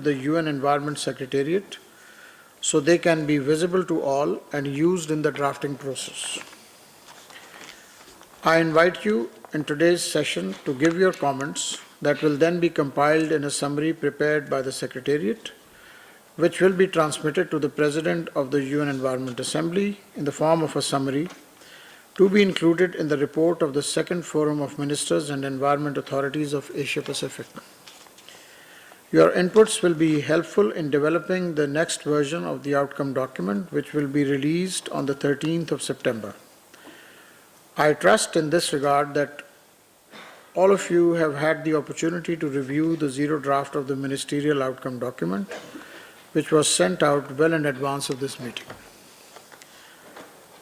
the UN Environment Secretariat so they can be visible to all and used in the drafting process. I invite you in today's session to give your comments that will then be compiled in a summary prepared by the Secretariat, which will be transmitted to the President of the UN Environment Assembly in the form of a summary to be included in the report of the Second Forum of Ministers and Environment Authorities of Asia Pacific. Your inputs will be helpful in developing the next version of the outcome document, which will be released on the 13th of September. I trust in this regard that all of you have had the opportunity to review the zero draft of the ministerial outcome document, which was sent out well in advance of this meeting.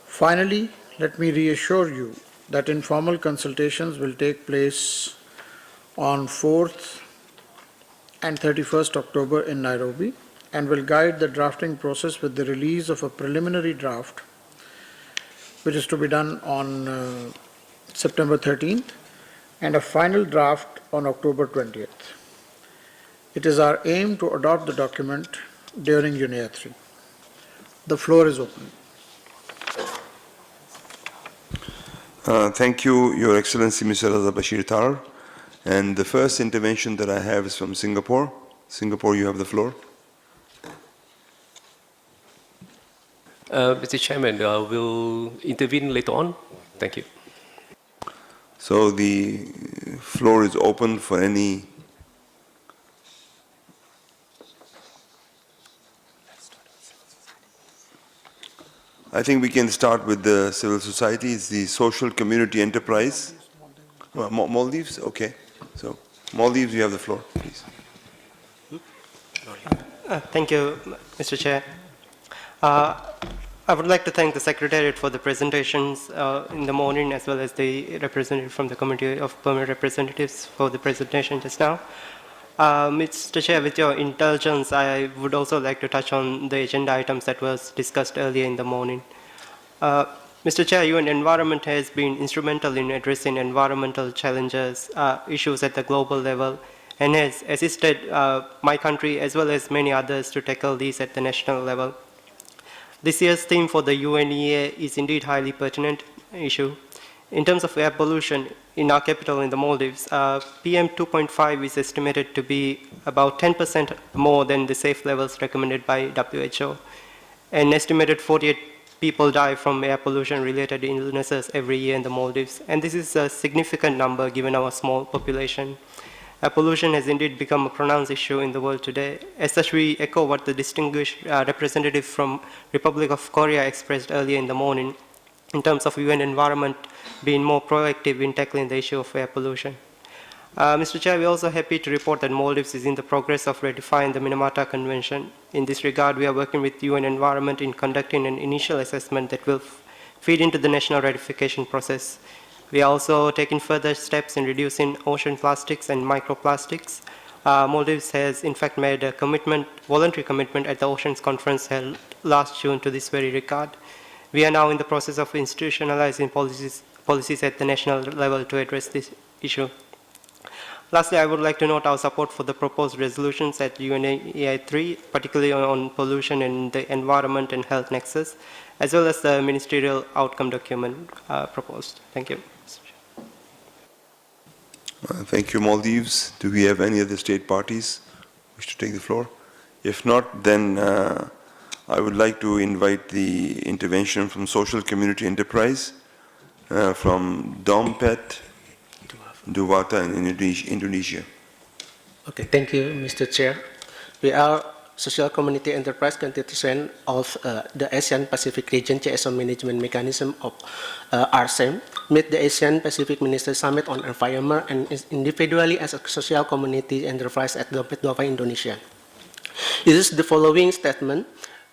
Finally, let me reassure you that informal consultations will take place on 4th and 31st October in Nairobi and will guide the drafting process with the release of a preliminary draft, which is to be done on September 13th, and a final draft on October 20th. It is our aim to adopt the document during UNEA 3. The floor is open. Thank you, Your Excellency, Mr. Raza Bashir Tar. And the first intervention that I have is from Singapore. Singapore, you have the floor. Mr. Chairman, we'll intervene later on. Thank you. So the floor is open for any. I think we can start with the civil society. It's the social community enterprise. Maldives? Okay. So, Maldives, you have the floor, please. Thank you, Mr. Chair. I would like to thank the Secretariat for the presentations in the morning, as well as the representative from the Committee of Permanent Representatives for the presentation just now. Mr. Chair, with your indulgence, I would also like to touch on the agenda items that was discussed earlier in the morning. Mr. Chair, UN Environment has been instrumental in addressing environmental challenges, issues at the global level, and has assisted my country as well as many others to tackle these at the national level. This year's theme for the UNEA is indeed highly pertinent issue. In terms of air pollution in our capital in the Maldives, PM 2.5 is estimated to be about 10% more than the safe levels recommended by WHO. An estimated 48 people die from air pollution-related illnesses every year in the Maldives, and this is a significant number given our small population. Air pollution has indeed become a pronounced issue in the world today. As such, we echo what the distinguished representative from Republic of Korea expressed earlier in the morning in terms of UN Environment being more proactive in tackling the issue of air pollution. Mr. Chair, we are also happy to report that Maldives is in the progress of ratifying the Minamata Convention. In this regard, we are working with UN Environment in conducting an initial assessment that will feed into the national ratification process. We are also taking further steps in reducing ocean plastics and microplastics. Maldives has in fact made a voluntary commitment at the Oceans Conference held last June to this very regard. We are now in the process of institutionalizing policies at the national level to address this issue. Lastly, I would like to note our support for the proposed resolutions at UNEA 3, particularly on pollution and the environment and health nexus, as well as the ministerial outcome document proposed. Thank you. Thank you, Maldives. Do we have any other state parties wish to take the floor? If not, then I would like to invite the intervention from Social Community Enterprise, from Dompet, Duwata in Indonesia. Okay, thank you, Mr. Chair. We are Social Community Enterprise constituent of the Asian Pacific Region CSO Management Mechanism of RCEM, met the Asian Pacific Minister Summit on Environment and individually as a social community enterprise at Dompet Duwata, Indonesia. It is the following statement.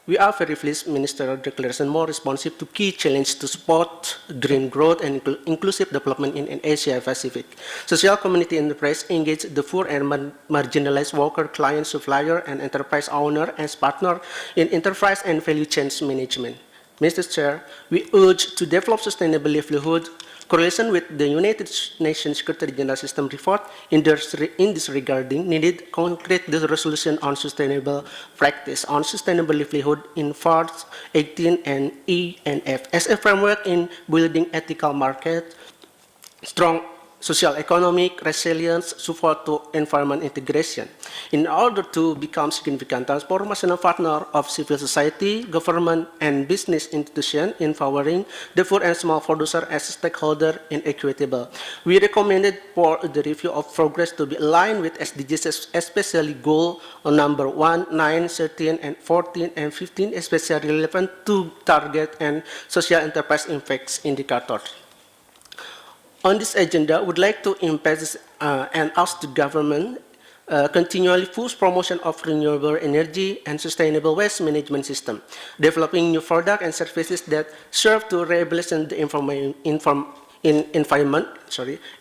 We are very pleased ministerial declaration more responsive to key challenges to support green growth and inclusive development in Asia Pacific. Social community enterprise engage the poor and marginalized worker, client, supplier, and enterprise owner as partner in enterprise and value chain management. Mr. Chair, we urge to develop sustainable livelihood, correlation with the United Nations Secretary General System report in this regarding needed concrete resolution on sustainable practice on sustainable livelihood in parts 18 and E and F as a framework in building ethical market, strong social economic resilience, support to environment integration. In order to become significant transformational partner of civil society, government, and business institutions, empowering the poor and small producer as stakeholder in equitable. We recommended for the review of progress to be aligned with SDGs, especially goal number 1, 9, 13, and 14, and 15, especially relevant to target and social enterprise impacts indicators. On this agenda, I would like to emphasize and ask the government continually push promotion of renewable energy and sustainable waste management system, developing new products and services that serve to rehabilitate the environment,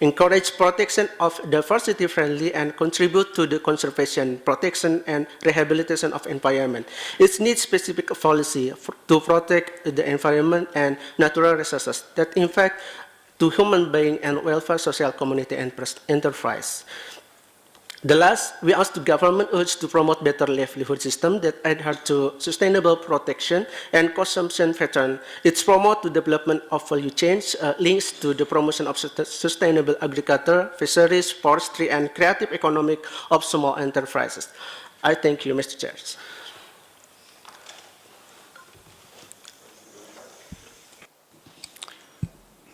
encourage protection of diversity-friendly and contribute to the conservation, protection, and rehabilitation of environment. It needs specific policy to protect the environment and natural resources that, in fact, to human being and welfare, social community, and enterprise. The last, we ask the government urge to promote better livelihood system that adhere to sustainable protection and consumption pattern. It's promote the development of value chains, links to the promotion of sustainable agriculture, fisheries, forestry, and creative economic of small enterprises. I thank you, Mr. Chair.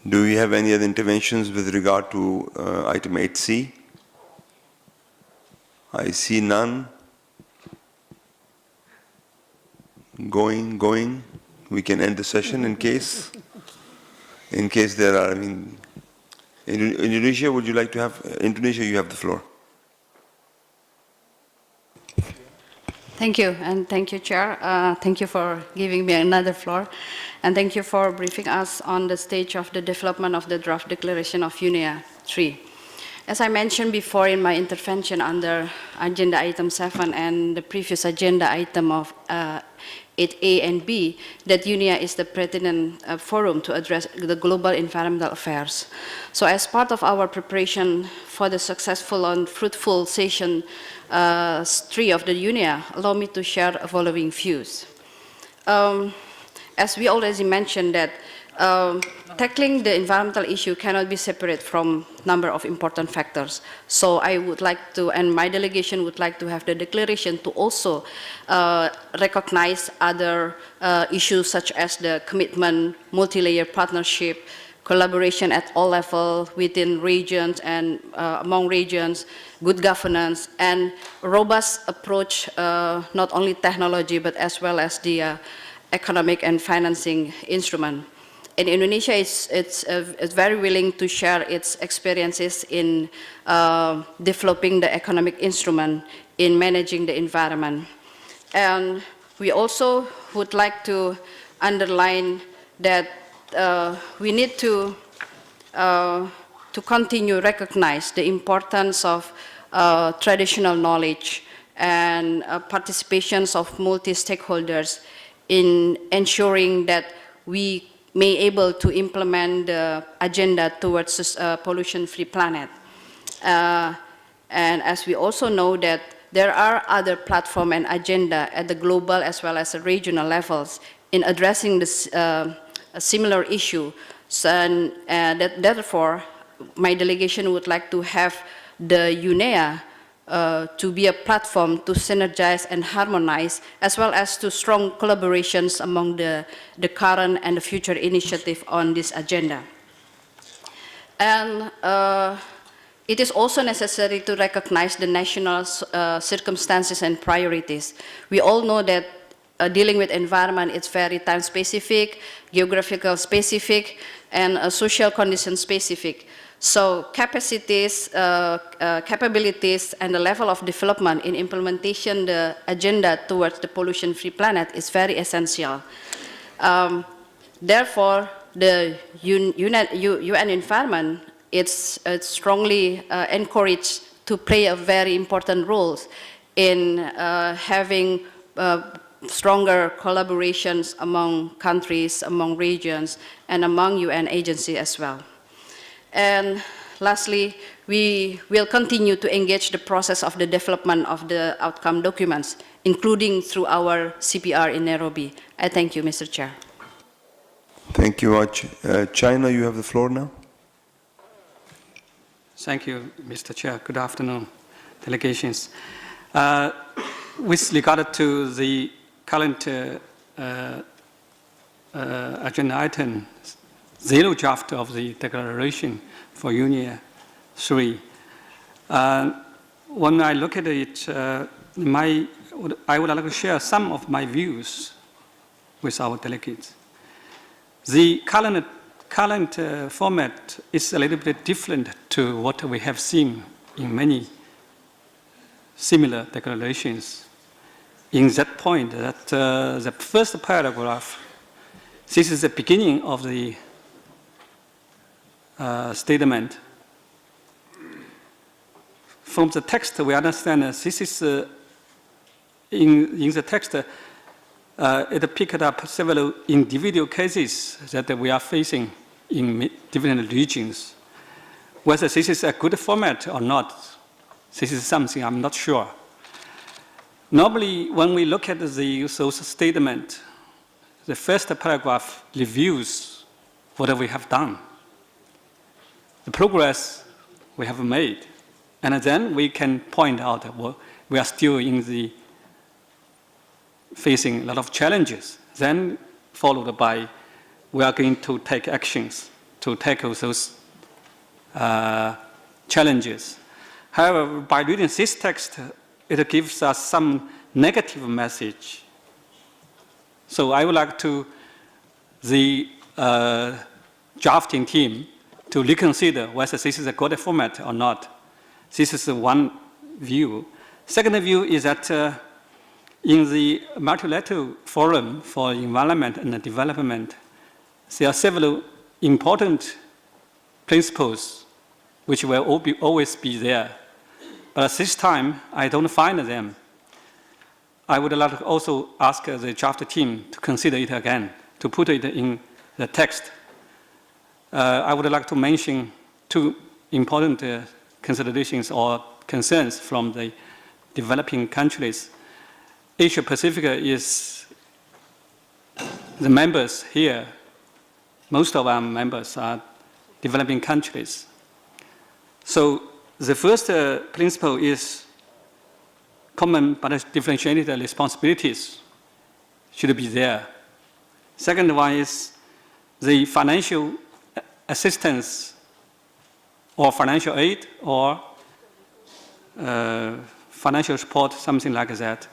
Do we have any other interventions with regard to item 8C? I see none. Going. We can end the session in case there are, Indonesia, would you like to have, Indonesia, you have the floor. Thank you, and thank you, Chair. Thank you for giving me another floor, and thank you for briefing us on the stage of the development of the draft declaration of UNEA 3. As I mentioned before in my intervention under agenda item 7 and the previous agenda item of 8A and B, that UNEA is the pertinent forum to address the global environmental affairs. So as part of our preparation for the successful and fruitful session 3 of the UNEA, allow me to share the following views. As we already mentioned that tackling the environmental issue cannot be separate from number of important factors. So I would like to, and my delegation would like to have the declaration to also recognize other issues such as the commitment, multi-layer partnership, collaboration at all levels within regions and among regions, good governance, and robust approach, not only technology, but as well as the economic and financing instrument. And Indonesia is very willing to share its experiences in developing the economic instrument in managing the environment. And we also would like to underline that we need to continue recognize the importance of traditional knowledge and participations of multi-stakeholders in ensuring that we may able to implement the agenda towards a pollution-free planet. And as we also know that there are other platform and agenda at the global as well as the regional levels in addressing this a similar issue. So, and therefore, my delegation would like to have the UNEA to be a platform to synergize and harmonize, as well as to strong collaborations among the current and the future initiative on this agenda. And it is also necessary to recognize the national circumstances and priorities. We all know that dealing with environment is very time specific, geographical specific, and social condition specific. So capacities, capabilities, and the level of development in implementation the agenda towards the pollution-free planet is very essential. Therefore, the UN environment it's strongly encouraged to play a very important role in having stronger collaborations among countries, among regions, and among UN agencies as well. And lastly, we will continue to engage the process of the development of the outcome documents, including through our CPR in Nairobi. I thank you, Mr. Chair. Thank you much. China, you have the floor now. Thank you, Mr. Chair. Good afternoon, delegations. With regard to the current agenda item, zero draft of the declaration for Union 3, when I look at it, I would like to share some of my views with our delegates. The current format is a little bit different to what we have seen in many similar declarations. In that point, that the first paragraph, this is the beginning of the statement. From the text, we understand this is in the text. It picked up several individual cases that we are facing in different regions. Whether this is a good format or not, this is something I'm not sure. Normally, when we look at the social statement, the first paragraph reviews what we have done, the progress we have made, and then we can point out that we are still facing a lot of challenges, then followed by we are going to take actions to tackle those challenges. However, by reading this text, it gives us some negative message. So I would like the drafting team to reconsider whether this is a good format or not. This is one view. Second view is that in the multilateral forum for environment and development, there are several important principles which will always be there. But at this time, I don't find them. I would like to also ask the draft team to consider it again, to put it in the text. I would like to mention two important considerations or concerns from the developing countries. Asia Pacific is the members here. Most of our members are developing countries. So the first principle is common but differentiated responsibilities should be there. Second one is the financial assistance or financial aid or financial support, something like that.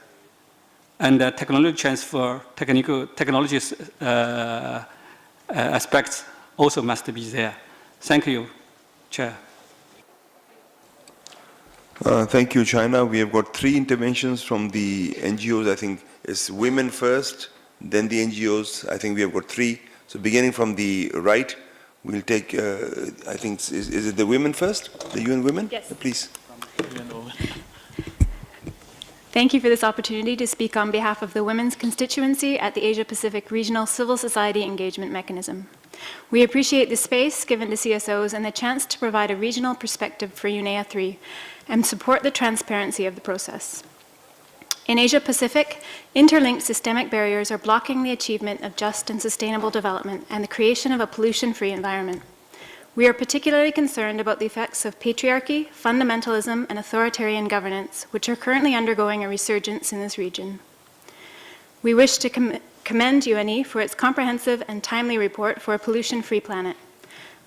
And technology transfer, technology aspects also must be there. Thank you, Chair. Thank you, China. We have got 3 interventions from the NGOs. I think it's women first, then the NGOs. I think we have got 3. So beginning from the right, we'll take, I think, is it the women first? The UN women? Yes. Please. Thank you for this opportunity to speak on behalf of the Women's Constituency at the Asia-Pacific Regional Civil Society Engagement Mechanism. We appreciate the space given to CSOs and the chance to provide a regional perspective for UNEA 3 and support the transparency of the process. In Asia-Pacific, interlinked systemic barriers are blocking the achievement of just and sustainable development and the creation of a pollution-free environment. We are particularly concerned about the effects of patriarchy, fundamentalism, and authoritarian governance, which are currently undergoing a resurgence in this region. We wish to commend UNE for its comprehensive and timely report for a pollution-free planet.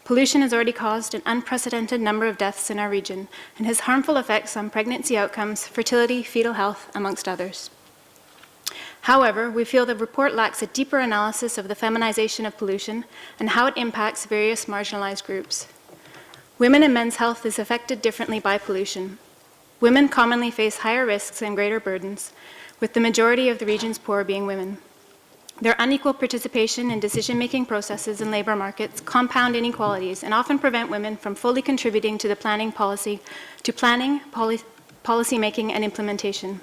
Pollution has already caused an unprecedented number of deaths in our region and has harmful effects on pregnancy outcomes, fertility, fetal health, amongst others. However, we feel the report lacks a deeper analysis of the feminization of pollution and how it impacts various marginalized groups. Women and men's health is affected differently by pollution. Women commonly face higher risks and greater burdens, with the majority of the region's poor being women. Their unequal participation in decision-making processes and labor markets compound inequalities and often prevent women from fully contributing to the policy making, and implementation.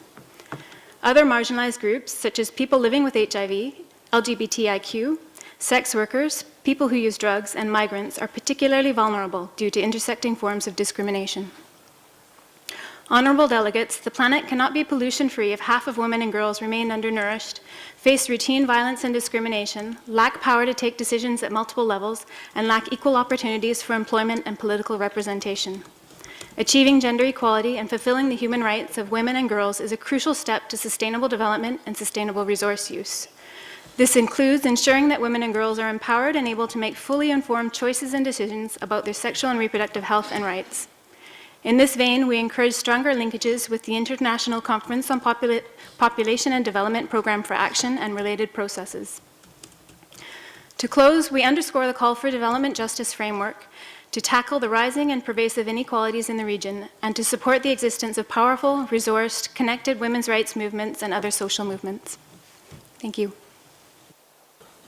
Other marginalized groups, such as people living with HIV, LGBTIQ, sex workers, people who use drugs, and migrants are particularly vulnerable due to intersecting forms of discrimination. Honorable delegates, the planet cannot be pollution-free if half of women and girls remain undernourished, face routine violence and discrimination, lack power to take decisions at multiple levels, and lack equal opportunities for employment and political representation. Achieving gender equality and fulfilling the human rights of women and girls is a crucial step to sustainable development and sustainable resource use. This includes ensuring that women and girls are empowered and able to make fully informed choices and decisions about their sexual and reproductive health and rights. In this vein, we encourage stronger linkages with the International Conference on Population and Development Program for Action and related processes. To close, we underscore the call for development justice framework to tackle the rising and pervasive inequalities in the region and to support the existence of powerful, resourced, connected women's rights movements and other social movements. Thank you.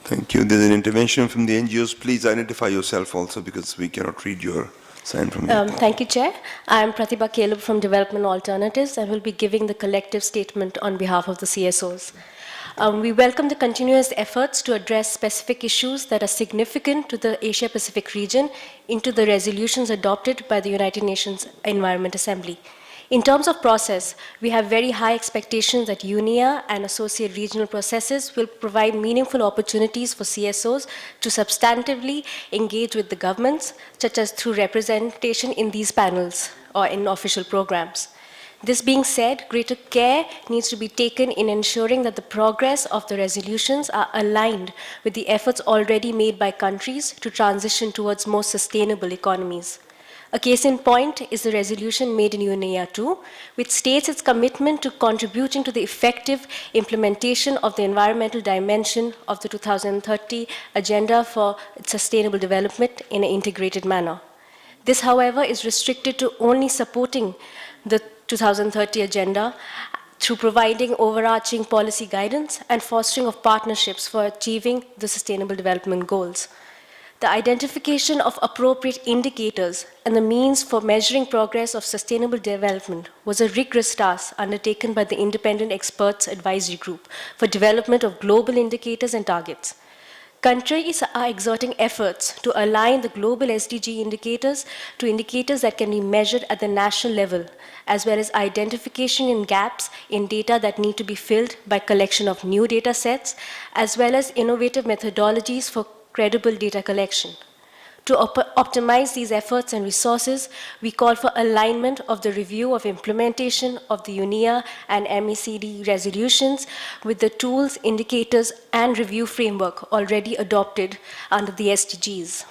Thank you. There's an intervention from the NGOs. Please identify yourself also because we cannot read your sign from you. Thank you, Chair. I am Pratibha Kaleb from Development Alternatives and will be giving the collective statement on behalf of the CSOs. We welcome the continuous efforts to address specific issues that are significant to the Asia-Pacific region into the resolutions adopted by the United Nations Environment Assembly. In terms of process, we have very high expectations that UNEA and associate regional processes will provide meaningful opportunities for CSOs to substantively engage with the governments, such as through representation in these panels or in official programs. This being said, greater care needs to be taken in ensuring that the progress of the resolutions are aligned with the efforts already made by countries to transition towards more sustainable economies. A case in point is the resolution made in UNEA 2, which states its commitment to contributing to the effective implementation of the environmental dimension of the 2030 Agenda for Sustainable Development in an integrated manner. This, however, is restricted to only supporting the 2030 Agenda through providing overarching policy guidance and fostering of partnerships for achieving the Sustainable Development Goals. The identification of appropriate indicators and the means for measuring progress of sustainable development was a rigorous task undertaken by the Independent Experts Advisory Group for development of global indicators and targets. Countries are exerting efforts to align the global SDG indicators to indicators that can be measured at the national level, as well as identification in gaps in data that need to be filled by collection of new data sets, as well as innovative methodologies for credible data collection. To optimize these efforts and resources, we call for alignment of the review of implementation of the UNEA and MECD resolutions with the tools, indicators, and review framework already adopted under the SDGs.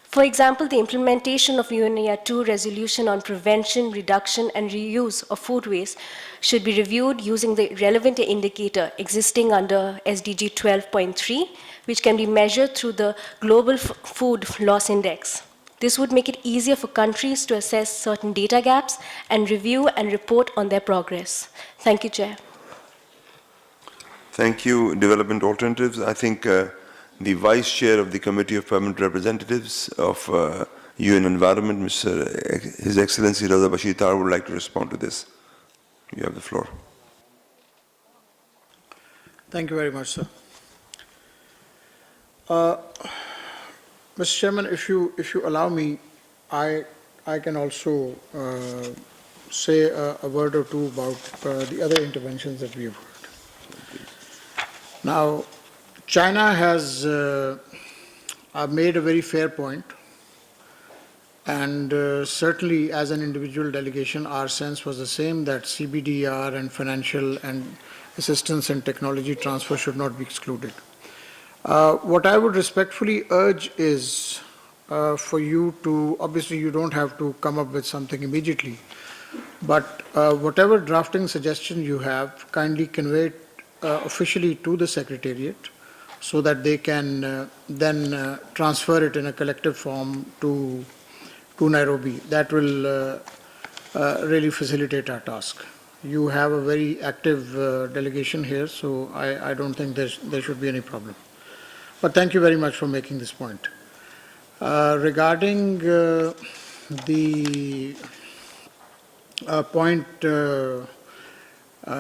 For example, the implementation of UNEA 2 resolution on prevention, reduction, and reuse of food waste should be reviewed using the relevant indicator existing under SDG 12.3, which can be measured through the Global Food Loss Index. This would make it easier for countries to assess certain data gaps and review and report on their progress. Thank you, Chair. Thank you, Development Alternatives. I think the Vice Chair of the Committee of Permanent Representatives of UN Environment, His Excellency Raza Bashir Tar, would like to respond to this. You have the floor. Thank you very much, sir. Mr. Chairman, if you allow me, I can also say a word or two about the other interventions that we have heard. Now, China has made a very fair point, and certainly as an individual delegation, our sense was the same, that CBDR and financial and assistance and technology transfer should not be excluded. What I would respectfully urge is for you to, obviously you don't have to come up with something immediately, but whatever drafting suggestion you have, kindly convey it officially to the Secretariat so that they can then transfer it in a collective form to Nairobi. That will really facilitate our task. You have a very active delegation here, so I don't think there should be any problem. But thank you very much for making this point. Regarding the point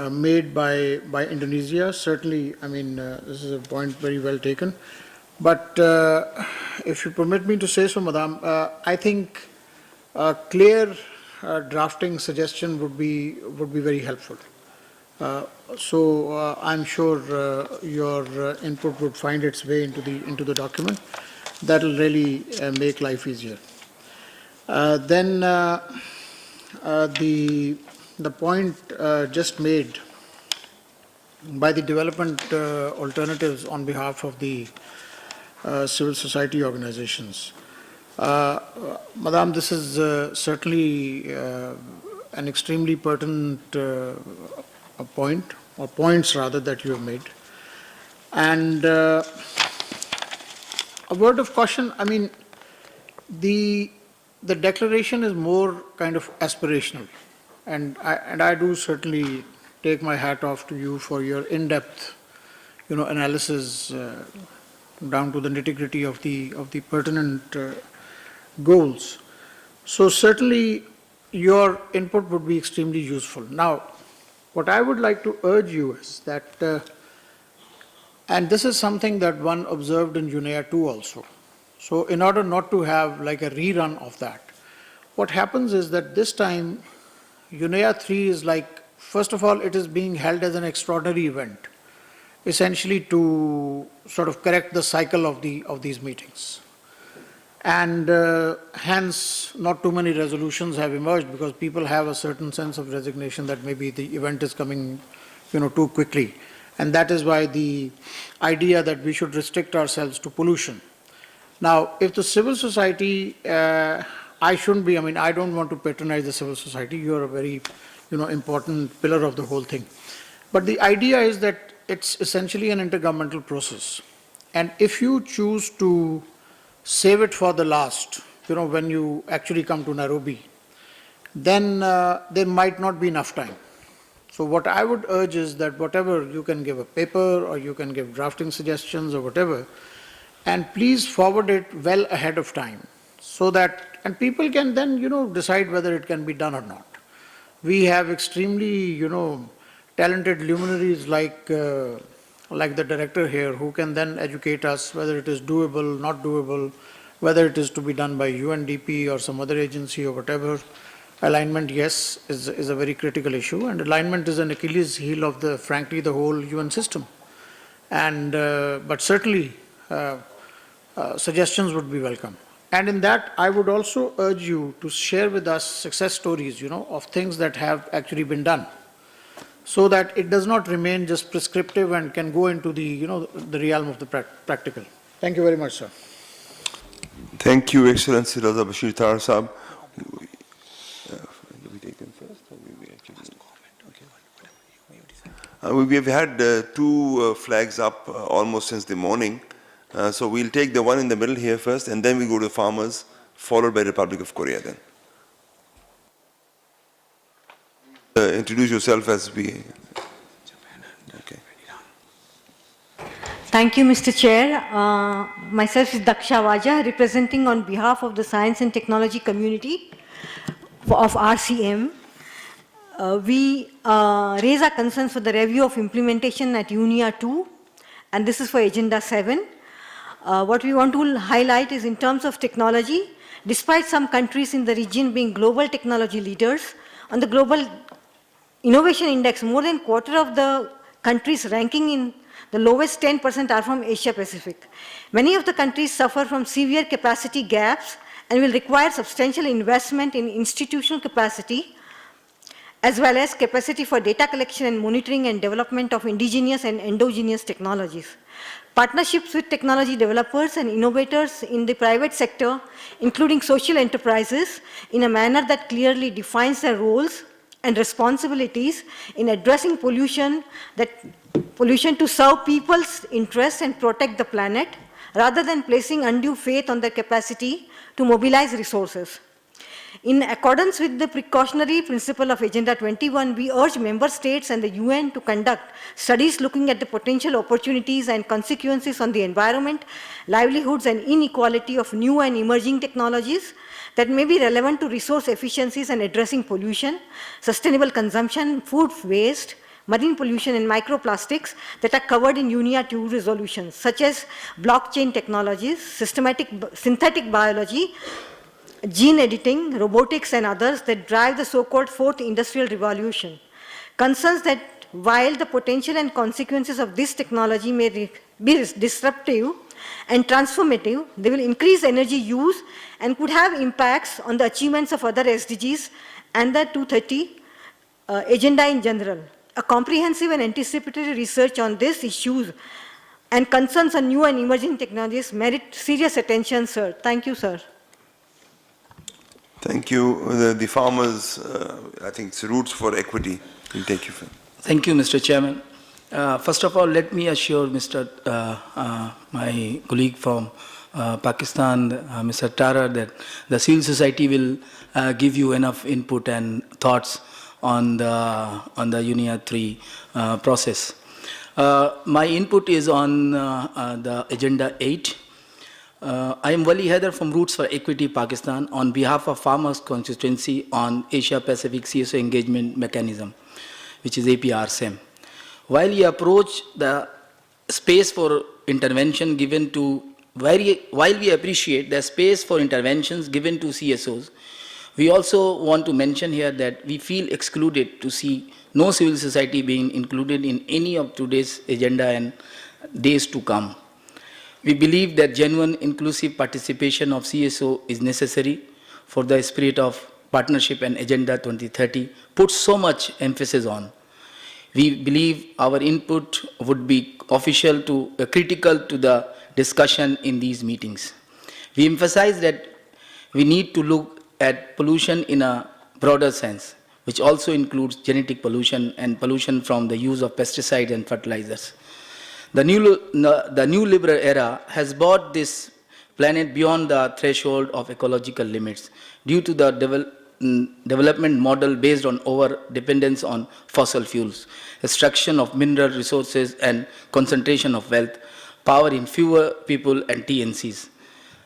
made by Indonesia, certainly, I mean, this is a point very well taken. But if you permit me to say so, Madam, I think a clear drafting suggestion would be very helpful. So I'm sure your input would find its way into the document. That will really make life easier. Then the point just made by the development alternatives on behalf of the civil society organizations. Madam, this is certainly an extremely pertinent point, or points rather, that you have made. And a word of caution, I mean, the declaration is more kind of aspirational, and I do certainly take my hat off to you for your in-depth, analysis down to the nitty-gritty of the pertinent goals. So certainly your input would be extremely useful. Now, what I would like to urge you is that, and this is something that one observed in UNEA 2 also. So in order not to have like a rerun of that, what happens is that this time UNEA 3 is like, first of all, it is being held as an extraordinary event, essentially to sort of correct the cycle of these meetings. And hence, not too many resolutions have emerged because people have a certain sense of resignation that maybe the event is coming, too quickly. And that is why the idea that we should restrict ourselves to pollution. Now, if the civil society, I don't want to patronize the civil society. You are a very, important pillar of the whole thing. But the idea is that it's essentially an intergovernmental process. And if you choose to save it for the last, when you actually come to Nairobi, then there might not be enough time. So what I would urge is that whatever you can give a paper or you can give drafting suggestions or whatever, and please forward it well ahead of time so that, and people can then, decide whether it can be done or not. We have extremely, talented luminaries like the director here who can then educate us whether it is doable, not doable, whether it is to be done by UNDP or some other agency or whatever. Alignment, yes, is a very critical issue, and alignment is an Achilles heel of frankly, the whole UN system. And, but certainly, suggestions would be welcome. And in that, I would also urge you to share with us success stories, of things that have actually been done, so that it does not remain just prescriptive and can go into the, the realm of the practical. Thank you very much, sir. Thank you, Excellency Raza Bashir Tar Saab. Do we take them first? Or we actually... We have had two flags up almost since the morning. So we'll take the one in the middle here first, and then we go to farmers, followed by Republic of Korea then. Introduce yourself as we... Okay. Thank you, Mr. Chair. Myself is Daksha Waja, representing on behalf of the Science and Technology community of RCM. We raise our concerns for the review of implementation at UNEA 2, and this is for Agenda 7. What we want to highlight is in terms of technology, despite some countries in the region being global technology leaders, on the Global Innovation Index, more than a quarter of the countries ranking in the lowest 10% are from Asia Pacific. Many of the countries suffer from severe capacity gaps and will require substantial investment in institutional capacity, as well as capacity for data collection and monitoring and development of indigenous and endogenous technologies. Partnerships with technology developers and innovators in the private sector, including social enterprises, in a manner that clearly defines their roles and responsibilities in addressing pollution to serve people's interests and protect the planet, rather than placing undue faith on their capacity to mobilize resources. In accordance with the precautionary principle of Agenda 21, we urge member states and the UN to conduct studies looking at the potential opportunities and consequences on the environment, livelihoods, and inequality of new and emerging technologies that may be relevant to resource efficiencies and addressing pollution, sustainable consumption, food waste, marine pollution, and microplastics that are covered in UNIA 2 resolutions, such as blockchain technologies, synthetic biology, gene editing, robotics, and others that drive the so-called fourth industrial revolution. Concerns that while the potential and consequences of this technology may be disruptive and transformative, they will increase energy use and could have impacts on the achievements of other SDGs and the 230 agenda in general. A comprehensive and anticipatory research on these issues and concerns on new and emerging technologies merit serious attention, sir. Thank you, sir. Thank you. The farmers, I think it's Roots for Equity. We'll take you. Thank you, Mr. Chairman. First of all, let me assure my colleague from Pakistan, Mr. Tara, that the civil society will give you enough input and thoughts on the UNIA 3 process. My input is on the Agenda 8. I am Wali Haider from Roots for Equity, Pakistan, on behalf of Farmers Constituency on Asia-Pacific CSO Engagement Mechanism, which is APRSEM. While we approach the space for intervention given to, while we appreciate the space for interventions given to CSOs, we also want to mention here that we feel excluded to see no civil society being included in any of today's agenda and days to come. We believe that genuine inclusive participation of CSO is necessary for the spirit of partnership and Agenda 2030 puts so much emphasis on. We believe our input would be critical to the discussion in these meetings. We emphasize that we need to look at pollution in a broader sense, which also includes genetic pollution and pollution from the use of pesticides and fertilizers. The new liberal era has brought this planet beyond the threshold of ecological limits due to the development model based on over-dependence on fossil fuels, extraction of mineral resources and concentration of wealth, power in fewer people and TNCs.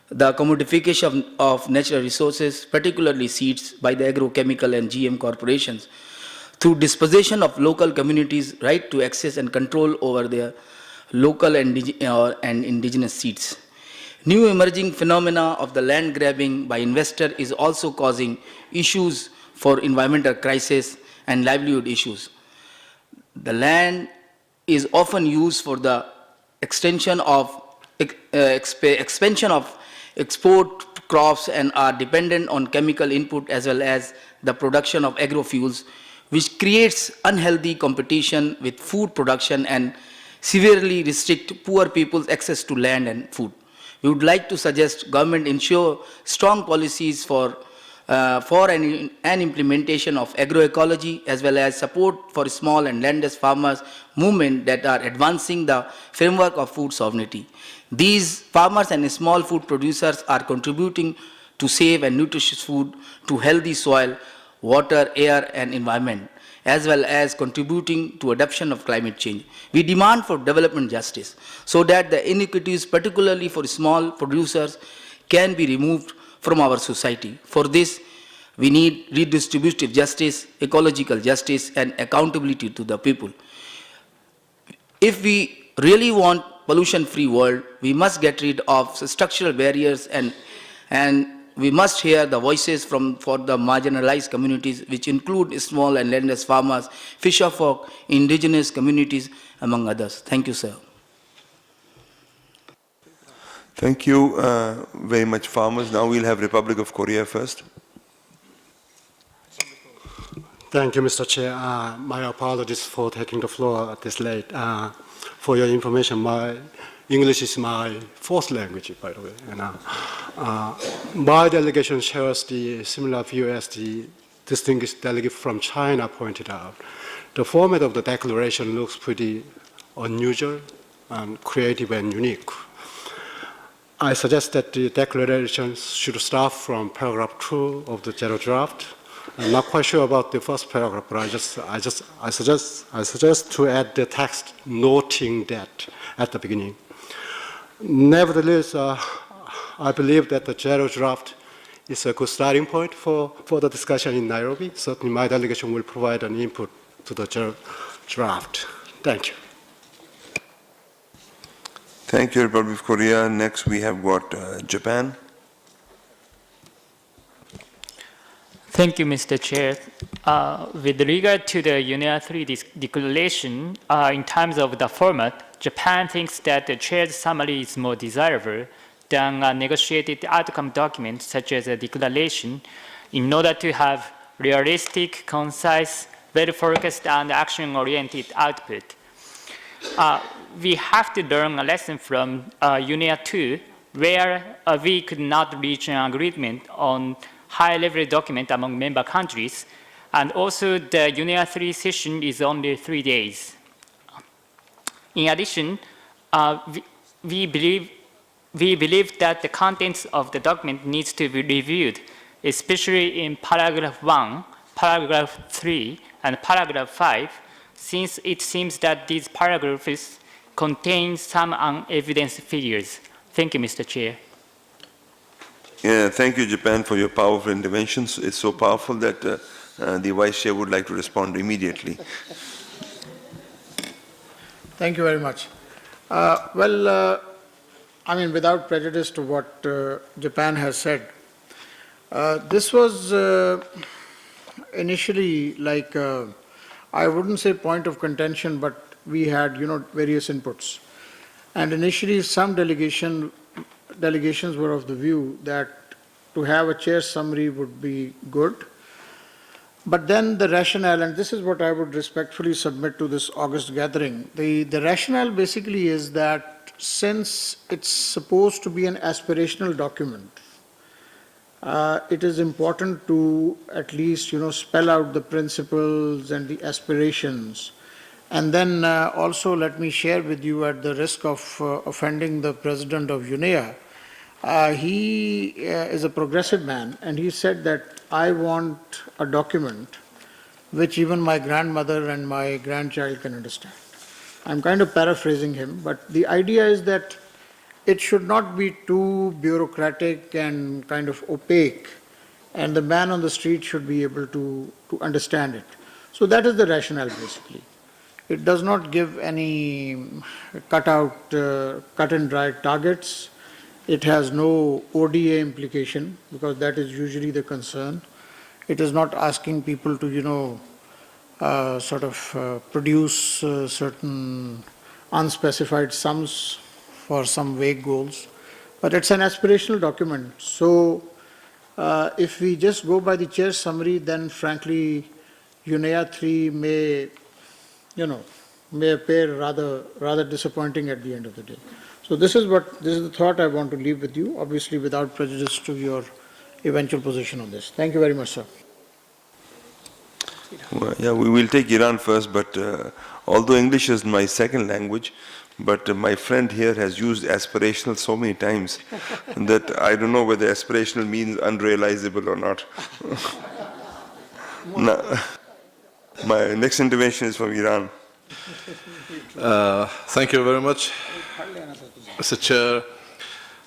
The commodification of natural resources, particularly seeds, by the agrochemical and GM corporations, through dispossession of local communities' right to access and control over their local and indigenous seeds. New emerging phenomena of the land grabbing by investor is also causing issues for environmental crisis and livelihood issues. The land is often used for the expansion of export crops and are dependent on chemical input as well as the production of agrofuels, which creates unhealthy competition with food production and severely restrict poor people's access to land and food. We would like to suggest government ensure strong policies for an implementation of agroecology as well as support for small and landless farmers movement that are advancing the framework of food sovereignty. These farmers and small food producers are contributing to safe and nutritious food, to healthy soil, water, air and environment, as well as contributing to adoption of climate change. We demand for development justice so that the inequities, particularly for small producers, can be removed from our society. For this, we need redistributive justice, ecological justice, and accountability to the people. If we really want pollution-free world, we must get rid of structural barriers and we must hear the voices for the marginalized communities, which include small and landless farmers, fisherfolk, indigenous communities, among others. Thank you, sir. Thank you very much, farmers. Now we'll have Republic of Korea first. Thank you, Mr. Chair. My apologies for taking the floor this late. For your information, my English is my fourth language, by the way. And, my delegation shares the similar view as the distinguished delegate from China pointed out. The format of the declaration looks pretty unusual and creative and unique. I suggest that the declaration should start from paragraph 2 of the zero draft. I'm not quite sure about the first paragraph, but I suggest to add the text noting that at the beginning. Nevertheless, I believe that the zero draft is a good starting point for the discussion in Nairobi. Certainly my delegation will provide an input to the draft. Thank you. Thank you, Republic of Korea. Next, we have got Japan. Thank you, Mr. Chair. With regard to the UNIA 3 declaration, in terms of the format, Japan thinks that the chair's summary is more desirable than a negotiated outcome document such as a declaration in order to have realistic, concise, well-focused, and action-oriented output. We have to learn a lesson from UNIA 2, where we could not reach an agreement on high-level document among member countries, and also the UNIA 3 session is only 3 days. In addition, we believe that the contents of the document needs to be reviewed, especially in paragraph 1, paragraph 3, and paragraph 5, since it seems that these paragraphs contain some unevidenced figures. Thank you, Mr. Chair. Yeah, thank you, Japan, for your powerful interventions. It's so powerful that the Vice Chair would like to respond immediately. Thank you very much. I mean, without prejudice to what Japan has said, this was initially like, I wouldn't say point of contention, but we had, various inputs. And initially, some delegations were of the view that to have a chair summary would be good. But then the rationale, and this is what I would respectfully submit to this August gathering, the rationale basically is that since it's supposed to be an aspirational document, it is important to at least, spell out the principles and the aspirations. And then also let me share with you, at the risk of offending the president of UNEA, he is a progressive man, and he said that I want a document which even my grandmother and my grandchild can understand. I'm kind of paraphrasing him, but the idea is that it should not be too bureaucratic and kind of opaque, and the man on the street should be able to understand it. So that is the rationale basically. It does not give any cut and dry targets. It has no ODA implication, because that is usually the concern. It is not asking people to, produce certain unspecified sums for some vague goals. But it's an aspirational document. So if we just go by the chair's summary, then frankly, UNEA 3 may appear rather disappointing at the end of the day. So this is the thought I want to leave with you, obviously without prejudice to your eventual position on this. Thank you very much, sir. Well, yeah, we will take Iran first, but although English is my second language, but my friend here has used aspirational so many times that I don't know whether aspirational means unrealizable or not. Now, my next intervention is from Iran. Thank you very much, Mr. Chair.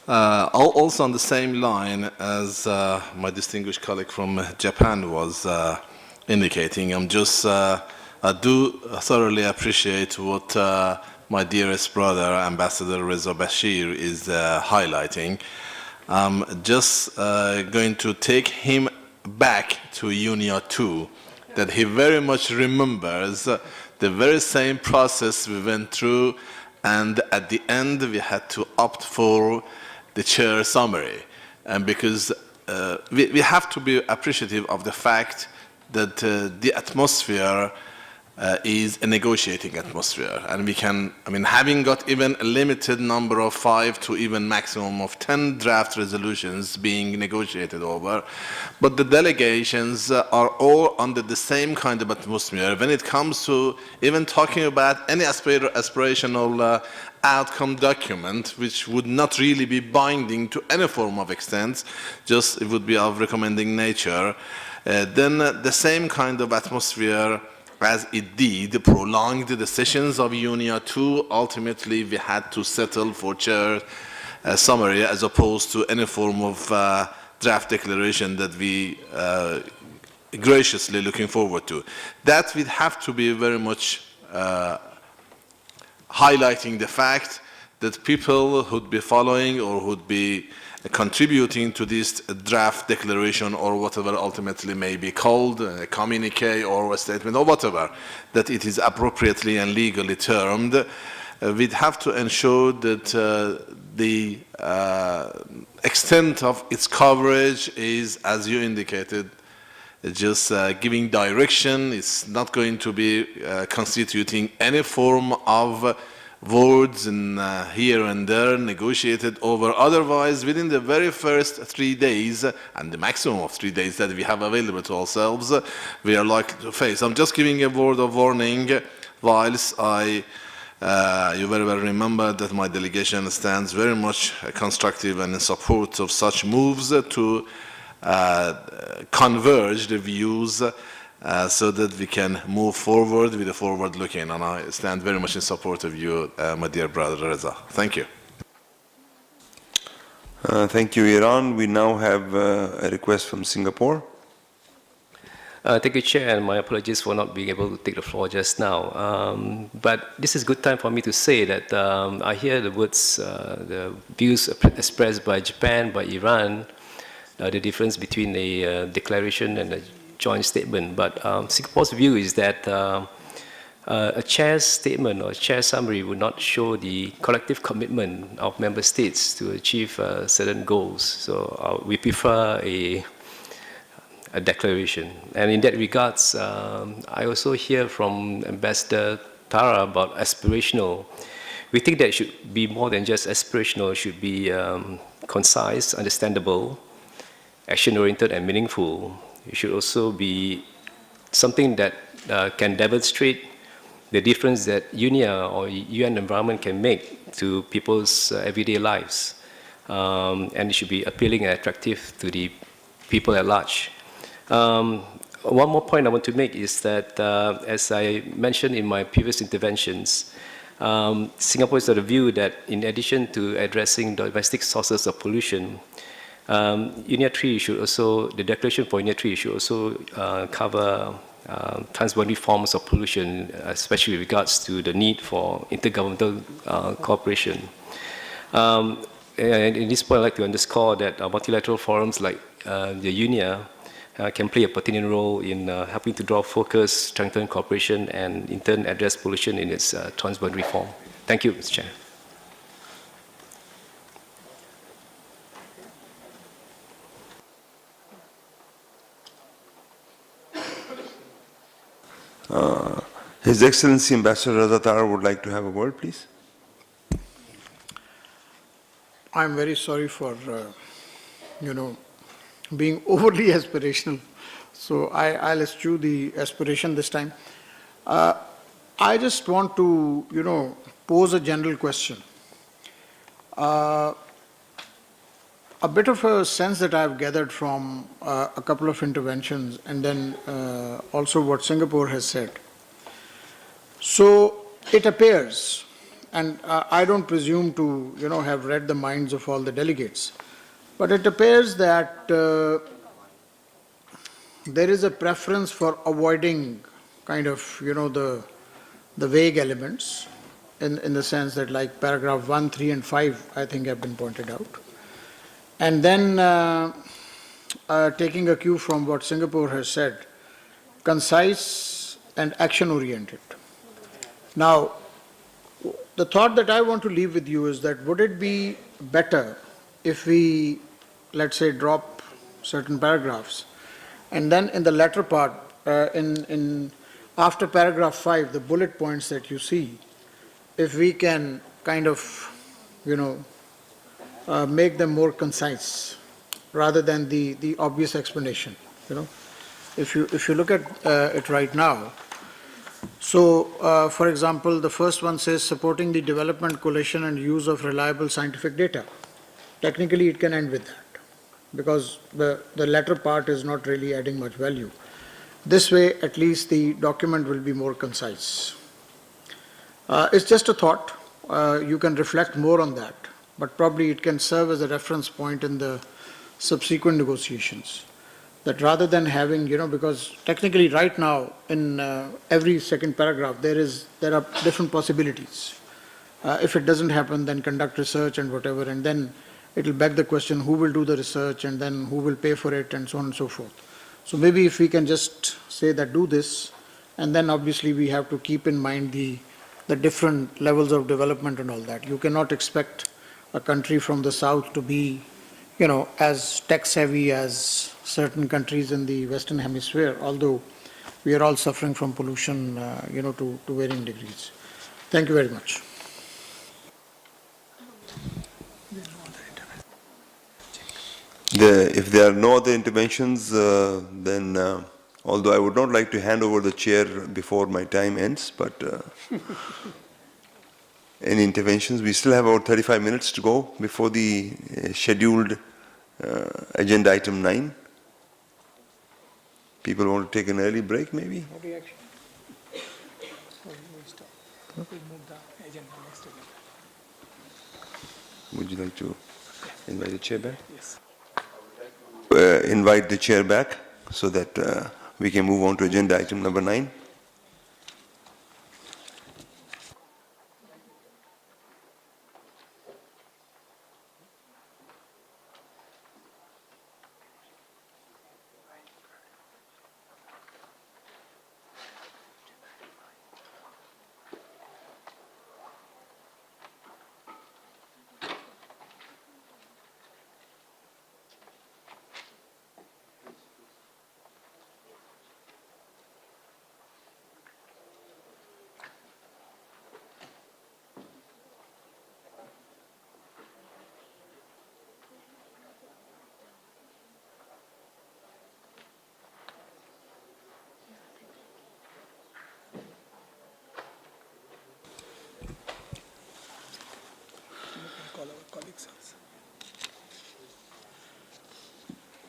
Also on the same line as my distinguished colleague from Japan was indicating, I do thoroughly appreciate what my dearest brother, Ambassador Reza Bashir, is highlighting. I'm just going to take him back to UNIA 2, that he very much remembers the very same process we went through, and at the end we had to opt for the chair summary. And because we have to be appreciative of the fact that the atmosphere is a negotiating atmosphere, and we can, having got even a limited number of 5 to even maximum of 10 draft resolutions being negotiated over, but the delegations are all under the same kind of atmosphere when it comes to even talking about any aspirational outcome document, which would not really be binding to any form of extent, just it would be of recommending nature. Then the same kind of atmosphere as it did prolonged the sessions of UNIA 2. Ultimately, we had to settle for chair summary as opposed to any form of draft declaration that we graciously looking forward to. That would have to be very much highlighting the fact that people who'd be following or who'd be contributing to this draft declaration or whatever ultimately may be called, a communique or a statement or whatever, that it is appropriately and legally termed, we'd have to ensure that the extent of its coverage is, as you indicated, just giving direction. It's not going to be constituting any form of words and here and there negotiated over. Otherwise, within the very first 3 days, and the maximum of 3 days that we have available to ourselves, we are likely to face. I'm just giving a word of warning, whilst you very well remember that my delegation stands very much constructive and in support of such moves to converge the views so that we can move forward with a forward looking, and I stand very much in support of you, my dear brother Reza. Thank you. Thank you, Iran. We now have a request from Singapore. Thank you, Chair, and my apologies for not being able to take the floor just now. But this is a good time for me to say that I hear the words, the views expressed by Japan, by Iran, the difference between a declaration and a joint statement. But Singapore's view is that a chair's statement or chair's summary would not show the collective commitment of member states to achieve certain goals. So we prefer a declaration. And in that regards, I also hear from Ambassador Tara about aspirational. We think that it should be more than just aspirational. It should be concise, understandable, action-oriented and meaningful. It should also be something that can demonstrate the difference that UNIA or UN environment can make to people's everyday lives. And it should be appealing and attractive to the people at large. One more point I want to make is that, as I mentioned in my previous interventions, Singapore is of the view that in addition to addressing domestic sources of pollution, UNIA 3 should also, the declaration for UNIA 3 should also cover transboundary forms of pollution, especially with regards to the need for intergovernmental cooperation. And in this point, I'd like to underscore that multilateral forums like the UNIA can play a pertinent role in helping to draw focus, strengthen cooperation, and in turn address pollution in its transboundary form. Thank you, Mr. Chair. His Excellency Ambassador Reza Tara would like to have a word, please. I'm very sorry for, being overly aspirational. So I'll eschew the aspiration this time. I just want to, pose a general question. A bit of a sense that I've gathered from a couple of interventions and then also what Singapore has said. So it appears, and I don't presume to, have read the minds of all the delegates, but it appears that there is a preference for avoiding kind of, the vague elements in the sense that like paragraph 1, 3, and 5, I think have been pointed out. And then taking a cue from what Singapore has said, concise and action-oriented. Now, the thought that I want to leave with you is that would it be better if we, let's say, drop certain paragraphs, and then in the latter part, after paragraph 5, the bullet points that you see, if we can kind of, make them more concise rather than the obvious explanation. If you look at it right now, so for example, the first one says supporting the development, collation, and use of reliable scientific data. Technically, it can end with that because the latter part is not really adding much value. This way, at least the document will be more concise. It's just a thought. You can reflect more on that, but probably it can serve as a reference point in the subsequent negotiations. that rather than having, because technically right now in every second paragraph there are different possibilities. If it doesn't happen, then conduct research and whatever, and then it will beg the question who will do the research and then who will pay for it and so on and so forth. So maybe if we can just say that do this, and then obviously we have to keep in mind the different levels of development and all that. You cannot expect a country from the south to be, as tech savvy as certain countries in the Western Hemisphere, although we are all suffering from pollution, to varying degrees. Thank you very much. If there are no other interventions, then although I would not like to hand over the chair before my time ends, but any interventions? We still have about 35 minutes to go before the scheduled agenda item 9. People want to take an early break, maybe? Would you like to invite the chair back? Yes. Invite the chair back so that we can move on to agenda item number 9.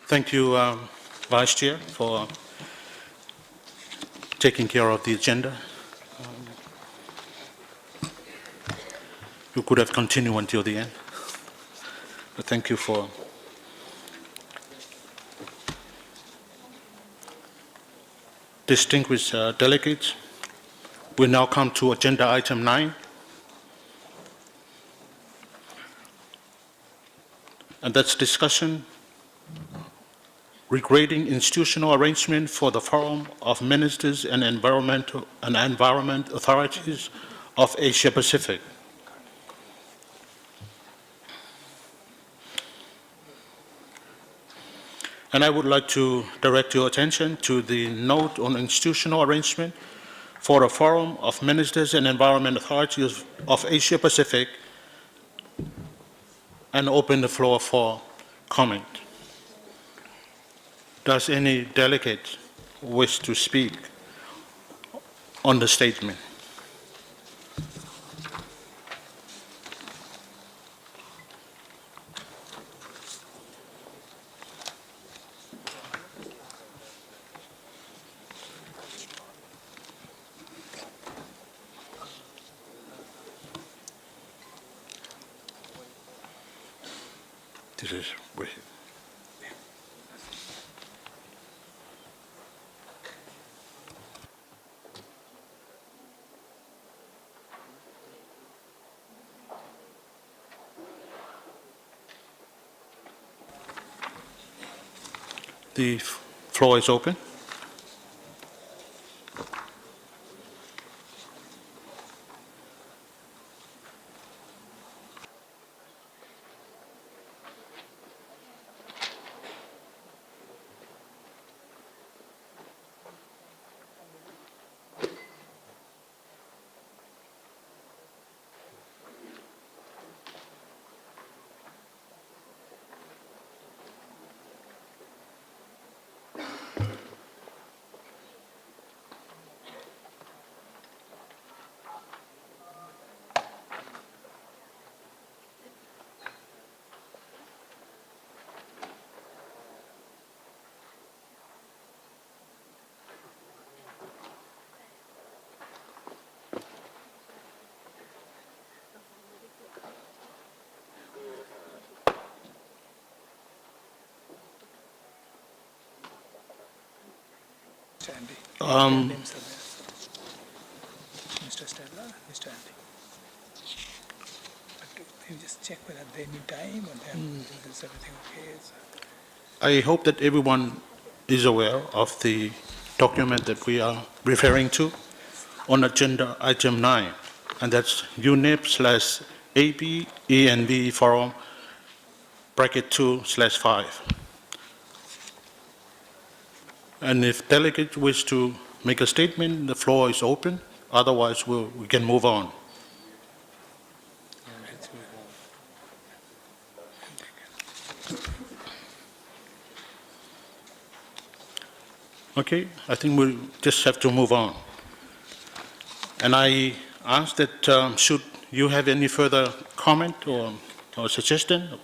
Thank you, Vice Chair, for taking care of the agenda. You could have continued until the end, but thank you for distinguished delegates. We now come to agenda item 9. And that's discussion regarding institutional arrangement for the Forum of Ministers and Environment Authorities of Asia Pacific. And I would like to direct your attention to the note on institutional arrangement for the Forum of Ministers and Environment Authorities of Asia Pacific, and open the floor for comment. Does any delegate wish to speak on the statement? This is wait. The floor is open. Mr. Andy. Um, Their names are there. Mr. Stella, Mr. Andy. But you just check whether they need time or is everything okay? I hope that everyone is aware of the document that we are referring to on agenda item 9, and that's UNEP/AB ENV Forum bracket 2/5. And if delegates wish to make a statement, the floor is open. Otherwise, we can move on. Okay, I think we'll just have to move on. And I ask that should you have any further comment or suggestion,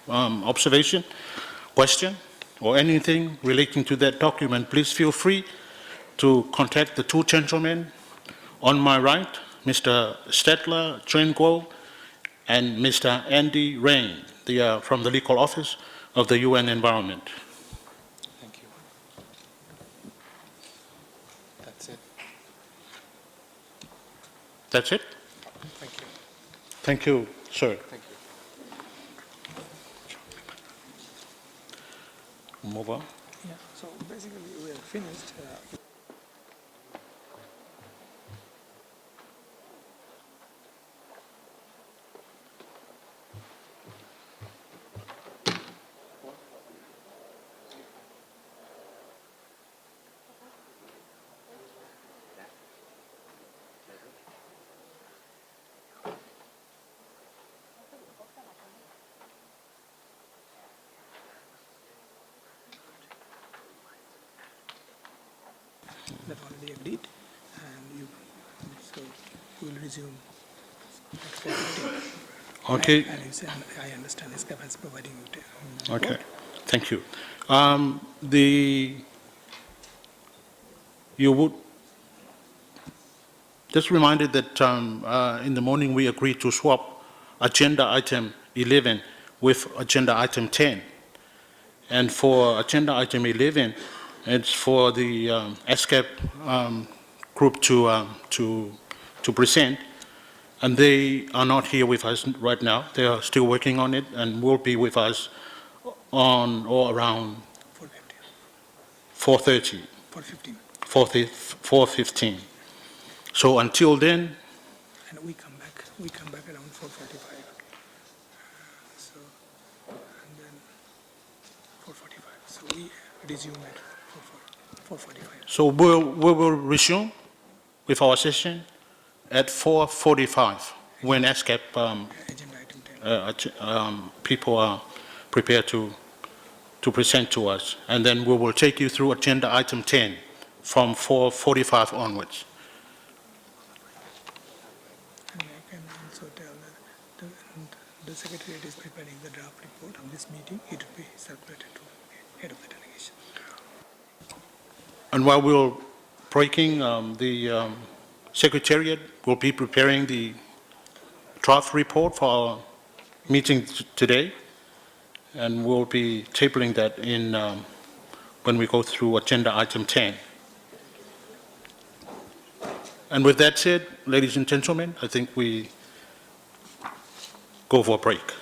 observation, question, or anything relating to that document, please feel free to contact the two gentlemen on my right, Mr. Stedler Trenguo and Mr. Andy Rain. They are from the legal office of the UN Environment. Thank you. That's it. That's it? Thank you. Thank you, sir. Thank you. Move on. Yeah, so basically we are finished. That already agreed, and so we will resume at 4:15. Okay. And I understand ESCAP is providing you. Okay, thank you. You would just reminded that in the morning we agreed to swap agenda item 11 with agenda item 10. And for agenda item 11, it's for the ESCAP group to present. And they are not here with us right now. They are still working on it and will be with us on or around 4:30. 4:15. 4:15. So until then, And we come back around 4:45. So, and then 4:45. So we resume at 4:45. so we will resume with our session at 4:45 when ESCAP people are prepared to present to us. And then we will take you through agenda item 10 from 4:45 onwards. And I can also tell that the Secretariat is preparing the draft report of this meeting. It will be circulated to the head of the delegation. And while we're breaking, the Secretariat will be preparing the draft report for our meeting today, and we'll be tabling that in when we go through agenda item 10. And with that said, ladies and gentlemen, I think we go for a break.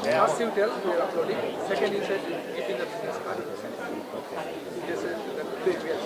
First you tell we are uploading. Second you said keep in the business card. This is the previous.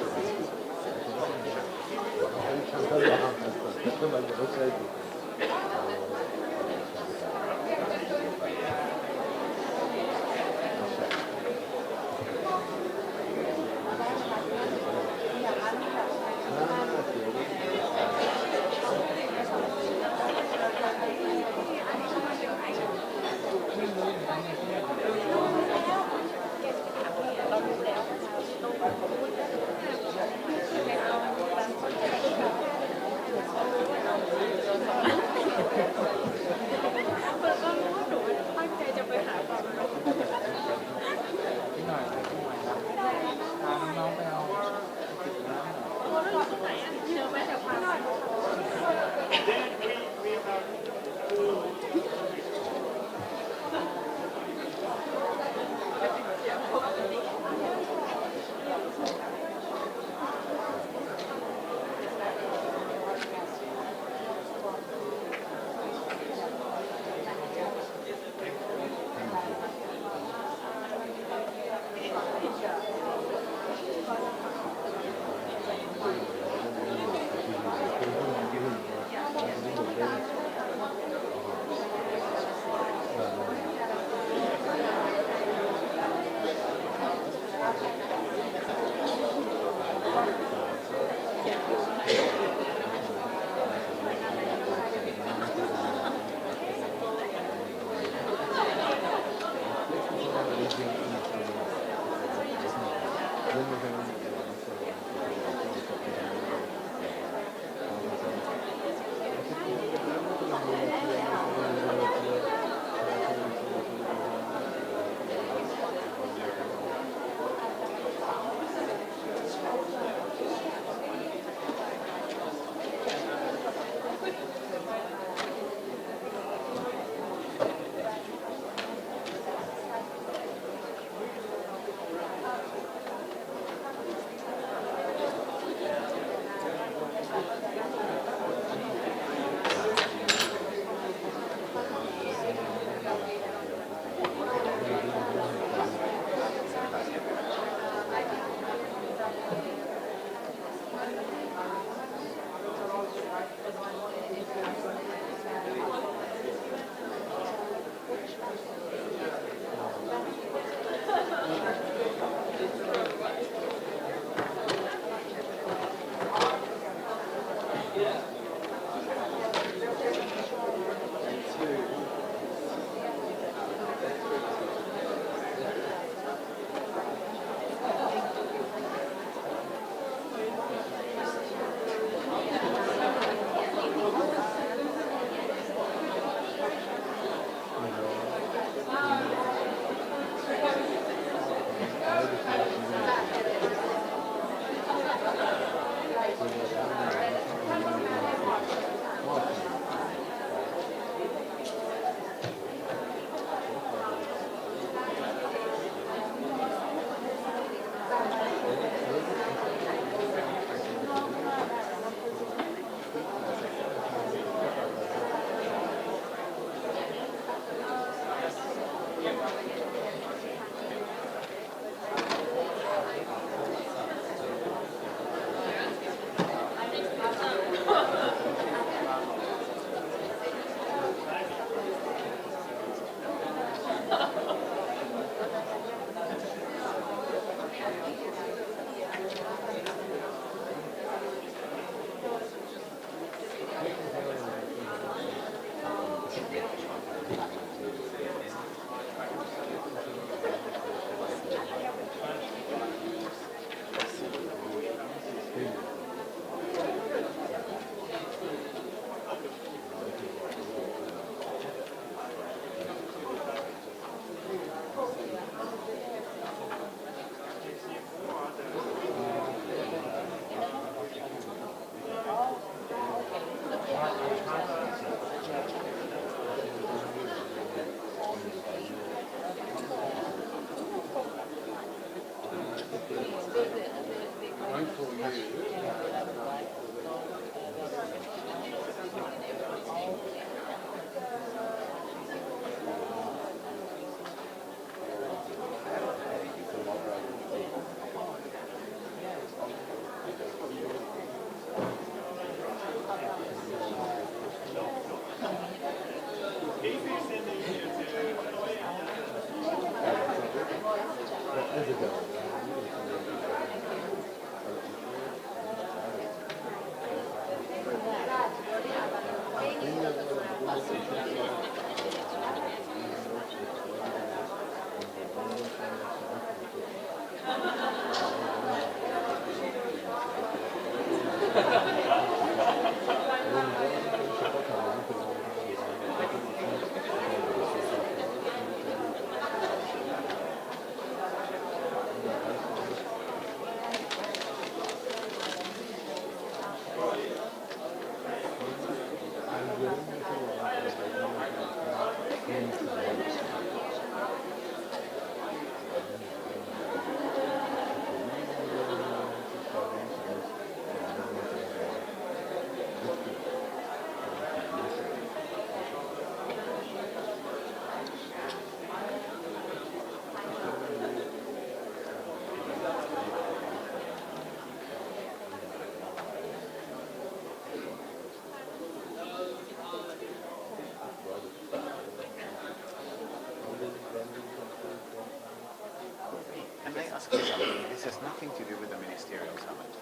Can I ask you something? This has nothing to do with the Ministerial Summit.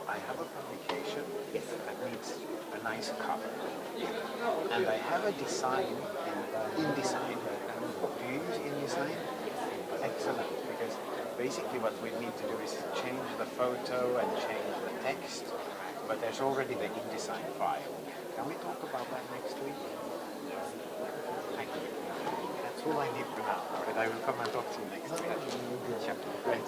I have a publication that needs a nice cover. And I have a design in InDesign. Do you use InDesign? Excellent, because basically what we need to do is change the photo and change the text, but there's already the InDesign file. Can we talk about that next week? Thank you. That's all I need for now, but I will come and talk to you next week. Sure. Great.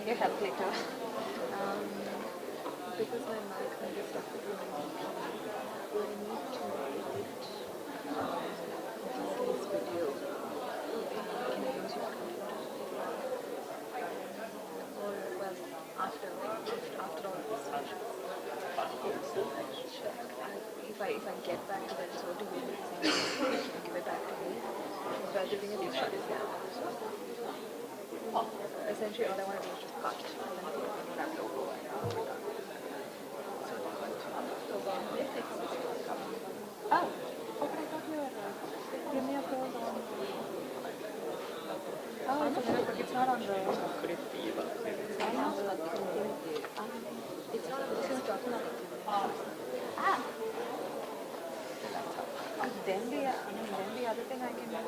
need your help later. Because my mic may be stuck with my I need to edit this video. Can I use your computer? Or, well, after all this session. If I get back to the resort, you will give it back to me. But the thing is, shut it down. Essentially, all I want to do is just cut and then put that logo and we're done. Oh, but I thought you were, give me a call on, oh, it's a minute, but it's not on the, it's not on the, it's not on the document. Then the other thing I can do is,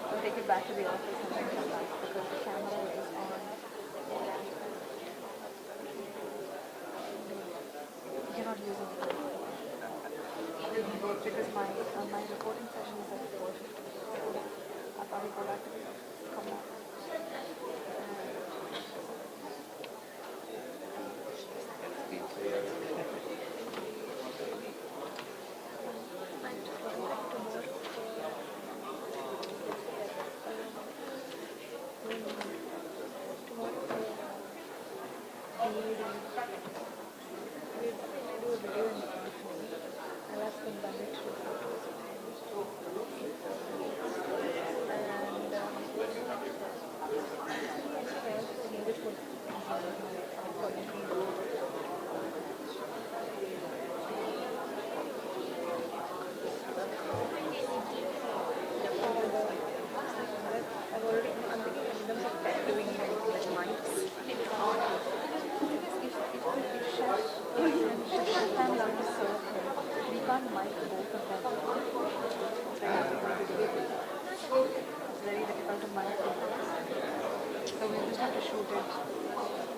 I'll take it back to the office and then come back because the camera is on. You're not using it. Because my recording session is at 4:50. I'll probably go back to the office. Come back.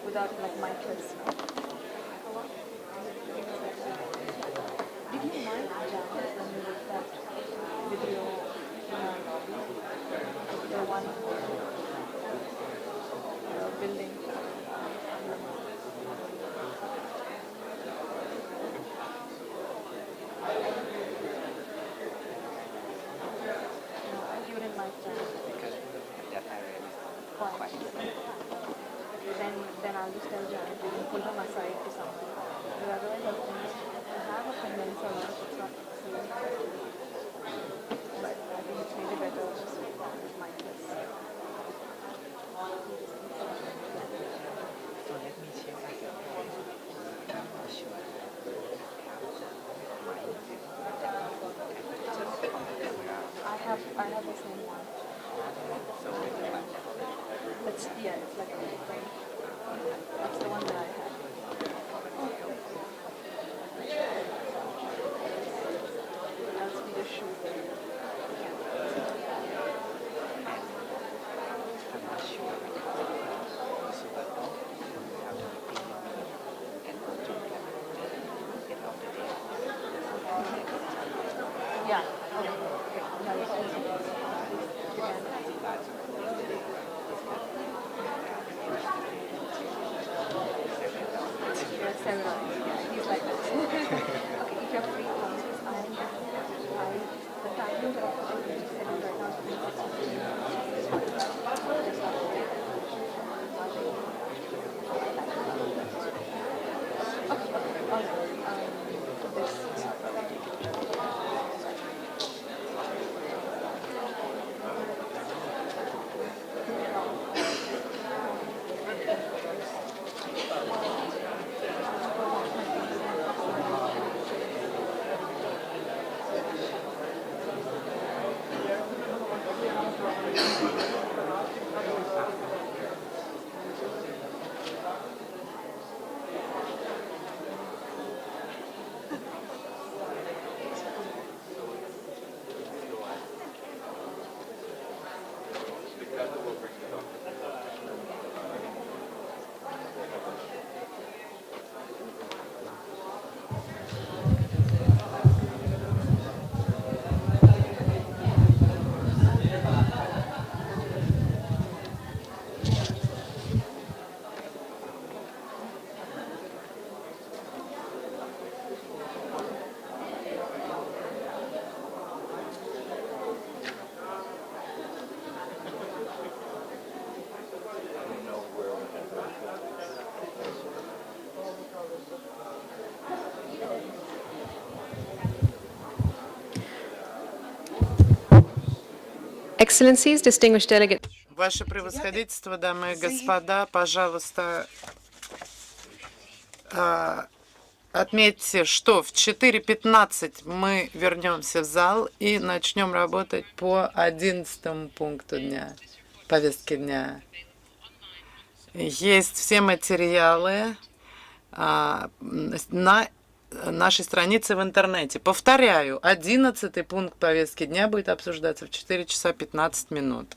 Without like micros. Did you mind Janice when you did that video in our lobby? The one building. No, you didn't like Janice because that area is quite. Then I'll just tell Janet we can pull them aside to somewhere. But otherwise I have a condenser, it's not safe. But I think it's maybe better just with micros. So let me check again. I'm not sure. I have the same one. It's like a thing. That's the one that I had. Else we just shoot it. I'm not sure because so that we have to repeat it and go to get off the day. Yeah. Several. He's like that. Okay, if you're free, the timing that I just said right now Excellencies, distinguished delegates. Ваше превосходительство, дамы и господа, пожалуйста, отметьте, что в 4:15 мы вернемся в зал и начнем работать по 11 пункту дня, повестки дня. Есть все материалы на нашей странице в интернете. Повторяю, 11 пункт повестки дня будет обсуждаться в 4 часа 15 минут.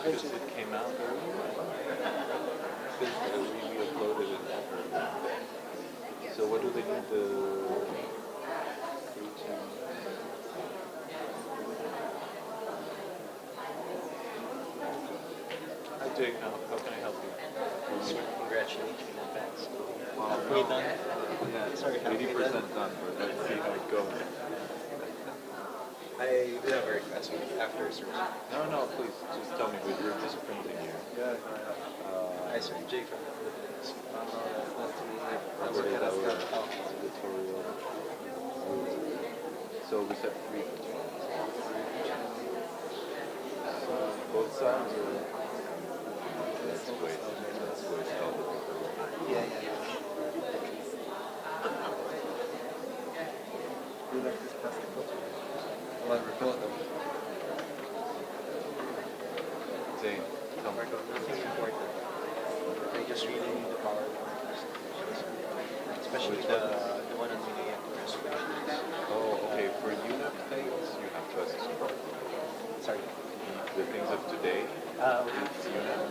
Because it came out. because we uploaded it after that day. So what do they need to? Hi Jake, how can I help you? Congratulations in advance. Well, Halfway done. Yeah, Sorry, halfway 80% done, but let's see how it goes. I do have a request after service. No, please, just tell me, but you're just printing here. Yeah. Hi, sir. Jay from the Philippines. I work at ESCAP. Editorial. So we said 3 for tomorrow. Both sides or? Let's wait. Yeah. You left this plastic filter. Well, I record them. Zane, tell me. Nothing important. They just really need the power. Especially the one on media reservations. Oh, okay. For UNEP things, you have to ask support. Sorry. The things of today, it's UNEP,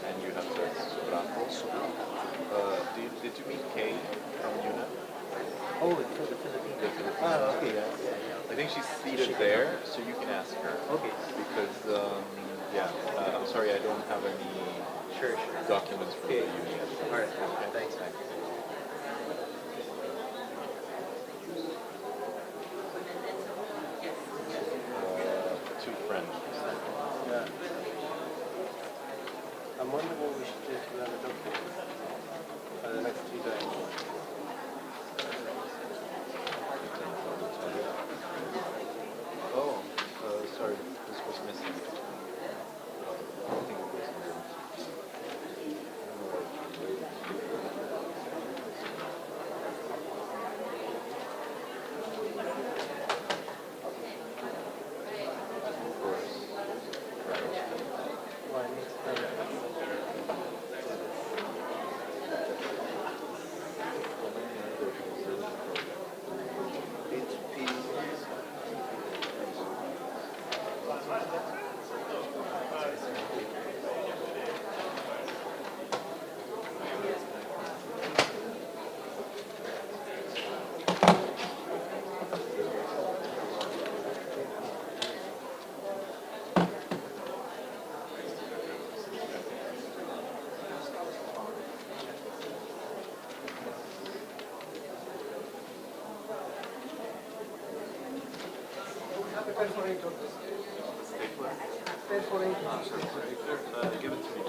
and you have to ask Sobrano. Did you meet Kay from UNEP? Oh, for the Philippines. Okay. Yeah. I think she's seated there, so you can ask her. Okay. Because, I'm sorry, I don't have any documents from the union. All right. Okay. Thanks. Two friends. Yeah. I'm wondering what we should do to have a document for the next 3 days. Oh, sorry, this was missing. I think it was in there. Of course. Well, I need Give it to me.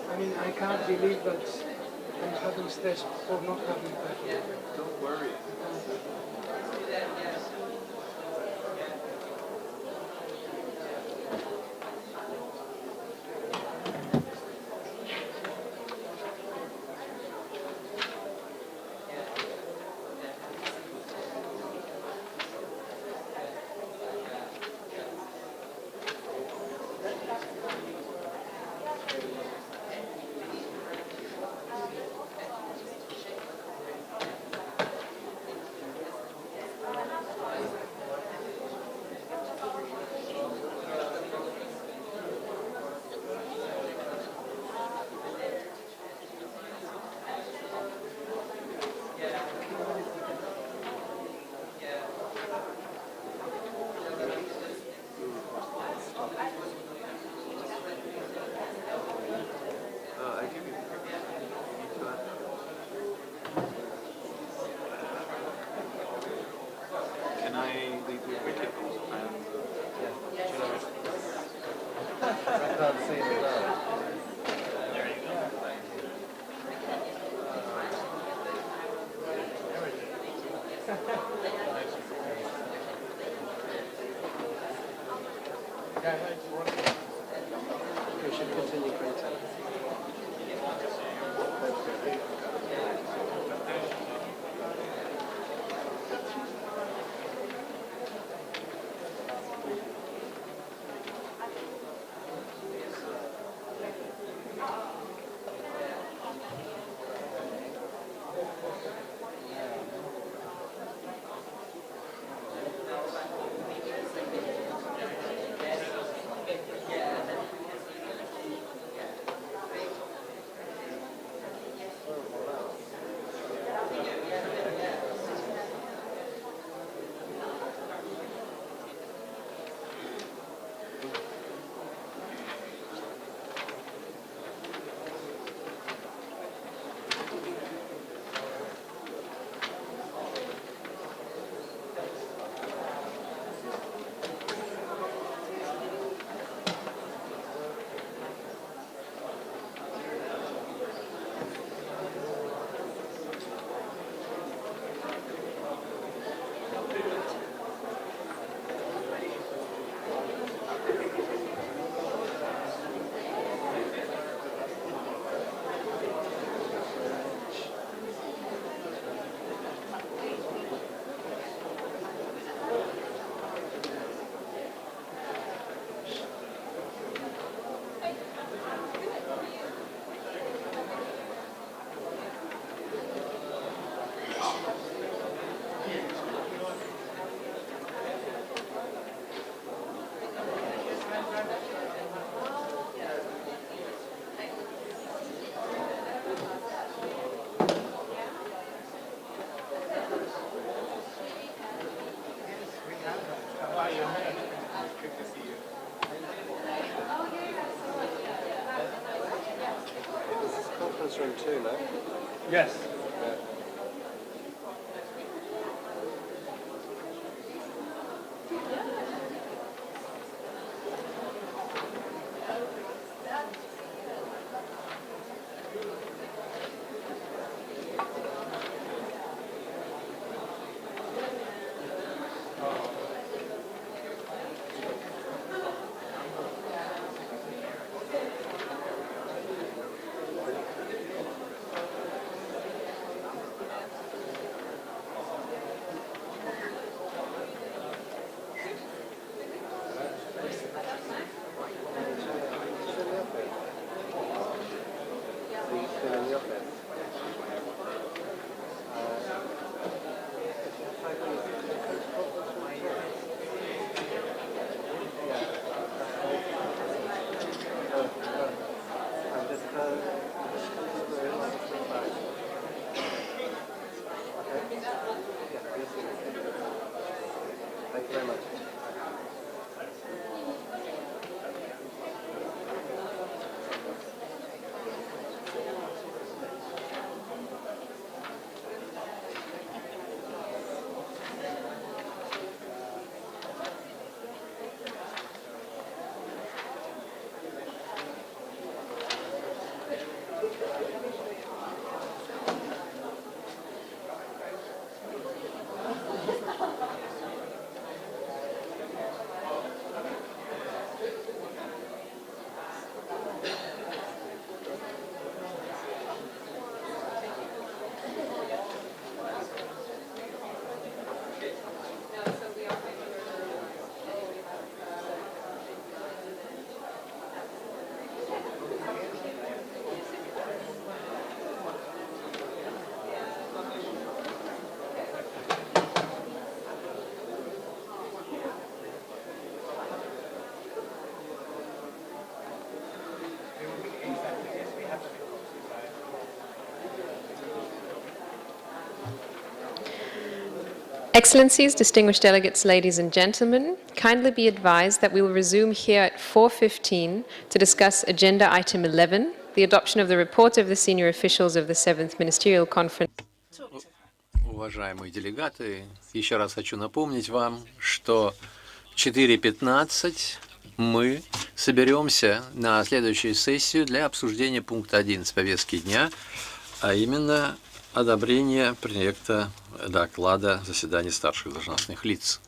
I mean, I can't believe that I'm having stress for not having that. Don't worry. Can I leave you with it? Continue printing. Conference room 2, no? Yes. Thank you very much. Excellencies, distinguished delegates, ladies and gentlemen, kindly be advised that we will resume here at 4:15 to discuss agenda item 11, the adoption of the report of the senior officials of the 7th Ministerial Conference. Уважаемые делегаты, еще раз хочу напомнить вам, что в 4:15 мы соберемся на следующую сессию для обсуждения пункта 1 с повестки дня, а именно одобрение проекта доклада заседания старших должностных лиц.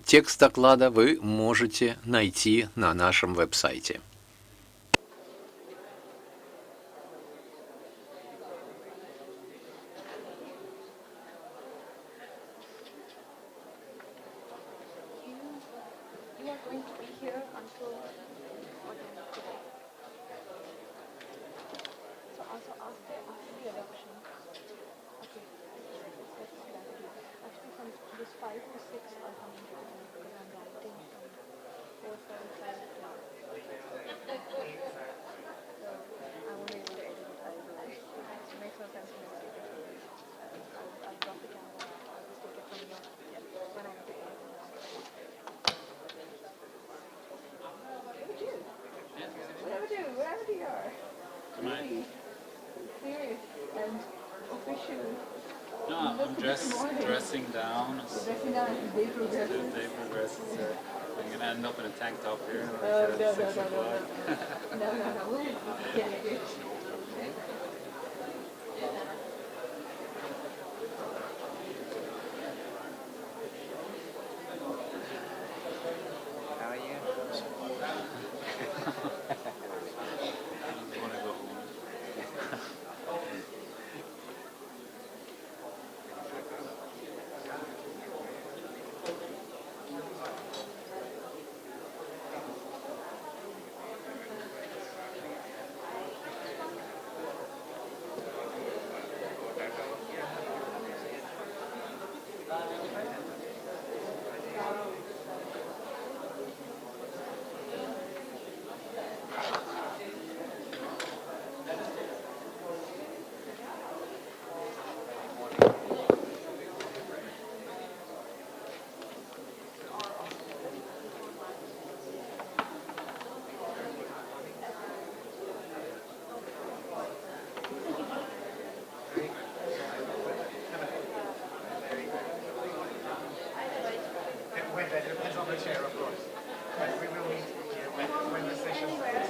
Текст доклада вы можете найти на нашем веб-сайте. No, I'm dressing down. Dressing down as the day progresses. The day progresses. I'm gonna end up in a tank top here. No. We'll get it. How are you? I wanna go home. That depends on the chair, of course. But we will meet when the session starts.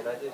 Thank you.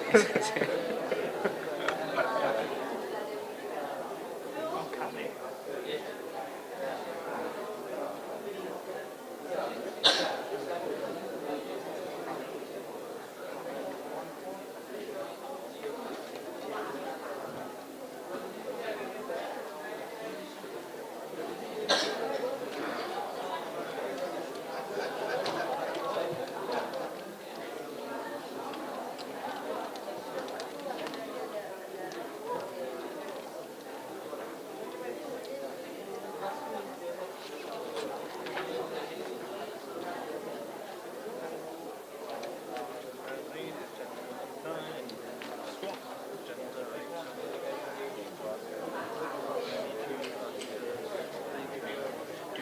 Do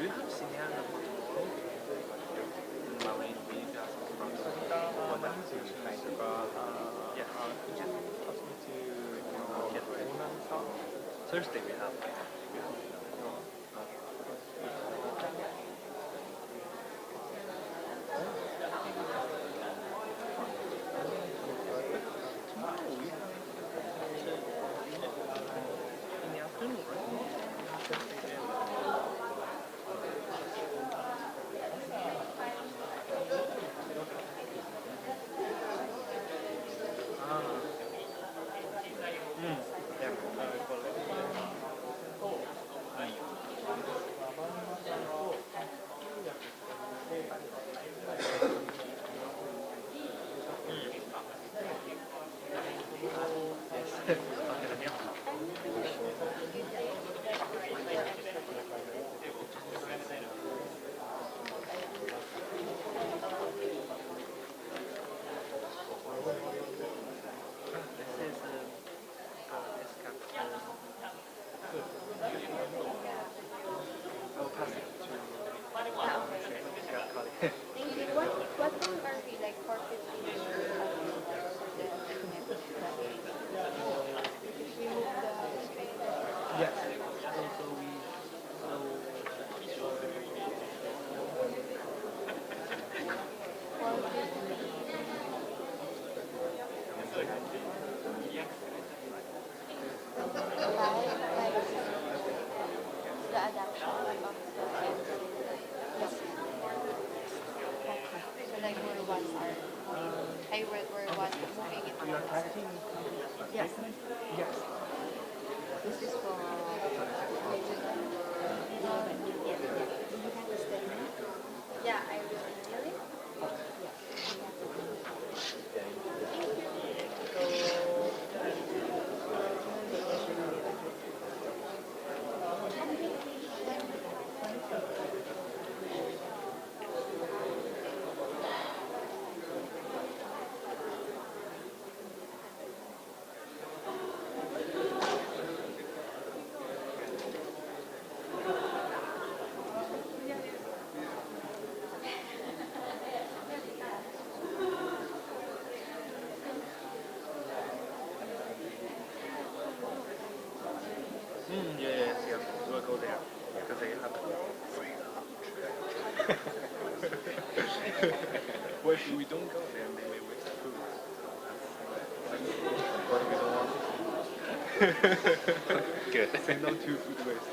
you have scenario number tomorrow? Marine visas from for that to kind of yeah, you can ask me to get ready. Thursday we have in the afternoon, this is ESCAP. I'll pass it to ESCAP colleague. What time are we, like 4:15? Yes. Also we The adoption of the so like we're once we're once moving it we are typing. Yes. Yes. This is for yeah, I will email it. Yes, we'll go there because they have well, if we don't go there, they may waste food. But we don't want to. Good. Say no to food waste.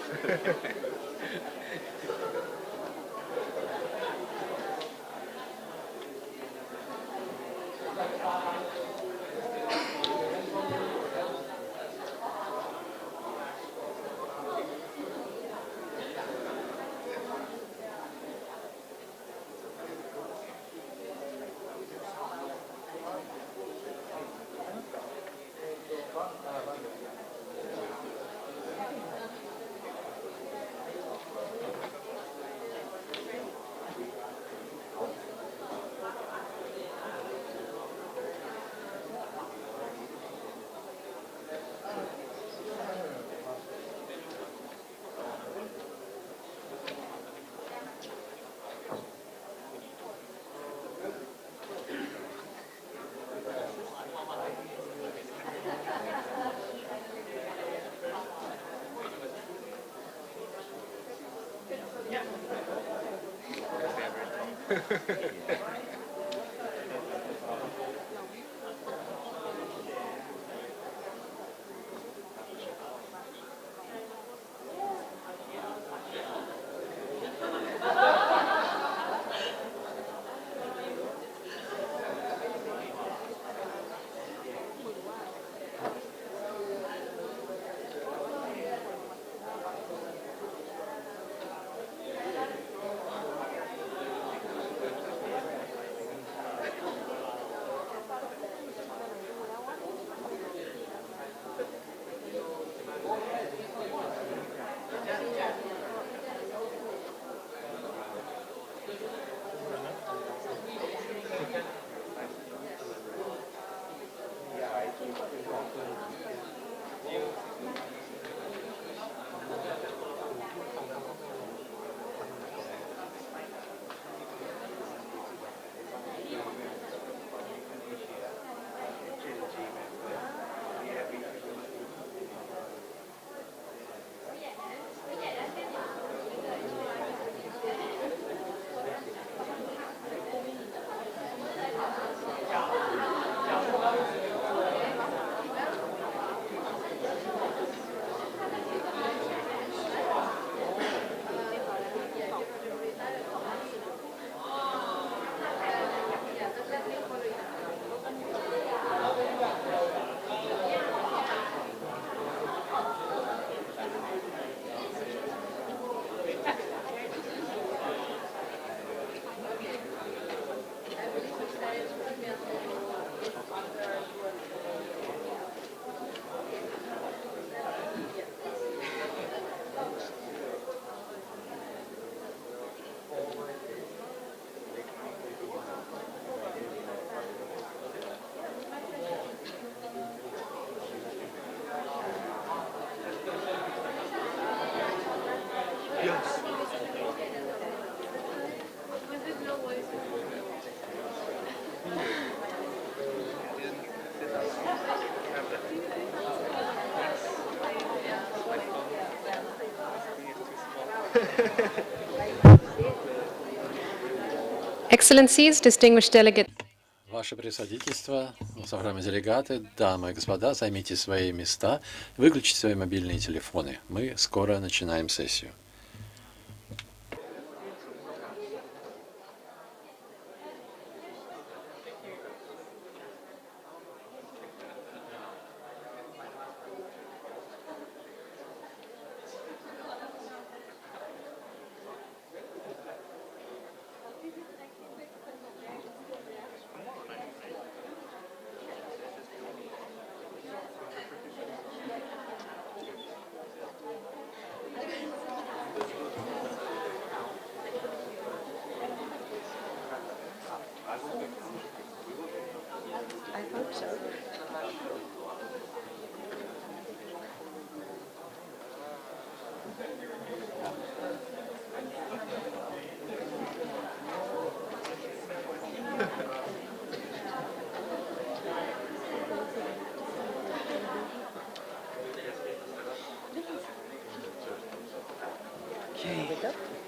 Excellencies, distinguished delegates. Ваше превосходительство, уважаемые делегаты, дамы и господа, займите свои места, выключите свои мобильные телефоны. Мы скоро начинаем сессию.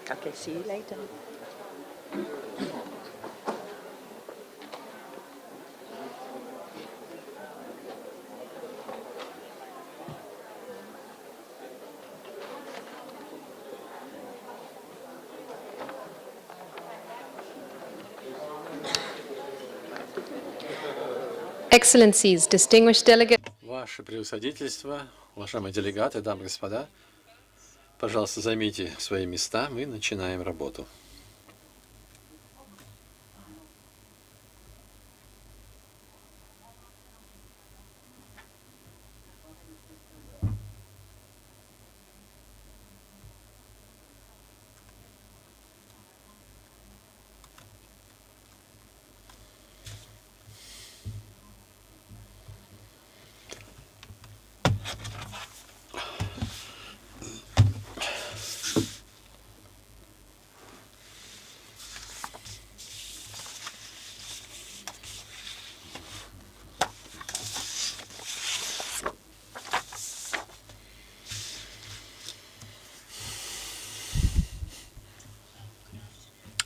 Okay, see you later. Excellencies, distinguished delegates. Ваше превосходительство, уважаемые делегаты, дамы и господа, пожалуйста, займите свои места, мы начинаем работу.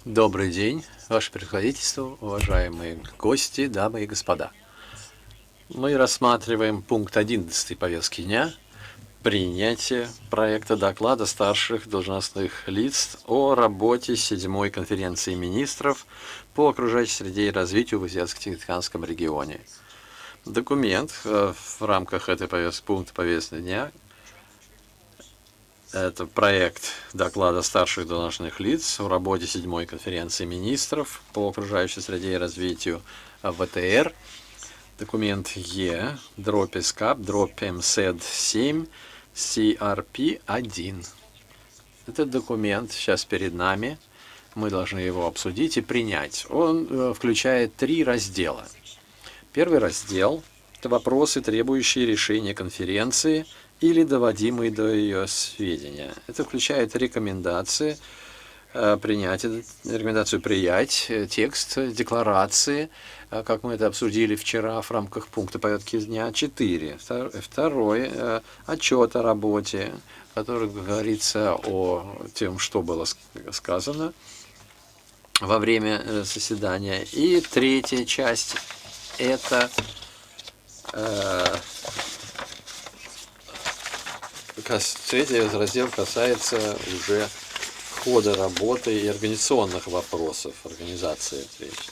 Добрый день, Ваше Превосходительство, уважаемые гости, дамы и господа. Мы рассматриваем пункт 11 повестки дня – принятие проекта доклада старших должностных лиц о работе 7-й конференции министров по окружающей среде и развитию в Азиатско-Тихоокеанском регионе. Документ в рамках этой пункта повестки дня – это проект доклада старших должностных лиц о работе 7-й конференции министров по окружающей среде и развитию ВТР. Документ Е, дробь ESCAP, дробь МСЭД-7, CRP-1. Этот документ сейчас перед нами. Мы должны его обсудить и принять. Он включает 3 раздела. Первый раздел – это вопросы, требующие решения конференции или доводимые до ее сведения. Это включает рекомендацию принять текст декларации, как мы это обсудили вчера в рамках пункта повестки дня 4. Второй отчет о работе, в котором говорится о том, что было сказано во время заседания. И третья часть – это третий раздел касается уже хода работы и организационных вопросов организации встречи.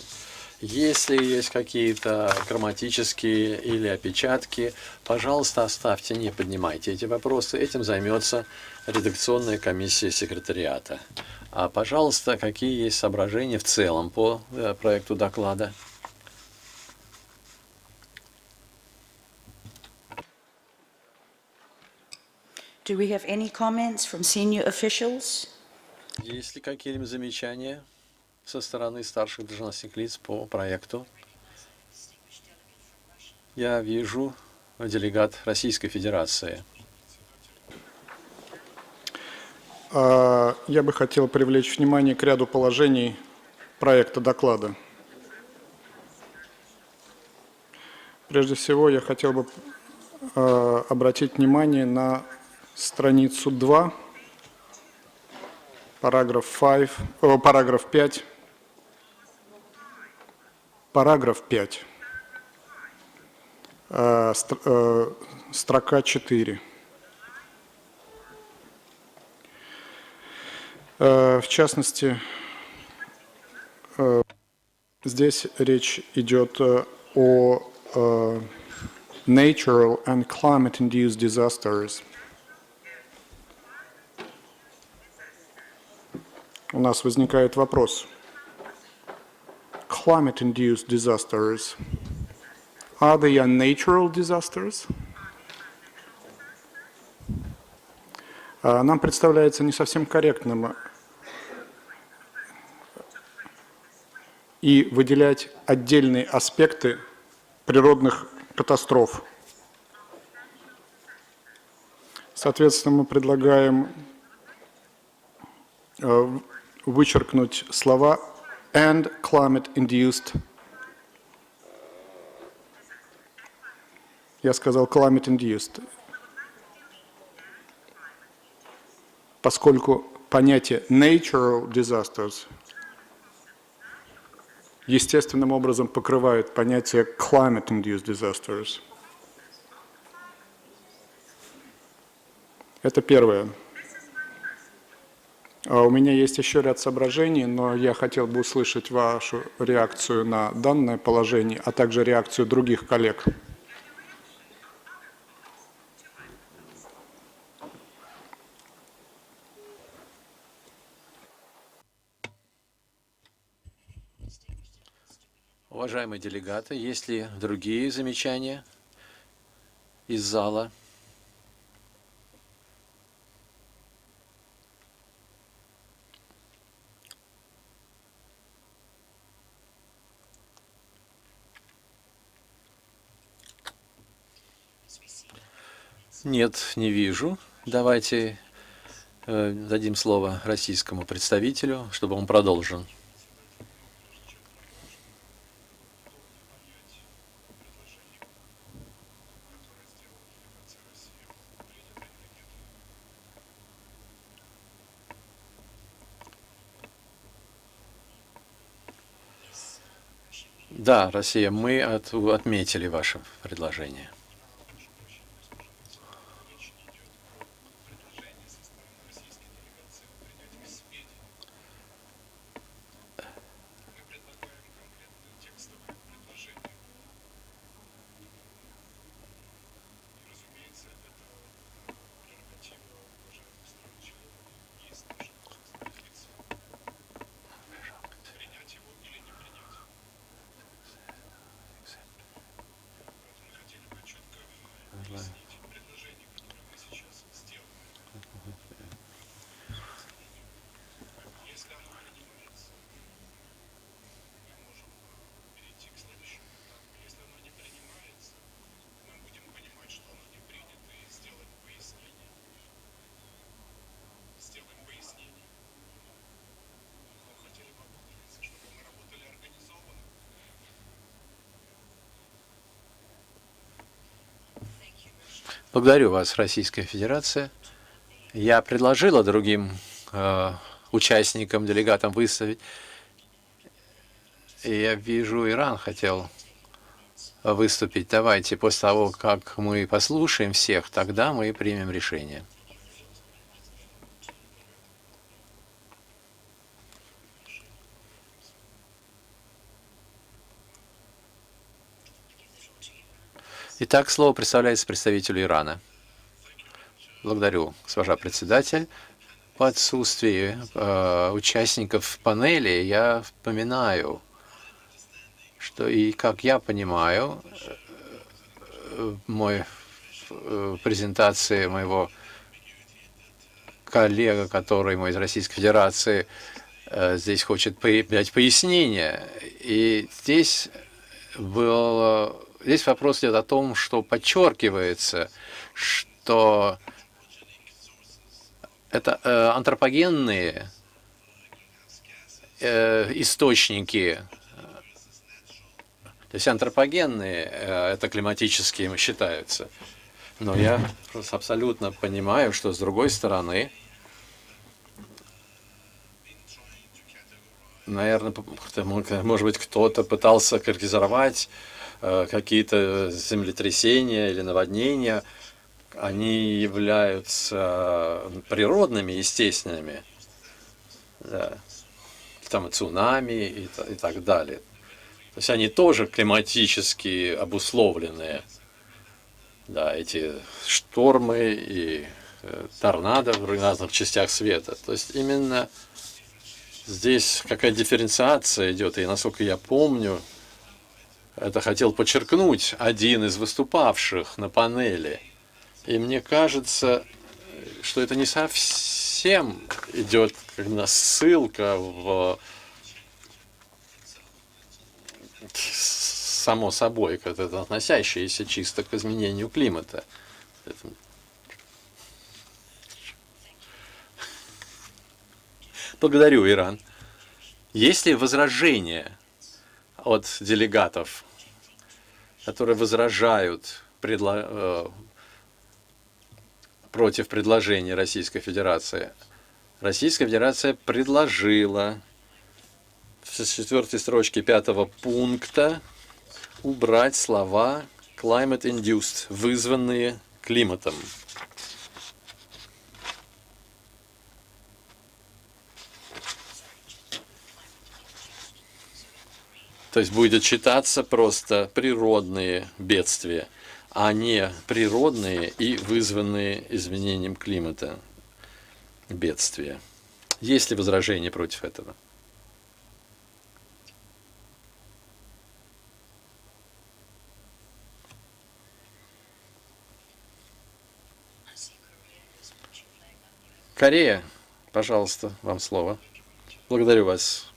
Если есть какие-то грамматические или опечатки, пожалуйста, оставьте, не поднимайте эти вопросы. Этим займется редакционная комиссия секретариата. А, пожалуйста, какие есть соображения в целом по проекту доклада? Do we have any comments from senior officials? Есть ли какие-либо замечания со стороны старших должностных лиц по проекту? Я вижу делегат Российской Федерации. Я бы хотел привлечь внимание к ряду положений проекта доклада. Прежде всего, я хотел бы обратить внимание на страницу 2, параграф 5. Параграф 5. Строка 4. В частности, здесь речь идет о natural and climate-induced disasters. У нас возникает вопрос. Climate-induced disasters. Are they natural disasters? Нам представляется не совсем корректным и выделять отдельные аспекты природных катастроф. Соответственно, мы предлагаем вычеркнуть слова and climate-induced. Я сказал climate-induced, поскольку понятие natural disasters естественным образом покрывает понятие climate-induced disasters. Это первое. У меня есть еще ряд соображений, но я хотел бы услышать вашу реакцию на данное положение, а также реакцию других коллег. Уважаемые делегаты, есть ли другие замечания из зала? Нет, не вижу. Давайте дадим слово российскому представителю, чтобы он продолжил. Да, Россия, мы отметили ваше предложение. Благодарю вас, Российская Федерация. Я предложила другим участникам, делегатам выставить. И я вижу, Иран хотел выступить. Давайте, после того, как мы послушаем всех, тогда мы примем решение. Итак, слово представляется представителю Ирана. Благодарю, госпожа председатель. В отсутствии участников панели я вспоминаю, что и как я понимаю, презентации моего коллега, который мой из Российской Федерации, здесь хочет дать пояснение. И здесь вопрос идет о том, что подчеркивается, что это антропогенные источники То есть антропогенные это климатические считаются. Но я просто абсолютно понимаю, что с другой стороны, наверное, может быть, кто-то пытался характеризовать какие-то землетрясения или наводнения. Они являются природными, естественными. Да. Там и цунами и так далее. То есть они тоже климатически обусловленные. Да, эти штормы и торнадо в разных частях света. То есть именно здесь какая дифференциация идет. И насколько я помню, это хотел подчеркнуть один из выступавших на панели. И мне кажется, что это не совсем идет как ссылка в само собой, как это относящееся чисто к изменению климата. Благодарю, Иран. Есть ли возражения от делегатов, которые возражают против предложения Российской Федерации? Российская Федерация предложила в 4-й строчке 5-го пункта убрать слова climate-induced, вызванные климатом. То есть будет читаться просто природные бедствия, а не природные и вызванные изменением климата бедствия. Есть ли возражения против этого? Корея, пожалуйста, вам слово. Благодарю вас.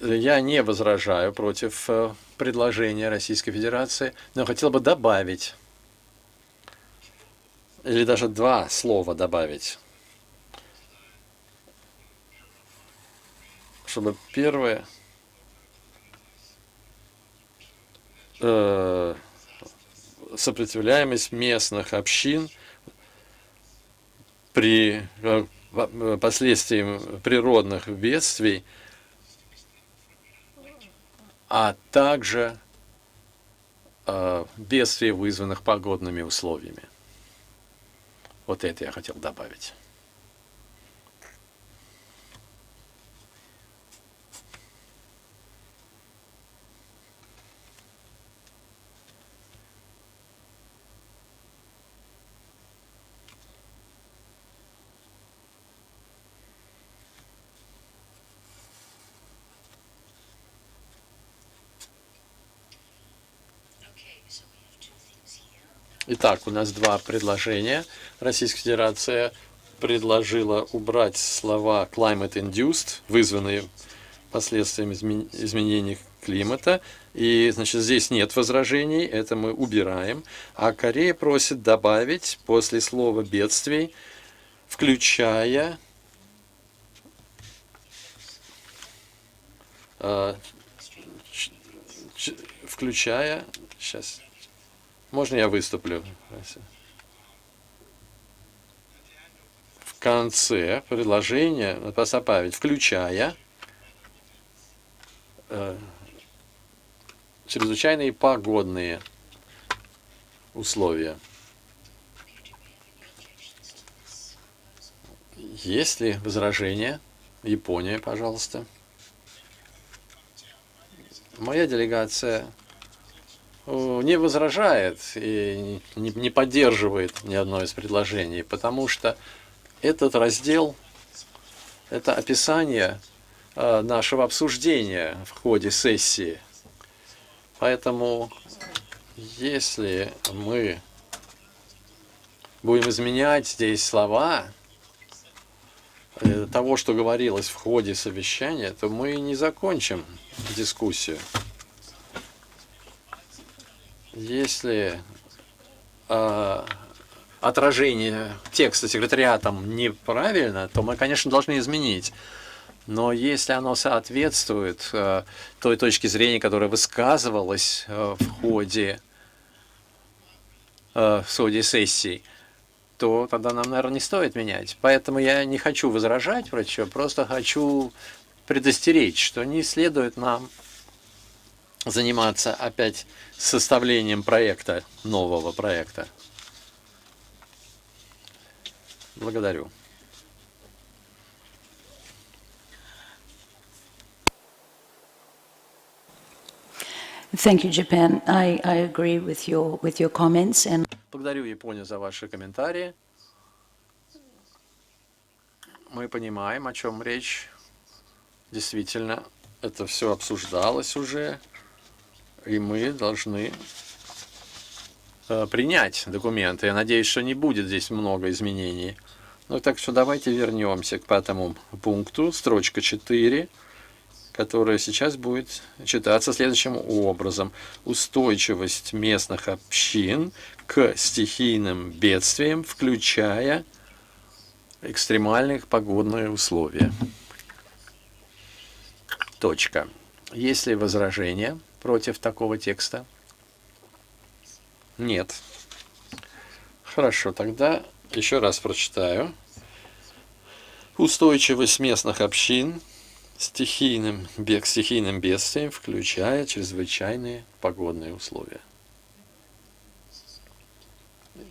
Я не возражаю против предложения Российской Федерации, но хотел бы добавить, или даже 2 слова добавить, чтобы первое сопротивляемость местных общин при последствиям природных бедствий, а также бедствий, вызванных погодными условиями. Вот это я хотел добавить. Итак, у нас 2 предложения. Российская Федерация предложила убрать слова climate-induced, вызванные последствиями изменений климата. И, значит, здесь нет возражений, это мы убираем. А Корея просит добавить после слова бедствий, включая сейчас. Можно я выступлю? В конце предложения надо добавить, включая чрезвычайные погодные условия. Есть ли возражения? Япония, пожалуйста. Моя делегация не возражает и не поддерживает ни одно из предложений, потому что этот раздел – это описание нашего обсуждения в ходе сессии. Поэтому, если мы будем изменять здесь слова того, что говорилось в ходе совещания, то мы не закончим дискуссию. Если отражение текста секретариатом неправильно, то мы, конечно, должны изменить Но если оно соответствует той точке зрения, которая высказывалась в ходе сессии, то тогда нам, наверное, не стоит менять. Поэтому я не хочу возражать против, просто хочу предостеречь, что не следует нам заниматься опять составлением проекта, нового проекта. Благодарю. Thank you, Japan. I agree with your comments and Благодарю Японию за ваши комментарии. Мы понимаем, о чем речь. Действительно, это все обсуждалось уже, и мы должны принять документы. Я надеюсь, что не будет здесь много изменений. Ну так что давайте вернемся к 5 пункту, строчка 4, которая сейчас будет читаться следующим образом. Устойчивость местных общин к стихийным бедствиям, включая экстремальных погодные условия. Точка. Есть ли возражения против такого текста? Нет. Хорошо, тогда еще раз прочитаю. Устойчивость местных общин к стихийным бедствиям, включая чрезвычайные погодные условия.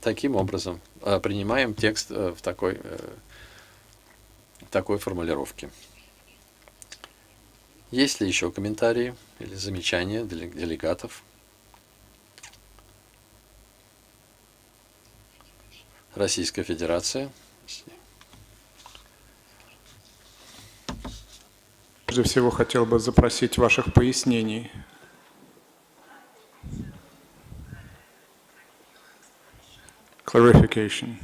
Таким образом, принимаем текст в такой формулировке. Есть ли еще комментарии или замечания делегатов? Российская Федерация. Прежде всего, хотел бы запросить ваших пояснений. Clarification.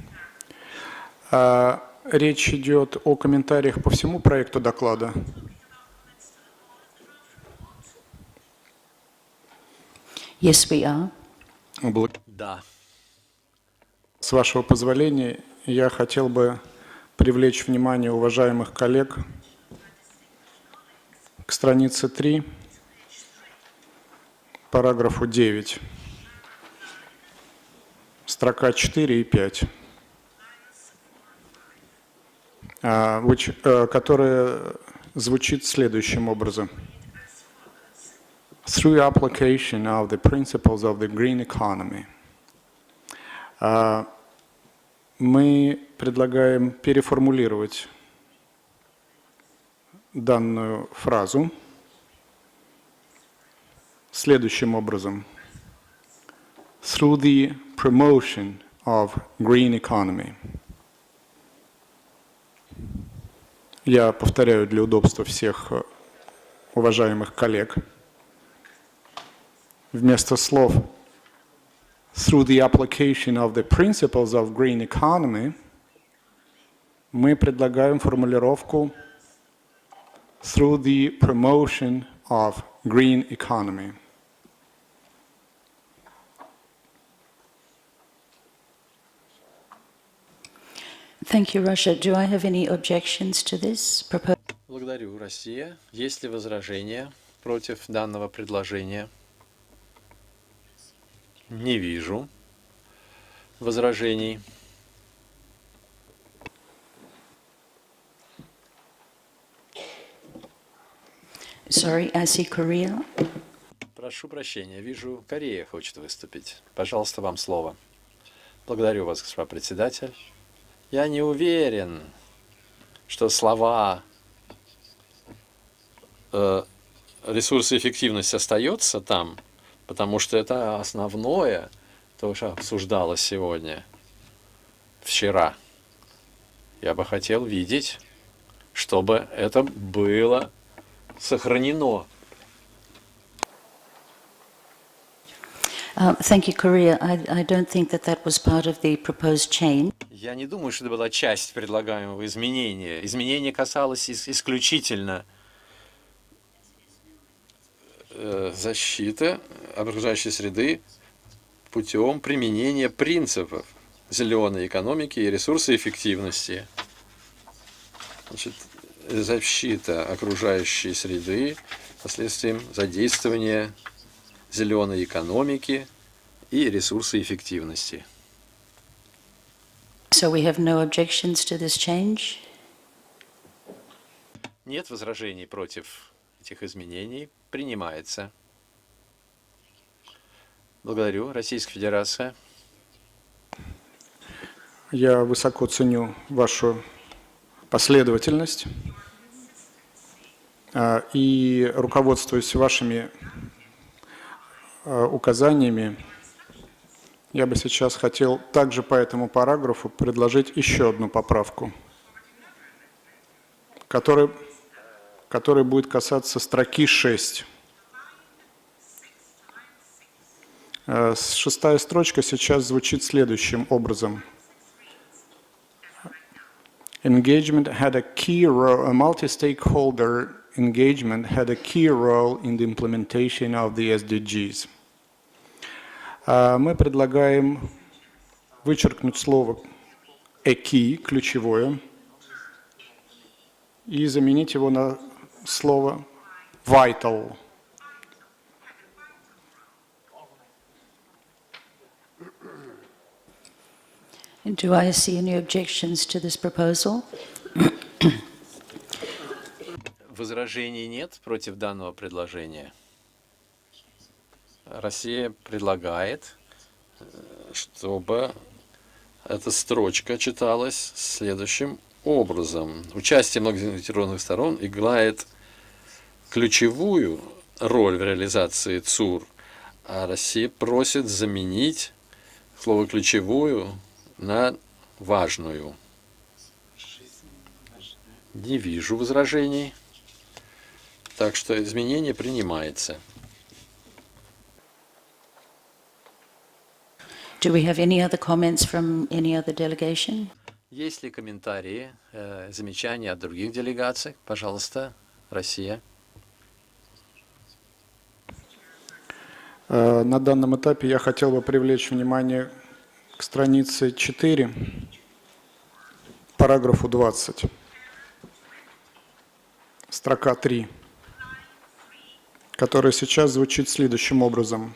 Речь идет о комментариях по всему проекту доклада. yes, we are. Да. С вашего позволения, я хотел бы привлечь внимание уважаемых коллег к странице 3, параграфу 9, строка 4 и 5, которая звучит следующим образом. Through application of the principles of the green economy. Мы предлагаем переформулировать данную фразу следующим образом. Through the promotion of green economy. Я повторяю для удобства всех уважаемых коллег. Вместо слов through the application of the principles of green economy мы предлагаем формулировку through the promotion of green economy. Thank you, Russia. Do I have any objections to this proposal? Благодарю, Россия. Есть ли возражения против данного предложения? Не вижу возражений. Sorry, I see Korea. Прошу прощения, вижу, Корея хочет выступить. Пожалуйста, вам слово. Благодарю вас, госпожа председатель. Я не уверен, что слова ресурсоэффективность остается там, потому что это основное, то, что обсуждалось сегодня, вчера. Я бы хотел видеть, чтобы это было сохранено. Thank you, Korea. I don't think that was part of the proposed change. Я не думаю, что это была часть предлагаемого изменения. Изменение касалось исключительно защиты окружающей среды путем применения принципов зеленой экономики и ресурсоэффективности. Значит, защита окружающей среды последствием задействования зеленой экономики и ресурсоэффективности. So we have no objections to this change? Нет возражений против этих изменений. Принимается. Благодарю. Российская Федерация. Я высоко ценю вашу последовательность и, руководствуясь вашими указаниями, я бы сейчас хотел также по этому параграфу предложить еще одну поправку, которая будет касаться строки 6. Шестая строчка сейчас звучит следующим образом. Engagement had a key role, a multi-stakeholder engagement had a key role in the implementation of the SDGs. Мы предлагаем вычеркнуть слово a key, ключевое, и заменить его на слово vital. Do I see any objections to this proposal? Возражений нет против данного предложения. Россия предлагает, чтобы эта строчка читалась следующим образом. Участие многих заинтересованных сторон играет ключевую роль в реализации ЦУР, а Россия просит заменить слово «ключевую» на важную. Не вижу возражений, так что изменение принимается. Do we have any other comments from any other delegation? Есть ли комментарии, замечания от других делегаций? Пожалуйста, Россия. На данном этапе я хотел бы привлечь внимание к странице 4, параграфу 20, строка 3, которая сейчас звучит следующим образом.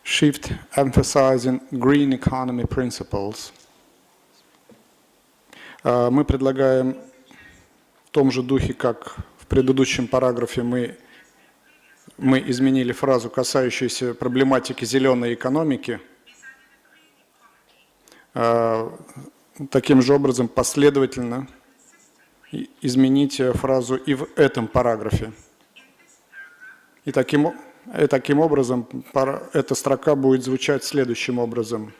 Shift emphasizing green economy principles. Мы предлагаем в том же духе, как в предыдущем параграфе мы изменили фразу, касающуюся проблематики зеленой экономики. Таким же образом последовательно измените фразу и в этом параграфе. И таким образом эта строка будет звучать следующим образом.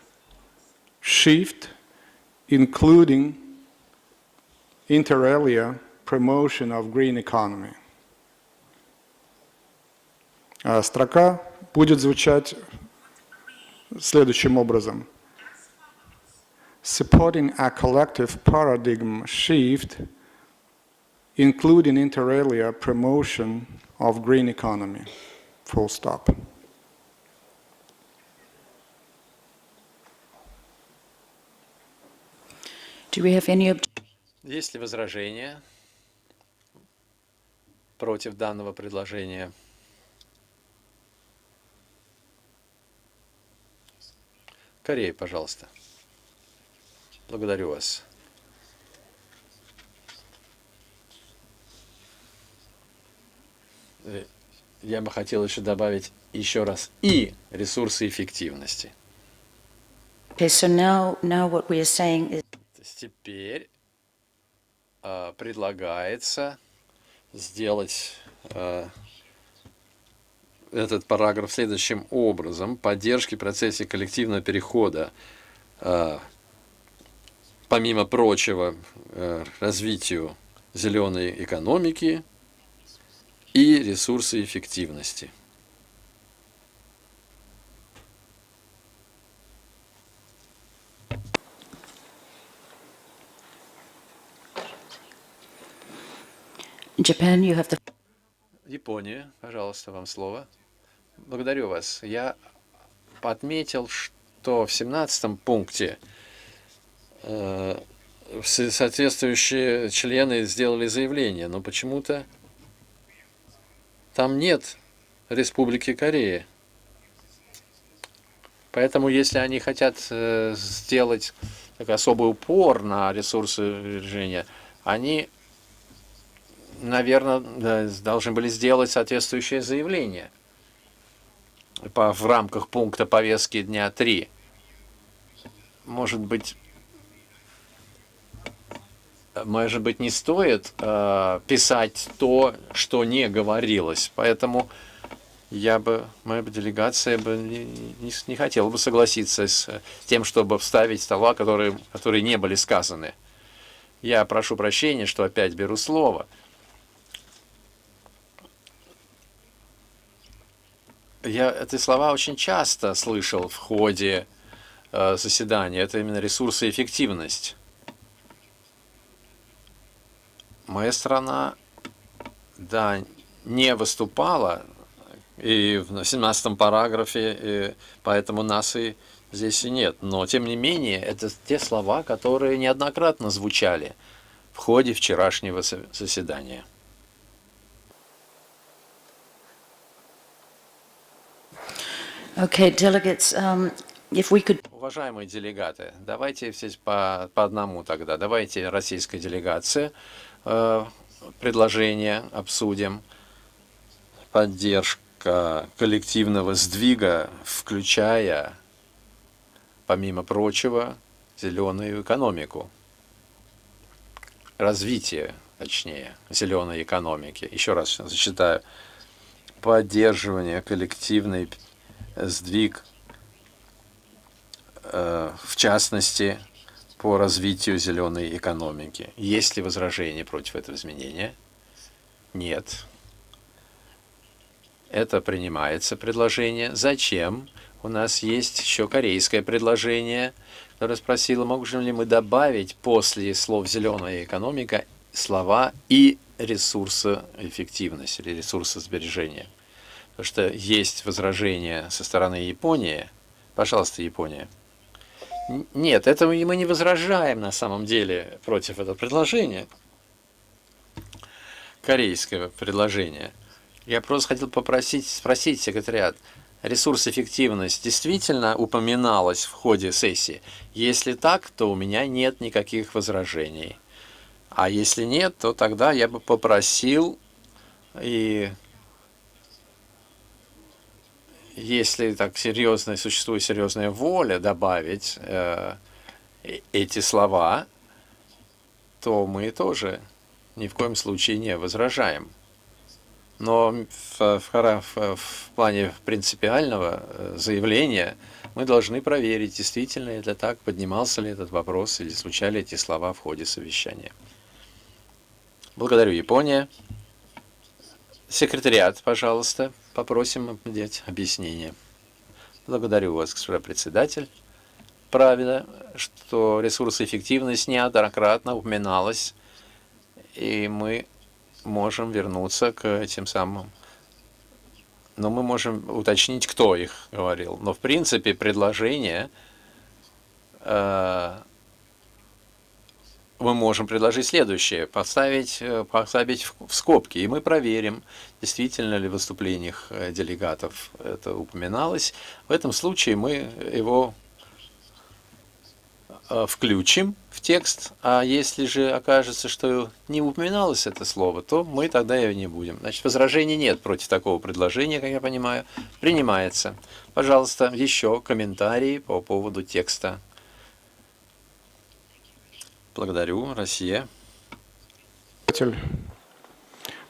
Shift, including inter alia promotion of green economy. Строка будет звучать следующим образом. Supporting a collective paradigm shift, including inter alia promotion of green economy. Full stop. Do we have any Есть ли возражения против данного предложения? Корея, пожалуйста. Благодарю вас. Я бы хотел еще добавить еще раз и ресурсы эффективности. Okay, so now what we are saying is Теперь предлагается сделать этот параграф следующим образом. Поддержки в процессе коллективного перехода, помимо прочего, развитию зеленой экономики и ресурсы эффективности. Japan, you have the... Япония, пожалуйста, вам слово. Благодарю вас. Я отметил, что в 17 пункте соответствующие члены сделали заявление, но почему-то там нет Республики Корея. Поэтому, если они хотят сделать такой особый упор на ресурсы сбережения, они, наверное, должны были сделать соответствующее заявление в рамках пункта повестки дня 3. Может быть, не стоит писать то, что не говорилось. Поэтому моя делегация бы не хотела бы согласиться с тем, чтобы вставить слова, которые не были сказаны. Я прошу прощения, что опять беру слово. Я эти слова очень часто слышал в ходе заседания. Это именно ресурсоэффективность. Моя страна, да, не выступала и в 17-м параграфе, и поэтому нас и здесь и нет. Но, тем не менее, это те слова, которые неоднократно звучали в ходе вчерашнего заседания. Okay, delegates, if we could... Уважаемые делегаты, давайте все по одному тогда. Давайте российская делегация предложение обсудим. Поддержка коллективного сдвига, включая, помимо прочего, зеленую экономику. Развитие, точнее, зеленой экономики. Еще раз зачитаю. Поддерживание коллективный сдвиг, в частности, по развитию зеленой экономики. Есть ли возражения против этого изменения? Нет. Это принимается предложение. Зачем? У нас есть еще корейское предложение, которое спросило, можем ли мы добавить после слов «зеленая экономика» слова «и ресурсоэффективность» или ресурсосбережение. Потому что есть возражение со стороны Японии. Пожалуйста, Япония. Нет, это мы не возражаем на самом деле против этого предложения. Корейского предложения. Я просто хотел спросить секретариат, ресурсоэффективность действительно упоминалась в ходе сессии? Если так, то у меня нет никаких возражений. А если нет, то тогда я бы попросил, и если так существует серьезная воля добавить эти слова, то мы тоже ни в коем случае не возражаем. Но в плане принципиального заявления мы должны проверить, действительно это так, поднимался ли этот вопрос или звучали эти слова в ходе совещания. Благодарю, Япония. Секретариат, пожалуйста, попросим дать объяснение. Благодарю вас, госпожа председатель. Правильно, что ресурсоэффективность неоднократно упоминалась, и мы можем вернуться к этим самым. Но мы можем уточнить, кто их говорил. Но в принципе предложение мы можем предложить следующее. Поставить в скобки, и мы проверим, действительно ли в выступлениях делегатов это упоминалось. В этом случае мы его включим в текст, а если же окажется, что не упоминалось это слово, то мы тогда его не будем. Значит, возражений нет против такого предложения, как я понимаю. Принимается. Пожалуйста, еще комментарии по поводу текста. Благодарю. Россия.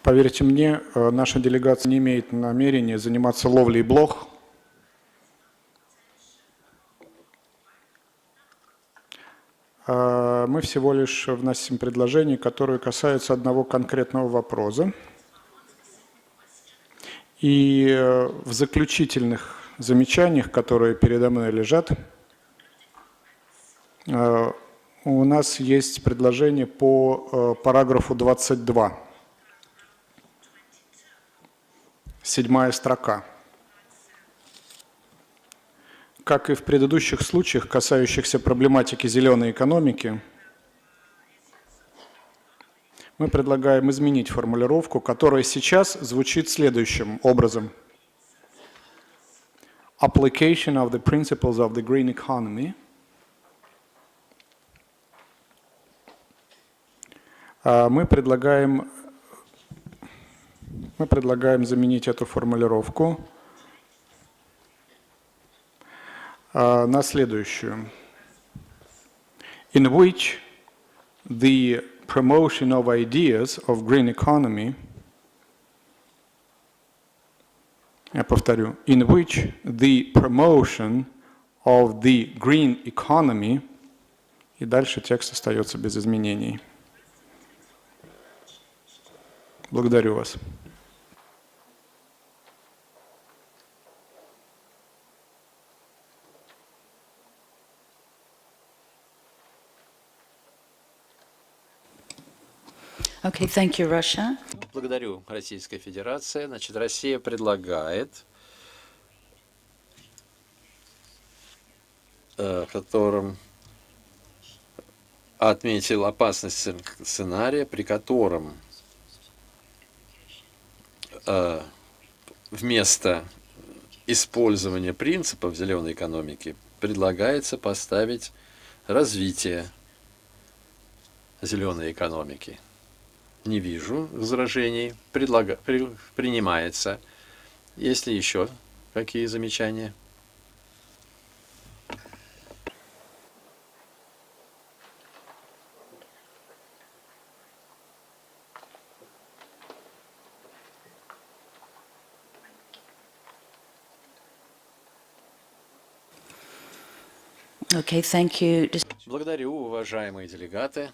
Поверьте мне, наша делегация не имеет намерения заниматься ловлей блох. Мы всего лишь вносим предложения, которые касаются одного конкретного вопроса. И в заключительных замечаниях, которые передо мной лежат, у нас есть предложение по параграфу 22. 7-я строка. Как и в предыдущих случаях, касающихся проблематики зеленой экономики, мы предлагаем изменить формулировку, которая сейчас звучит следующим образом. Application of the principles of the green economy. Мы предлагаем заменить эту формулировку на следующую. In which the promotion of ideas of green economy, я повторю, in which the promotion of the green economy, и дальше текст остается без изменений. Благодарю вас. Okay, thank you, Russia. Благодарю, Российская Федерация. Значит, Россия предлагает, в котором отметил опасность сценария, при котором вместо использования принципов зеленой экономики предлагается поставить развитие зеленой экономики. Не вижу возражений. Принимается. Есть ли еще какие замечания? Okay, thank you. Благодарю, уважаемые делегаты.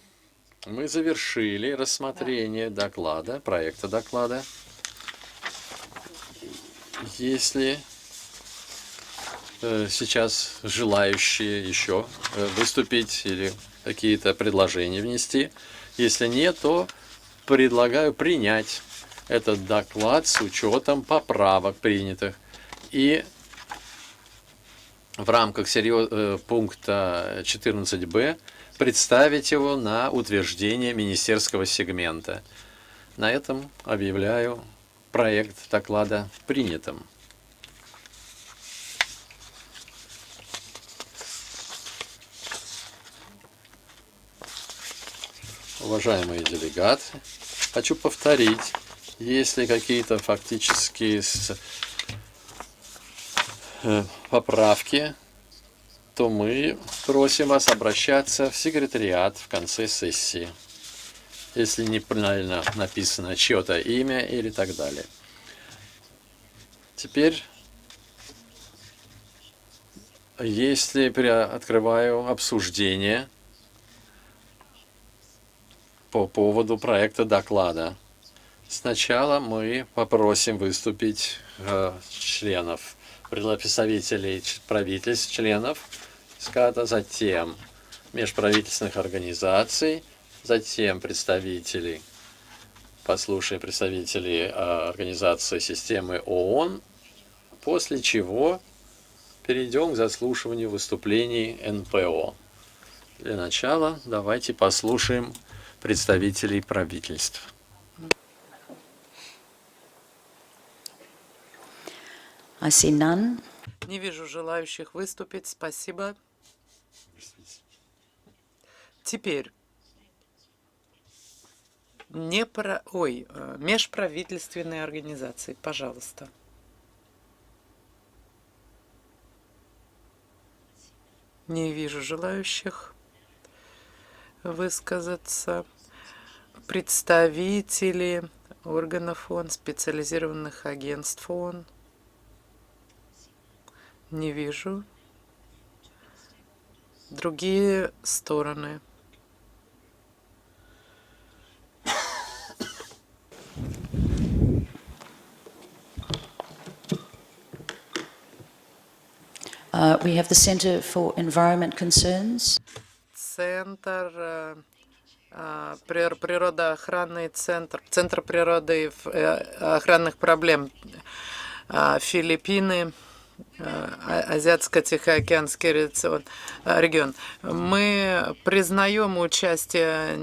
Мы завершили рассмотрение доклада, проекта доклада. Если сейчас желающие еще выступить или какие-то предложения внести, если нет, то предлагаю принять этот доклад с учетом поправок принятых. И в рамках пункта 14б представить его на утверждение министерского сегмента. На этом объявляю проект доклада принятым. Уважаемые делегаты, хочу повторить, если какие-то фактические поправки, то мы просим вас обращаться в секретариат в конце сессии, если неправильно написано чье-то имя или так далее. Теперь, если открываю обсуждение по поводу проекта доклада, сначала мы попросим выступить членов, представителей правительств, членов СКАТа, затем межправительственных организаций, затем послушаем представителей организации системы ООН, после чего перейдем к заслушиванию выступлений НПО. Для начала давайте послушаем представителей правительств. I see none. Не вижу желающих выступить. Спасибо. Теперь межправительственные организации, пожалуйста. Не вижу желающих высказаться. Представители органов ООН, специализированных агентств ООН. Не вижу. Другие стороны. We have the Center for Environment Concerns. Центр природоохранный центр природы и охранных проблем. Филиппины Азиатско-Тихоокеанский регион. Мы признаем участие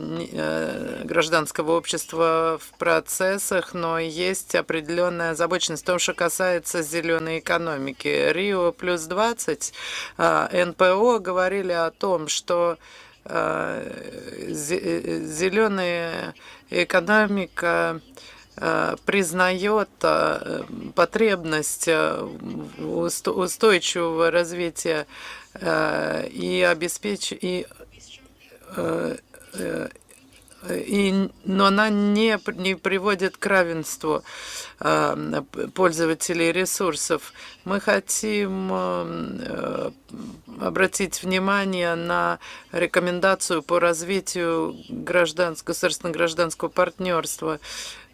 гражданского общества в процессах, но есть определенная озабоченность в том, что касается зеленой экономики. Рио плюс 20 НПО говорили о том, что зеленая экономика признает потребность устойчивого развития и обеспечивает, но она не приводит к равенству пользователей ресурсов. Мы хотим обратить внимание на рекомендацию по развитию государственно-гражданского партнерства.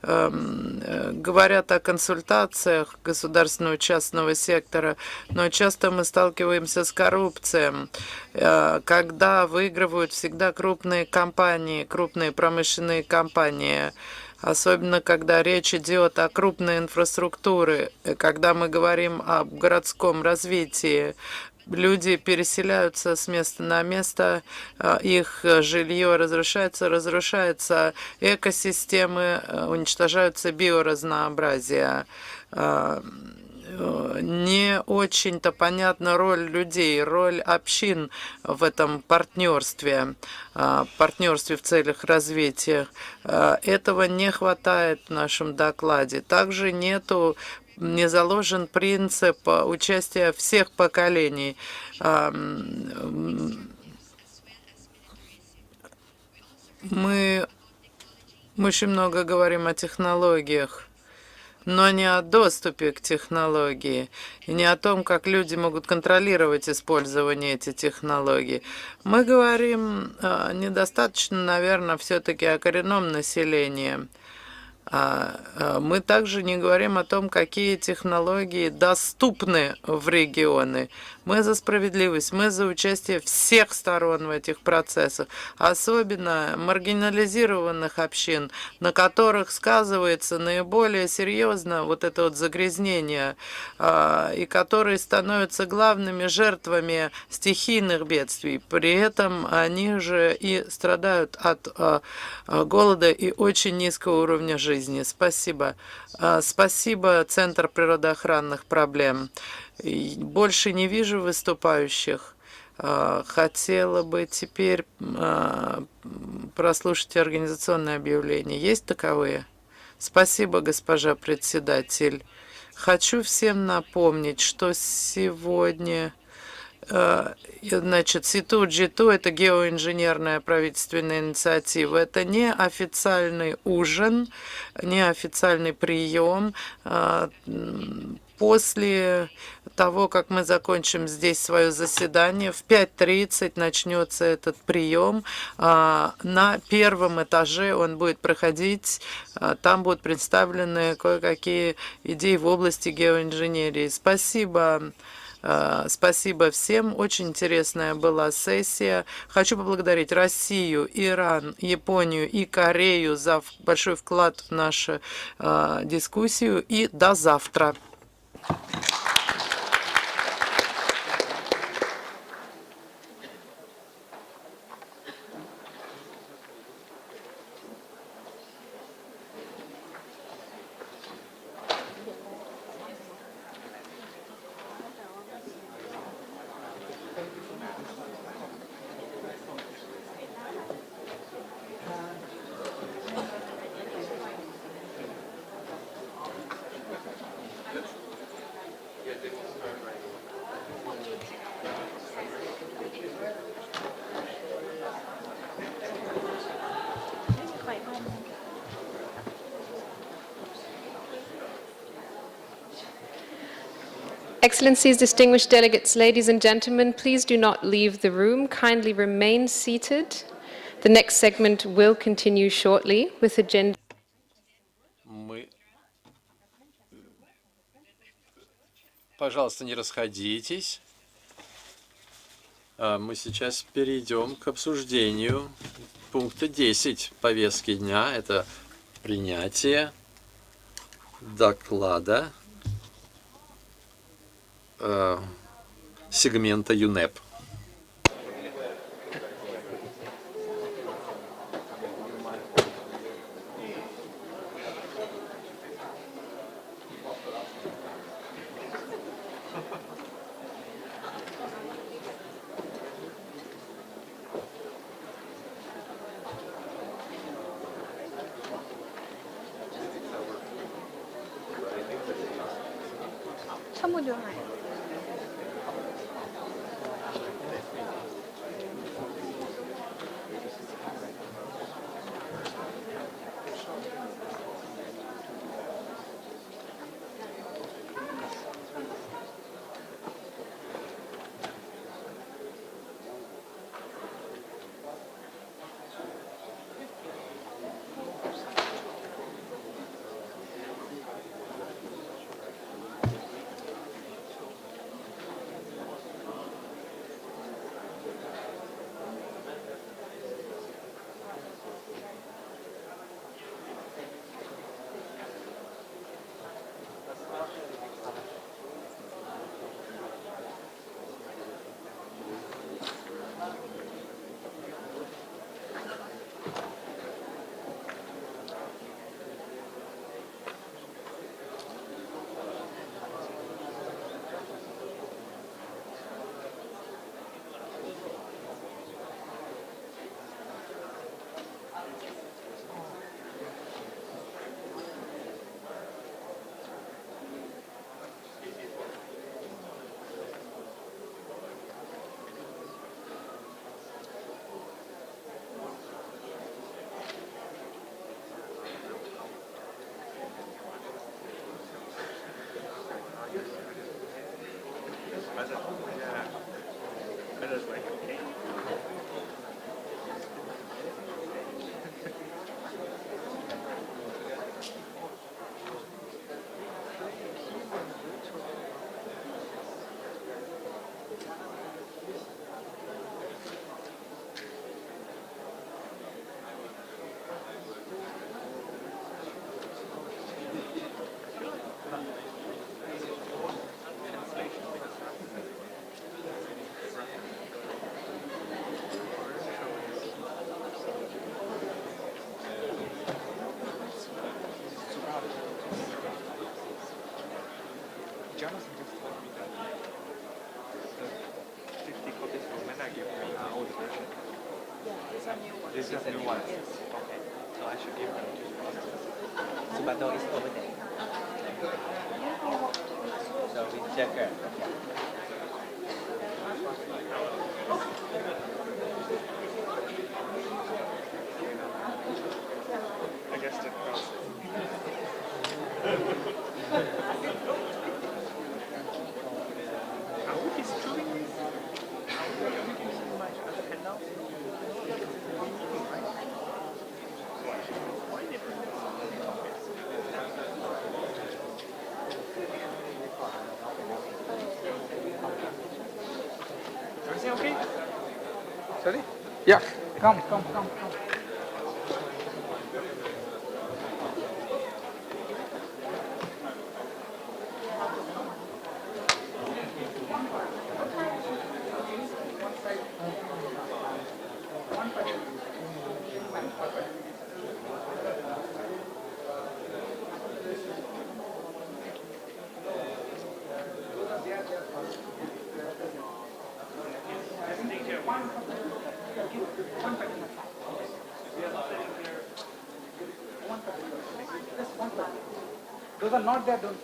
Говорят о консультациях государственного и частного сектора, но часто мы сталкиваемся с коррупцией, когда выигрывают всегда крупные компании, крупные промышленные компании, особенно когда речь идет о крупной инфраструктуре, когда мы говорим о городском развитии. Люди переселяются с места на место, их жилье разрушается, экосистемы, уничтожаются биоразнообразие. Не очень-то понятна роль людей, роль общин в этом партнерстве в целях развития. Этого не хватает в нашем докладе. Также не заложен принцип участия всех поколений. Мы очень много говорим о технологиях, но не о доступе к технологии, и не о том, как люди могут контролировать использование этих технологий. Мы говорим недостаточно, наверное, все-таки о коренном населении. Мы также не говорим о том, какие технологии доступны в регионы. Мы за справедливость, мы за участие всех сторон в этих процессах, особенно маргинализированных общин, на которых сказывается наиболее серьезно вот это вот загрязнение, и которые становятся главными жертвами стихийных бедствий. При этом они же и страдают от голода и очень низкого уровня жизни. Спасибо. Спасибо, Центр природоохранных проблем. Больше не вижу выступающих. Хотела бы теперь прослушать организационные объявления. Есть таковые? Спасибо, госпожа председатель. Хочу всем напомнить, что сегодня... Значит, СИТУ-G2 – это геоинженерная правительственная инициатива. Это не официальный ужин, не официальный прием. После того, как мы закончим здесь свое заседание, в 5:30 начнется этот прием. На первом этаже он будет проходить. Там будут представлены кое-какие идеи в области геоинженерии. Спасибо. Спасибо всем. Очень интересная была сессия. Хочу поблагодарить Россию, Иран, Японию и Корею за большой вклад в нашу дискуссию. И до завтра. Excellencies, distinguished delegates, ladies and gentlemen, please do not leave the room. Kindly remain seated. The next segment will continue shortly with agenda. Пожалуйста, не расходитесь. Мы сейчас перейдем к обсуждению пункта 10 повестки дня. Это принятие доклада сегмента ЮНЕП. Jonathan just told me that the 50 copies from Mena gave me an old version. Yeah, these are new ones. These are new ones. Okay, so I should give them to you. Subato is over there. So we check it. I guess that counts. Are we distributing these? Are we using my other handout? Why did everything okay? Sorry? Yeah, come. Those are not there, don't.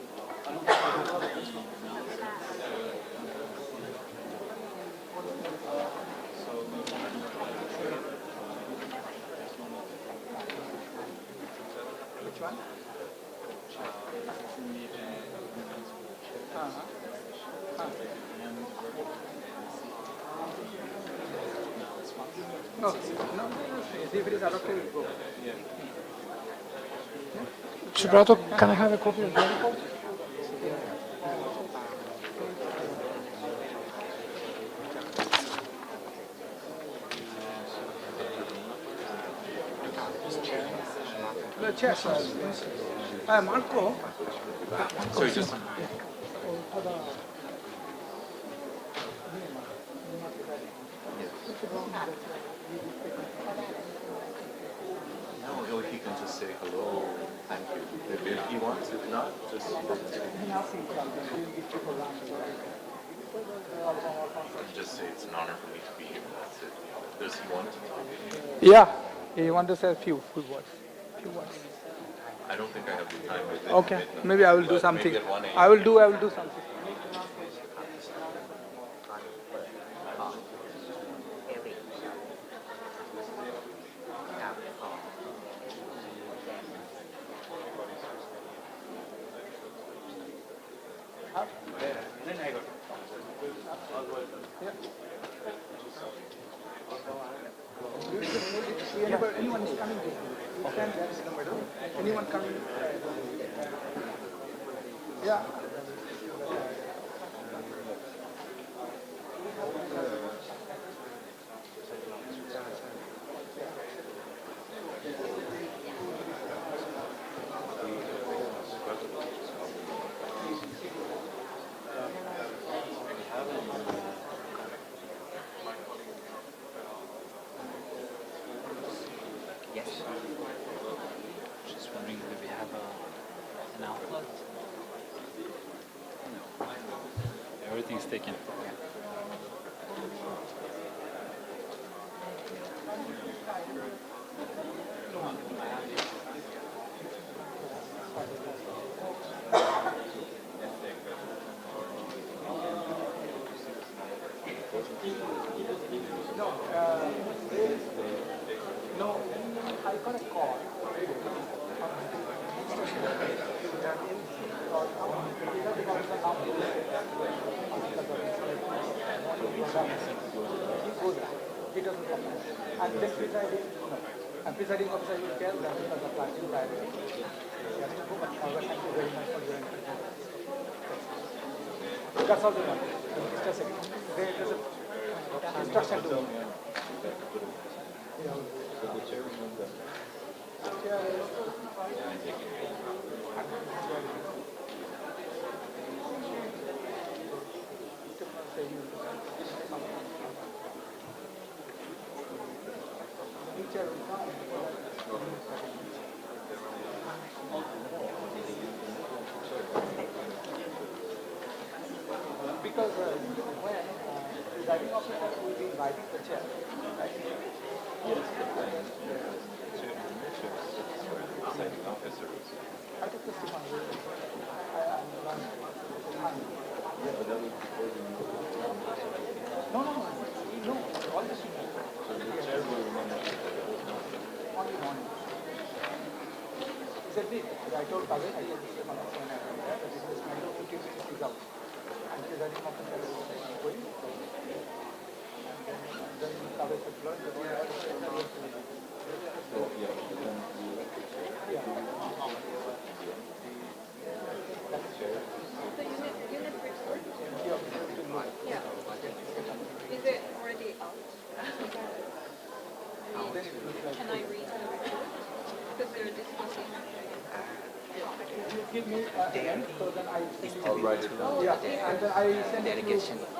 Which one? No, if it is allocated, go. Subrato, can I have a copy of the report? The chair. Marco. Sorry, just. No, or he can just say hello, thank you. If he wants, if not, just. Just say it's an honor for me to be here. That's it. Does he want to talk? Yeah, you want to say a few words. Few words. I don't think I have the time. Okay, maybe I will do But something. maybe at 1 a.m. I will do something. Anyone is coming? Anyone coming? Yeah. Yes. Just wondering, do we have an outlet? No. Everything's taken. No, no, I got a call. He doesn't come. And then presiding officer will tell them because of flashing priority. Thank you very much for your intervention. That's all they want. Mr. Secretary. There's a instruction to them. Because when presiding officer will be inviting the chair, right? Yes. Presiding officers. I took the Stefan. No, all the students. So the chair will remember. Only morning. He said, I told Kaveh, I told Stefan when I went there, that this is kind of 50 minutes is out. And presiding officer is going. And then Kaveh said, Lord, the boy has to yeah. The unit report? Yeah. Is it already out? Can I read the report? Because they're discussing. Give me a hand, so then I send it. I'll write it down. Yeah, and then I send it to.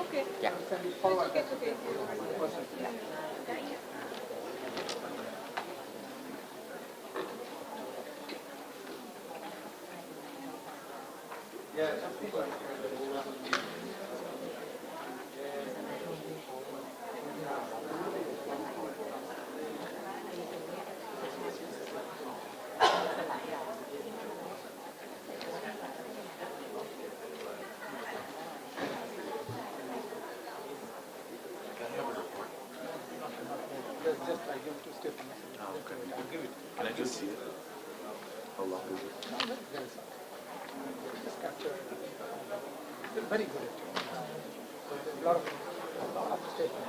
Okay. Yeah. Send it forward. It's okay. Yeah. Just I give it to Stephen. Oh, okay. Can I just see it? How long is it? Just capture. They're very good at it. A lot of statements.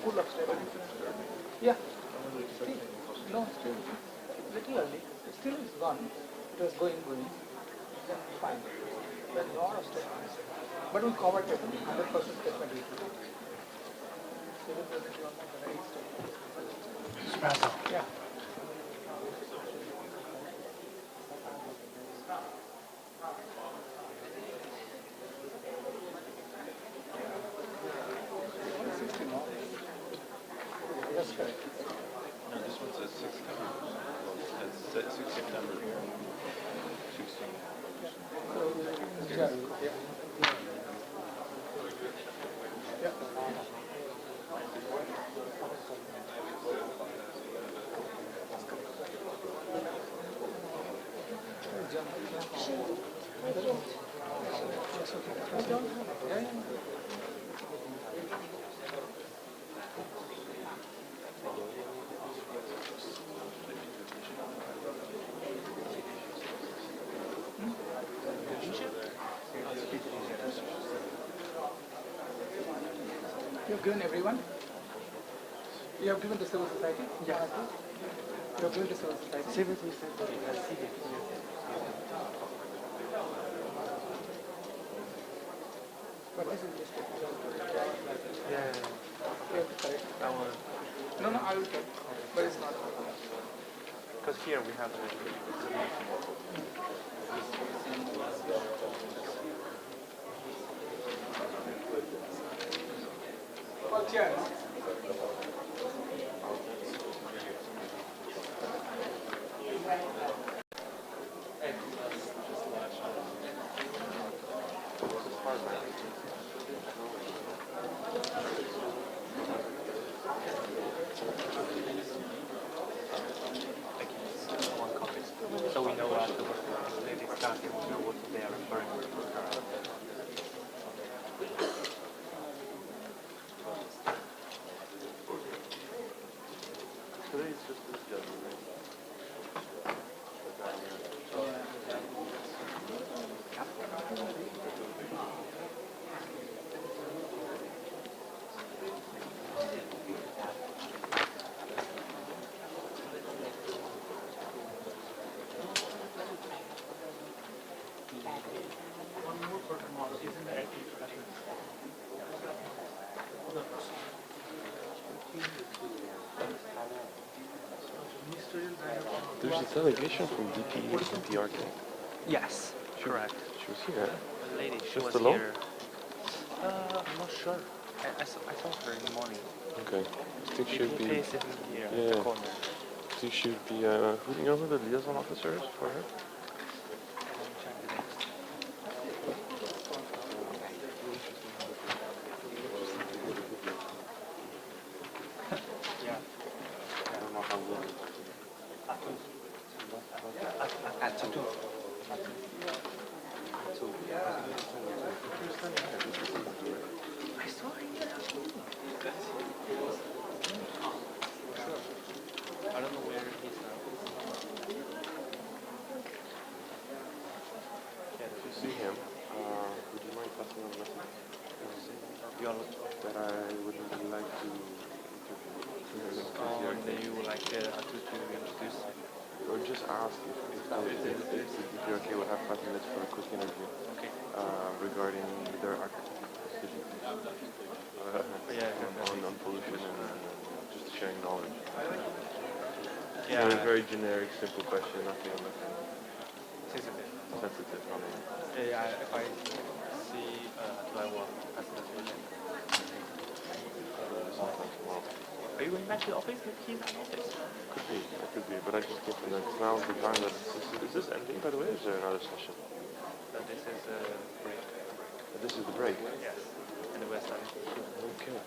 Full of statements. Yeah. Still. No, still. Little early. Still it's gone. It was going. Then fine. There's a lot of statements. But we covered it. 100% statement. Yeah. No, this one says 6 September. It says 6 September here. 16. You have given everyone? You have given the civil society? Yeah. You have given the civil society? Civil society has seen it. But this is just Yeah. you have to correct. That one. No, no, I will correct. But it's not. Because here we have the Well, cheers. so we know afterwards they discuss it, we know what they are referring to. Today is just this gentleman, right? One more for tomorrow, isn't the acting professional? There's a delegation from DPE and PRK. Yes, correct. She was here. The lady, she Just was alone? here. I'm not sure. I saw her in the morning. Okay. I think she would be. Sitting here in Yeah. the corner. I think she would be. Who do you know who the liaison officer is for her? Yeah. I don't know how long. At 2. I saw her here. I don't know where he's now. Yeah, if you see him, would you mind passing on a message? That I would really like to interview. That you would like to introduce. Or just ask if the DPRK would have 5 minutes for a quick interview. Okay. Regarding their architecture decisions. On pollution and just sharing knowledge. Yeah. A very generic, simple question, nothing Sensitive. sensitive. Yeah, if I see, do I want to pass that to him? Are you going back to the office? He's at the office. Could be, but I just came from there. 'Cause now's the time that is this ending, by the way, or is there another session? This is a break. This is the break? Yes, in the West End. Okay.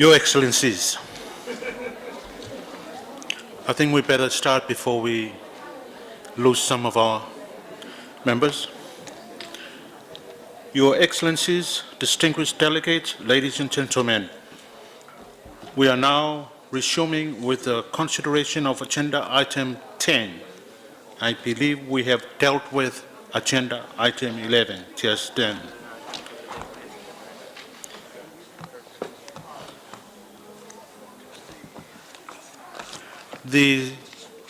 Your Excellencies, I think we better start before we lose some of our members. Your Excellencies, distinguished delegates, ladies and gentlemen, we are now resuming with the consideration of Agenda Item 10. I believe we have dealt with Agenda Item 11 just then. The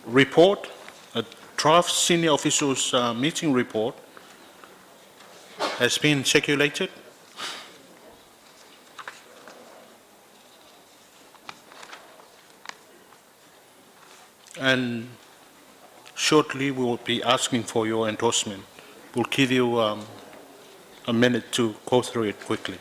report, a draft senior officials meeting report, has been circulated. And shortly we will be asking for your endorsement. We'll give you a minute to go through it quickly.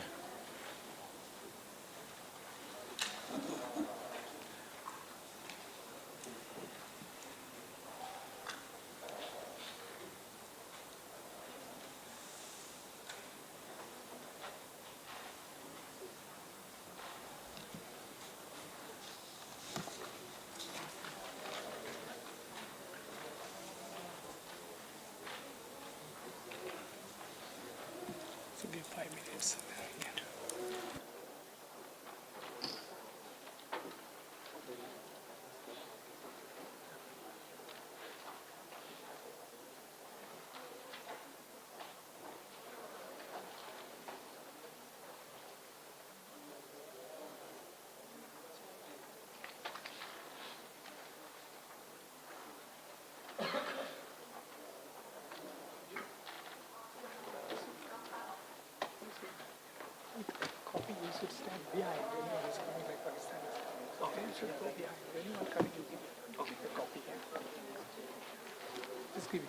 So give 5 minutes. Copy, you should stand behind. Anyone is coming like Pakistan. Okay, you should go behind. Anyone coming, you keep the copy here. Just give it.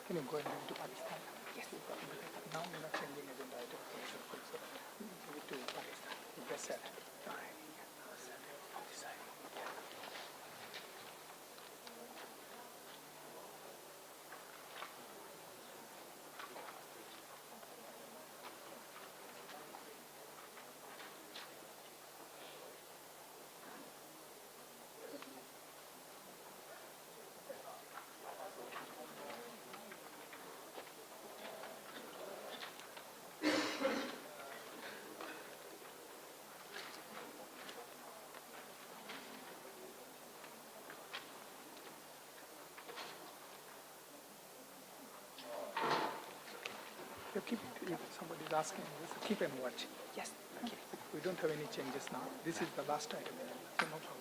Can you go and give it to Pakistan? Yes, we've got it. Now we're not changing agenda item. So give it to Pakistan. That's it. You keep it. If somebody is asking, just keep and watch. Yes. Okay. We don't have any changes now. This is the last item. So no problem.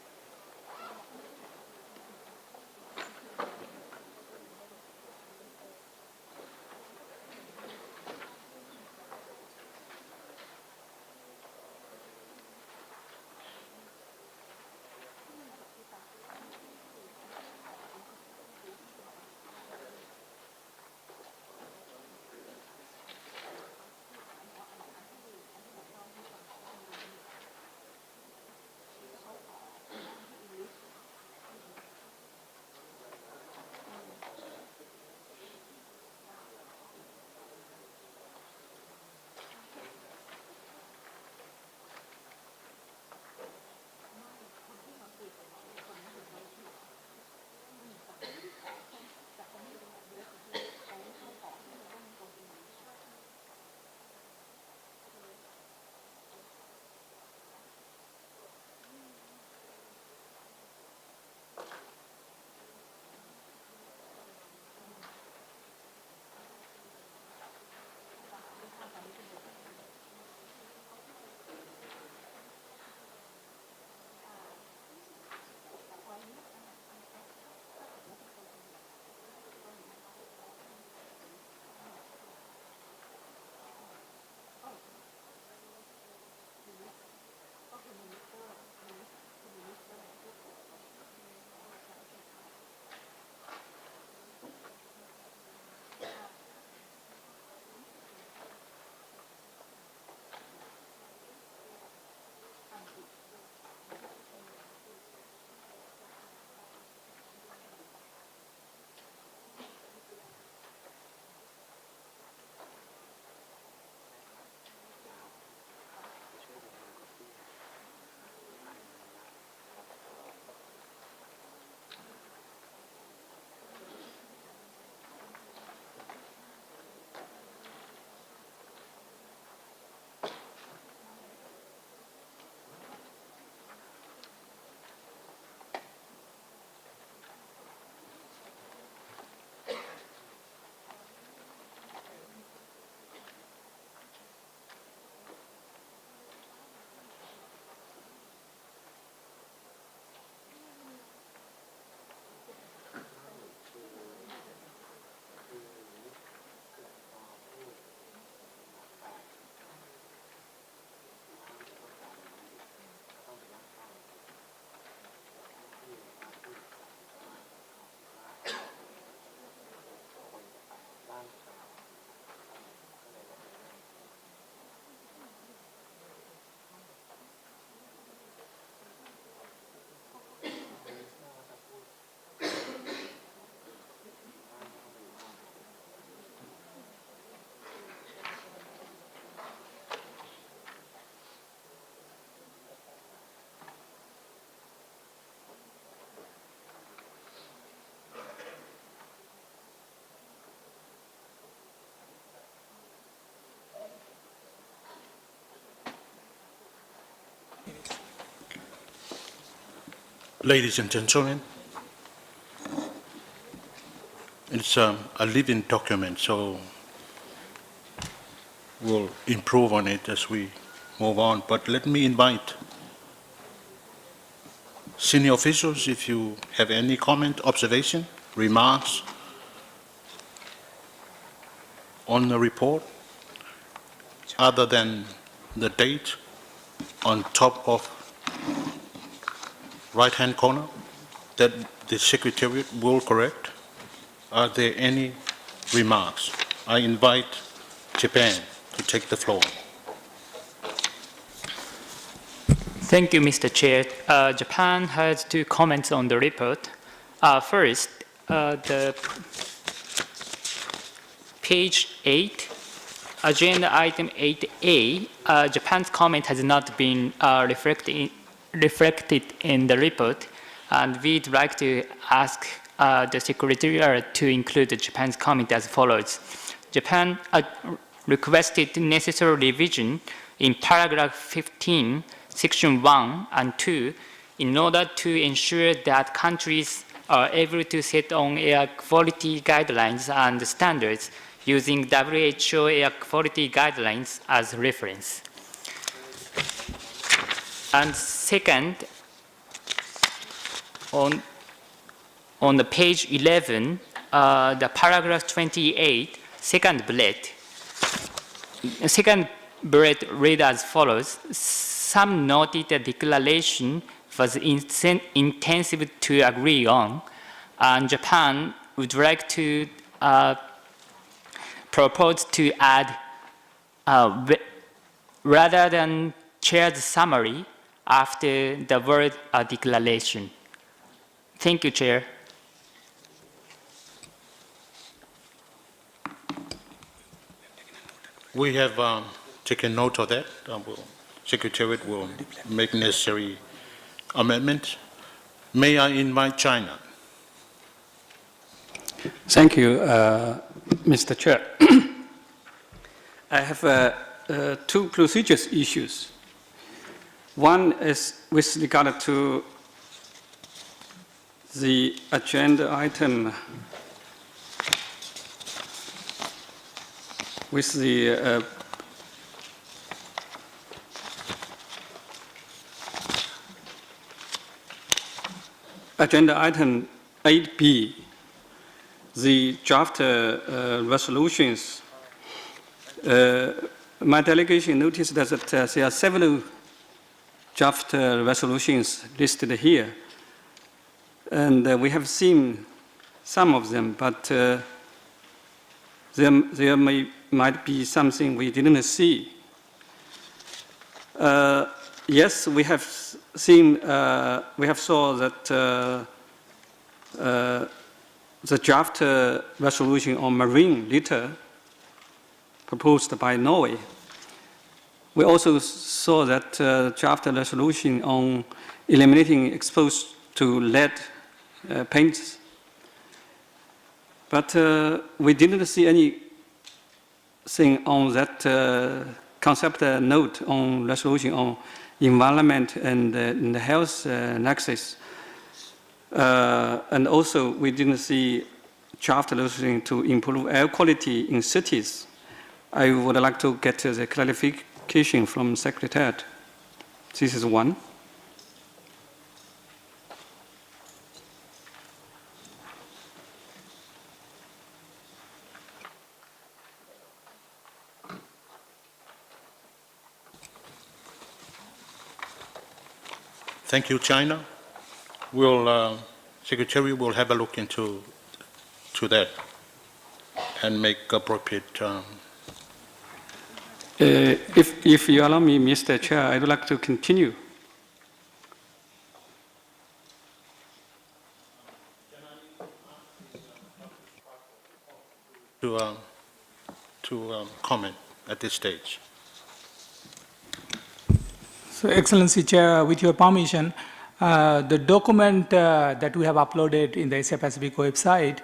Ladies and gentlemen, it's a living document, so we'll improve on it as we move on. But let me invite senior officials, if you have any comment, observation, remarks on the report, other than the date on top of right-hand corner that the Secretariat will correct. Are there any remarks? I invite Japan to take the floor. Thank you, Mr. Chair. Japan has 2 comments on the report. First, the page 8, agenda item 8A, Japan's comment has not been reflected in the report, and we'd like to ask the Secretariat to include Japan's comment as follows. Japan requested necessary revision in paragraph 15, section 1 and 2, in order to ensure that countries are able to set on air quality guidelines and standards using WHO air quality guidelines as reference. And second, on the page 11, the paragraph 28, second bullet read as follows. Some noted the declaration was intensive to agree on, and Japan would like to propose to add, rather than chair's summary, after the word declaration. Thank you, Chair. We have taken note of that. Secretariat will make necessary amendments. May I invite China? Thank you, Mr. Chair. I have 2 procedures issues. One is with regard to the agenda item with the agenda item 8B, the draft resolutions. My delegation noticed that there are several draft resolutions listed here, and we have seen some of them, but there might be something we didn't see. Yes, we have seen, we have saw that the draft resolution on marine litter proposed by Norway. We also saw that draft resolution on eliminating exposed to lead paints. But we didn't see anything on that concept note on resolution on environment and health nexus. And also, we didn't see draft resolution to improve air quality in cities. I would like to get the clarification from Secretariat. This is one. Thank you, China. Secretary will have a look into that and make appropriate. If you allow me, Mr. Chair, I would like to continue. To comment at this stage. So, Excellency Chair, with your permission, the document that we have uploaded in the Asia Pacific website,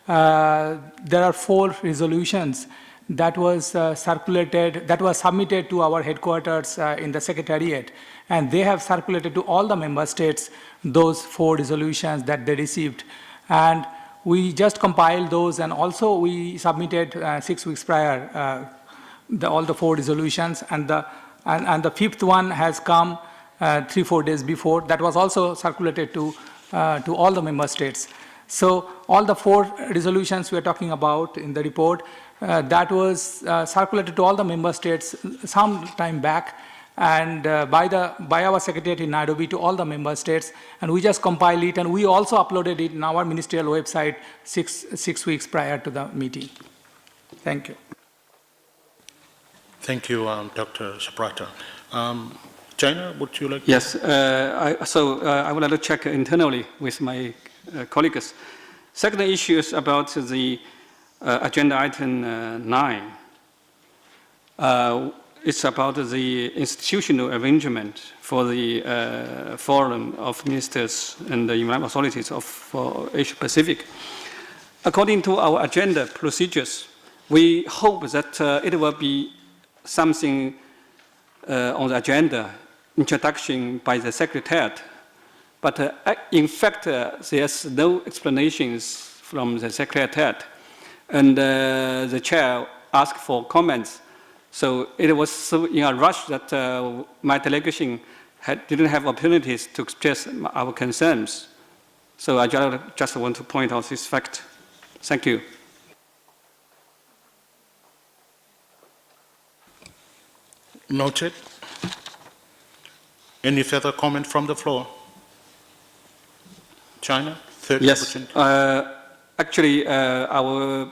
there are 4 resolutions that was circulated, that was submitted to our headquarters in the Secretariat, and they have circulated to all the member states those 4 resolutions that they received. And we just compiled those, and also we submitted 6 weeks prior all the 4 resolutions, and the 5th one has come 3-4 days before. That was also circulated to all the member states. So all the 4 resolutions we are talking about in the report, that was circulated to all the member states some time back, and by our secretariat in Nairobi to all the member states, and we just compiled it, and we also uploaded it in our ministerial website 6 weeks prior to the meeting. Thank you. Thank you, Dr. Saprata. China, would you like to? Yes, I would like to check internally with my colleagues. Second issue is about the agenda item 9. It's about the institutional arrangement for the Forum of Ministers and the Environmental Authorities for Asia Pacific. According to our agenda procedures, we hope that it will be something on the agenda, introduction by the Secretariat. But in fact, there's no explanations from the Secretariat. And the chair asked for comments. So it was so in a rush that my delegation didn't have opportunities to express our concerns. So I just want to point out this fact. Thank you. Noted. Any further comment from the floor? China, third opportunity. Actually, our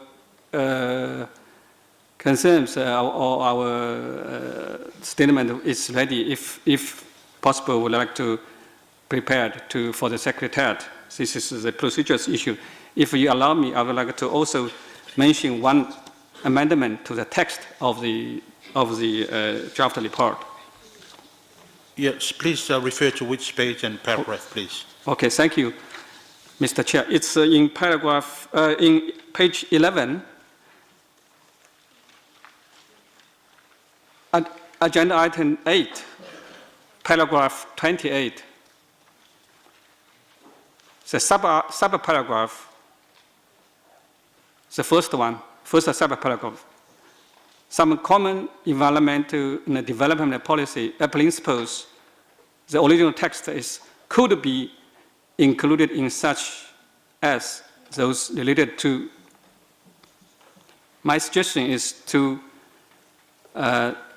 concerns or our statement is ready. If possible, we'd like to prepare for the Secretariat. This is the procedures issue. If you allow me, I would like to also mention one amendment to the text of the draft report. Yes, please refer to which page and paragraph, please. Okay, thank you, Mr. Chair. It's in paragraph, in page 11, agenda item 8, paragraph 28. The sub-paragraph, the first sub-paragraph. Some common environmental and development policy principles, the original text could be included in such as those related to. My suggestion is to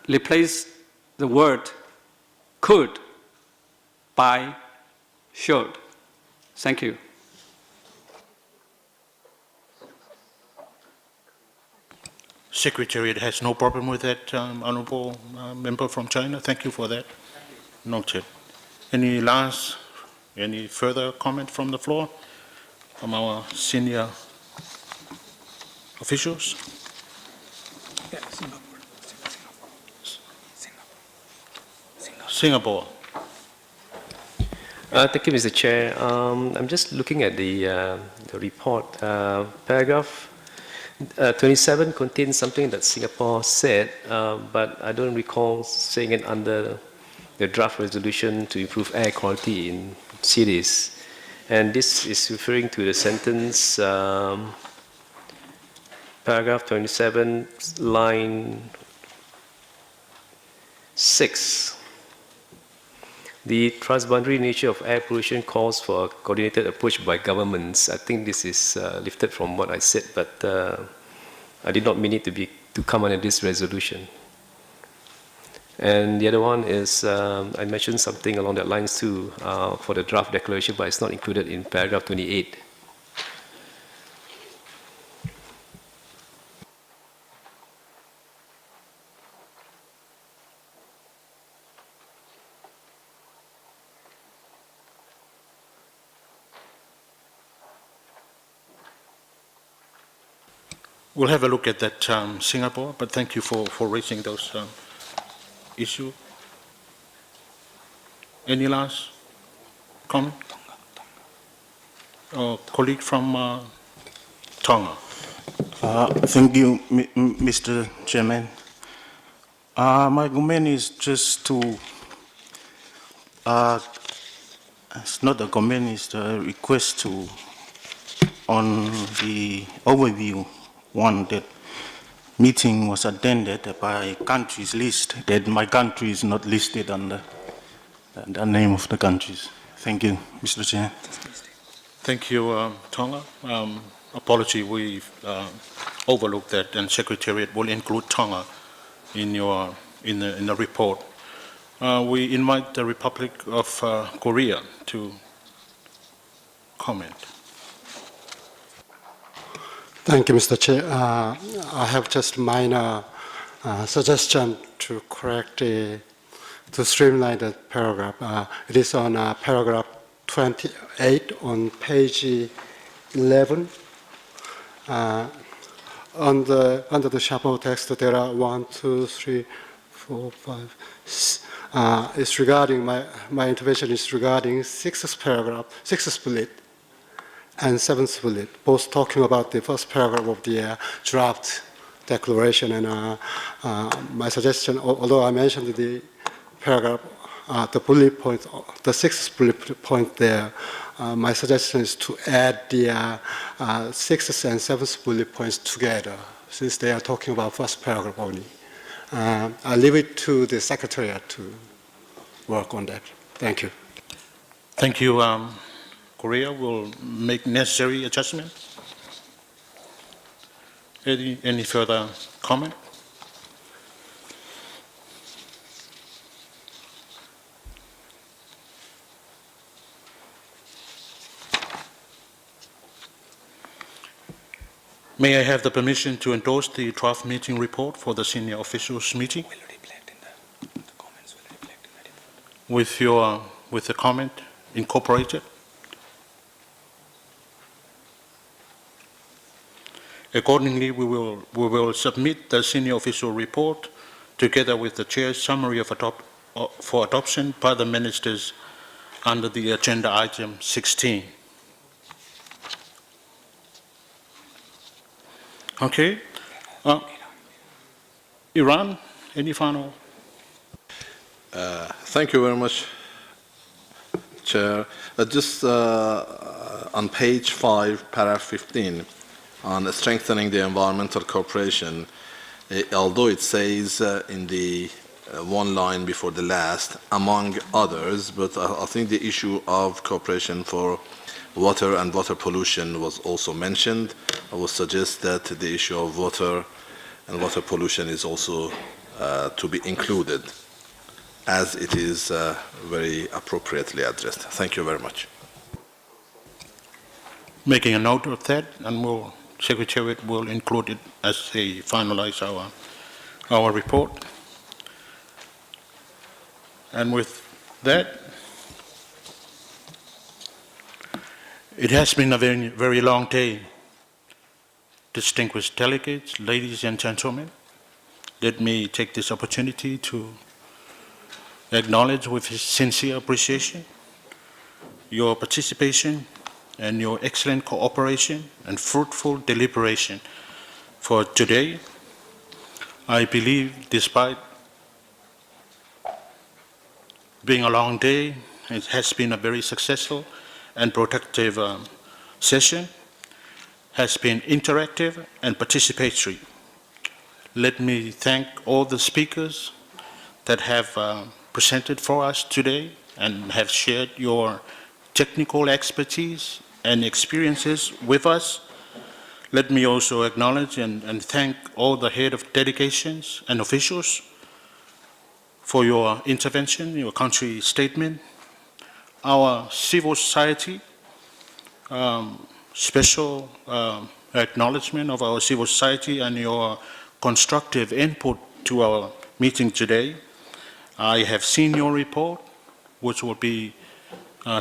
replace the word could by should. Thank you. Secretariat has no problem with that, honorable member from China. Thank you for that. Noted. Any further comment from the floor from our senior officials? Yeah, Singapore. Thank you, Mr. Chair. I'm just looking at the report. Paragraph 27 contains something that Singapore said, but I don't recall saying it under the draft resolution to improve air quality in cities. And this is referring to the sentence, paragraph 27, line 6. The transboundary nature of air pollution calls for a coordinated approach by governments. I think this is lifted from what I said, but I did not mean it to come under this resolution. And the other one is I mentioned something along that lines too for the draft declaration, but it's not included in paragraph 28. We'll have a look at that, Singapore, but thank you for raising those issues. Any last comment? Colleague from Tonga. Thank you, Mr. Chairman. My comment is just to it's not a comment, it's a request to, on the overview one, that meeting was attended by countries list, that my country is not listed on the name of the countries. Thank you, Mr. Chair. Thank you, Tonga. Apology, we overlooked that, and Secretariat will include Tonga in the report. We invite the Republic of Korea to comment. Thank you, Mr. Chair. I have just minor suggestion to correct to streamline the paragraph. It is on paragraph 28 on page 11. Under the chapeau text, there are 1, 2, 3, 4, 5. It's regarding my intervention is regarding sixth paragraph, sixth split, and seventh split, both talking about the first paragraph of the draft declaration. And my suggestion, although I mentioned the paragraph, the bullet point, the sixth bullet point there, my suggestion is to add the sixth and seventh bullet points together, since they are talking about first paragraph only. I'll leave it to the Secretariat to work on that. Thank you. Thank you. Korea will make necessary adjustments. Any further comment? May I have the permission to endorse the draft meeting report for the senior officials meeting? With the comment incorporated? Accordingly, we will submit the senior official report together with the chair's summary for adoption by the ministers under the agenda item 16. Okay. Iran, any final? Thank you very much, Chair. Just on page 5, paragraph 15, on strengthening the environmental cooperation, although it says in the one line before the last, among others, but I think the issue of cooperation for water and water pollution was also mentioned. I would suggest that the issue of water and water pollution is also to be included, as it is very appropriately addressed. Thank you very much. Making a note of that, and Secretariat will include it as they finalize our report. And with that, it has been a very, very long day. Distinguished delegates, ladies and gentlemen, let me take this opportunity to acknowledge with sincere appreciation your participation and your excellent cooperation and fruitful deliberation for today. I believe, despite being a long day, it has been a very successful and productive session, has been interactive and participatory. Let me thank all the speakers that have presented for us today and have shared your technical expertise and experiences with us. Let me also acknowledge and thank all the head of delegations and officials for your intervention, your country statement, our civil society, special acknowledgement of our civil society and your constructive input to our meeting today. I have seen your report, which will be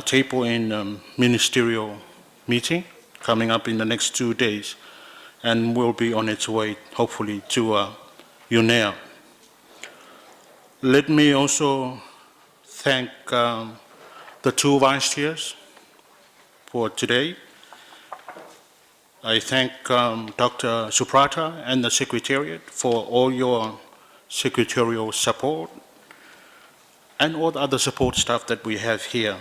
tabled in ministerial meeting coming up in the next 2 days, and will be on its way, hopefully, to UNEA. Let me also thank the 2 vice chairs for today. I thank Dr. Suprata and the Secretariat for all your secretarial support and all the other support staff that we have here.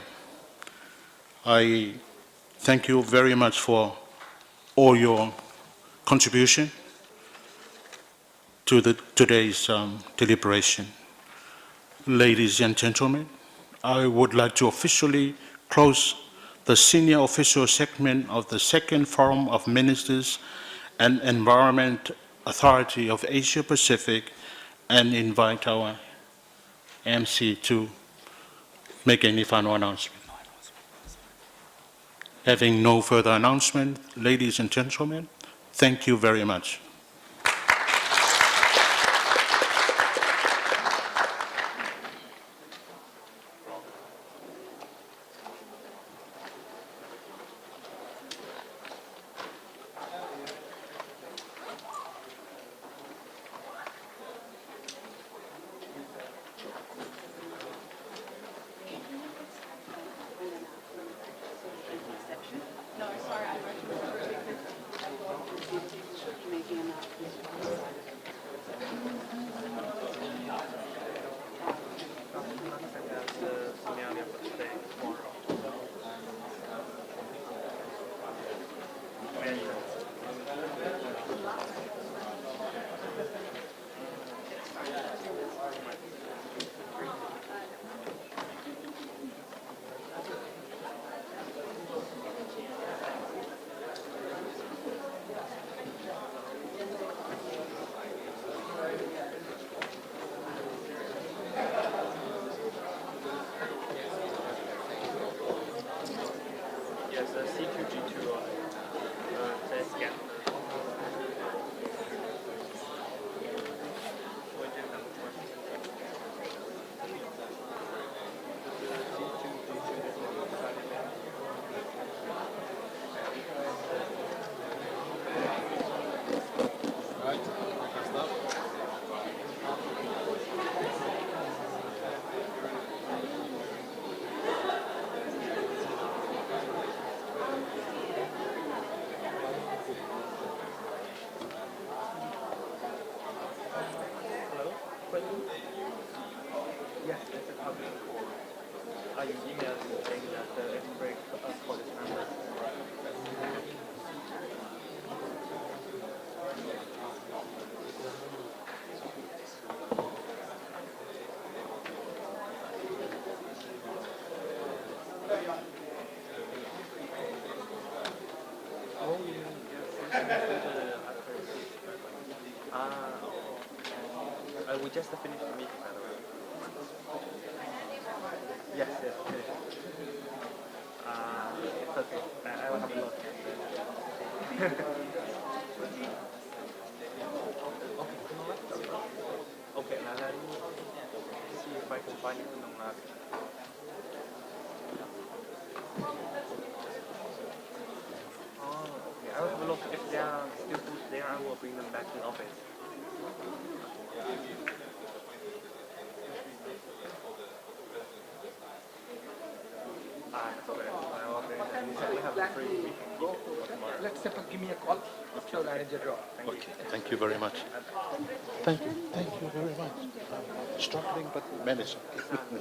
I thank you very much for all your contribution to today's deliberation. Ladies and gentlemen, I would like to officially close the senior official segment of the Second Forum of Ministers and Environment Authority of Asia Pacific and invite our MC to make any final announcement. Having no further announcement, ladies and gentlemen, thank you very much. Yes, C2G2 ESCAP. Yes, it's a public call. You emailed me saying that it's break for this number. We just finished the meeting, by the way. Yes, finished. It's okay. I will have a look. Okay, now let me see if I can find it on that. Okay. I will have a look. If they are still there, I will bring them back to the office. Let's give me a call. She'll arrange a draw. Okay, thank you very much. Thank you very much. Struggling but managing.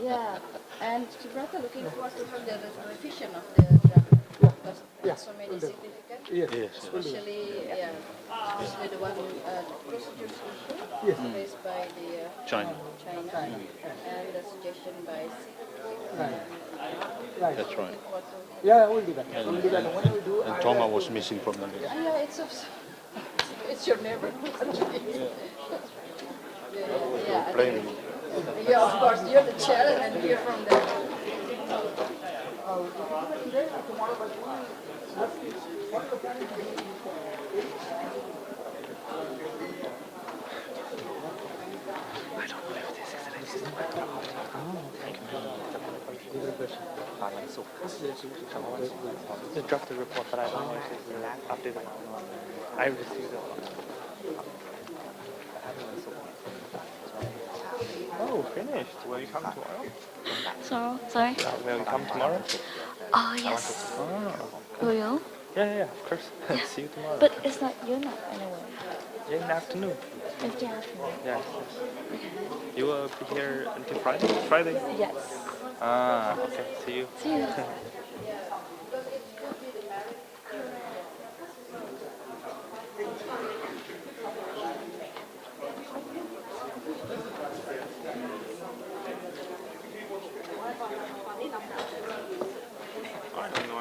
Yeah, and Gibraltar looking forward to have the revision of the draft because there's so many significant, especially the one procedures issue faced by the China. And the suggestion by That's right. Yeah, we'll do that. We'll do that. When we do, And Tonga was missing from the list. Yeah, it's your neighbor. Yeah, Blaming. yeah, of course, you're the chair and you're from there. The drafted report that I don't know if it's updated. I received it. Oh, finished. Will you come tomorrow? Sorry? Will you come tomorrow? Oh, yes. Will you? Yeah, of course. See you tomorrow. But it's not, you're not anyway. Yeah, in the afternoon. It's the afternoon. Yes. You will be here until Friday? Friday? Yes. Okay. See you. See you.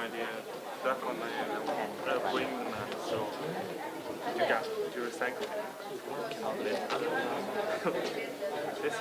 idea. That one I bring them out. So you got to recycle. This.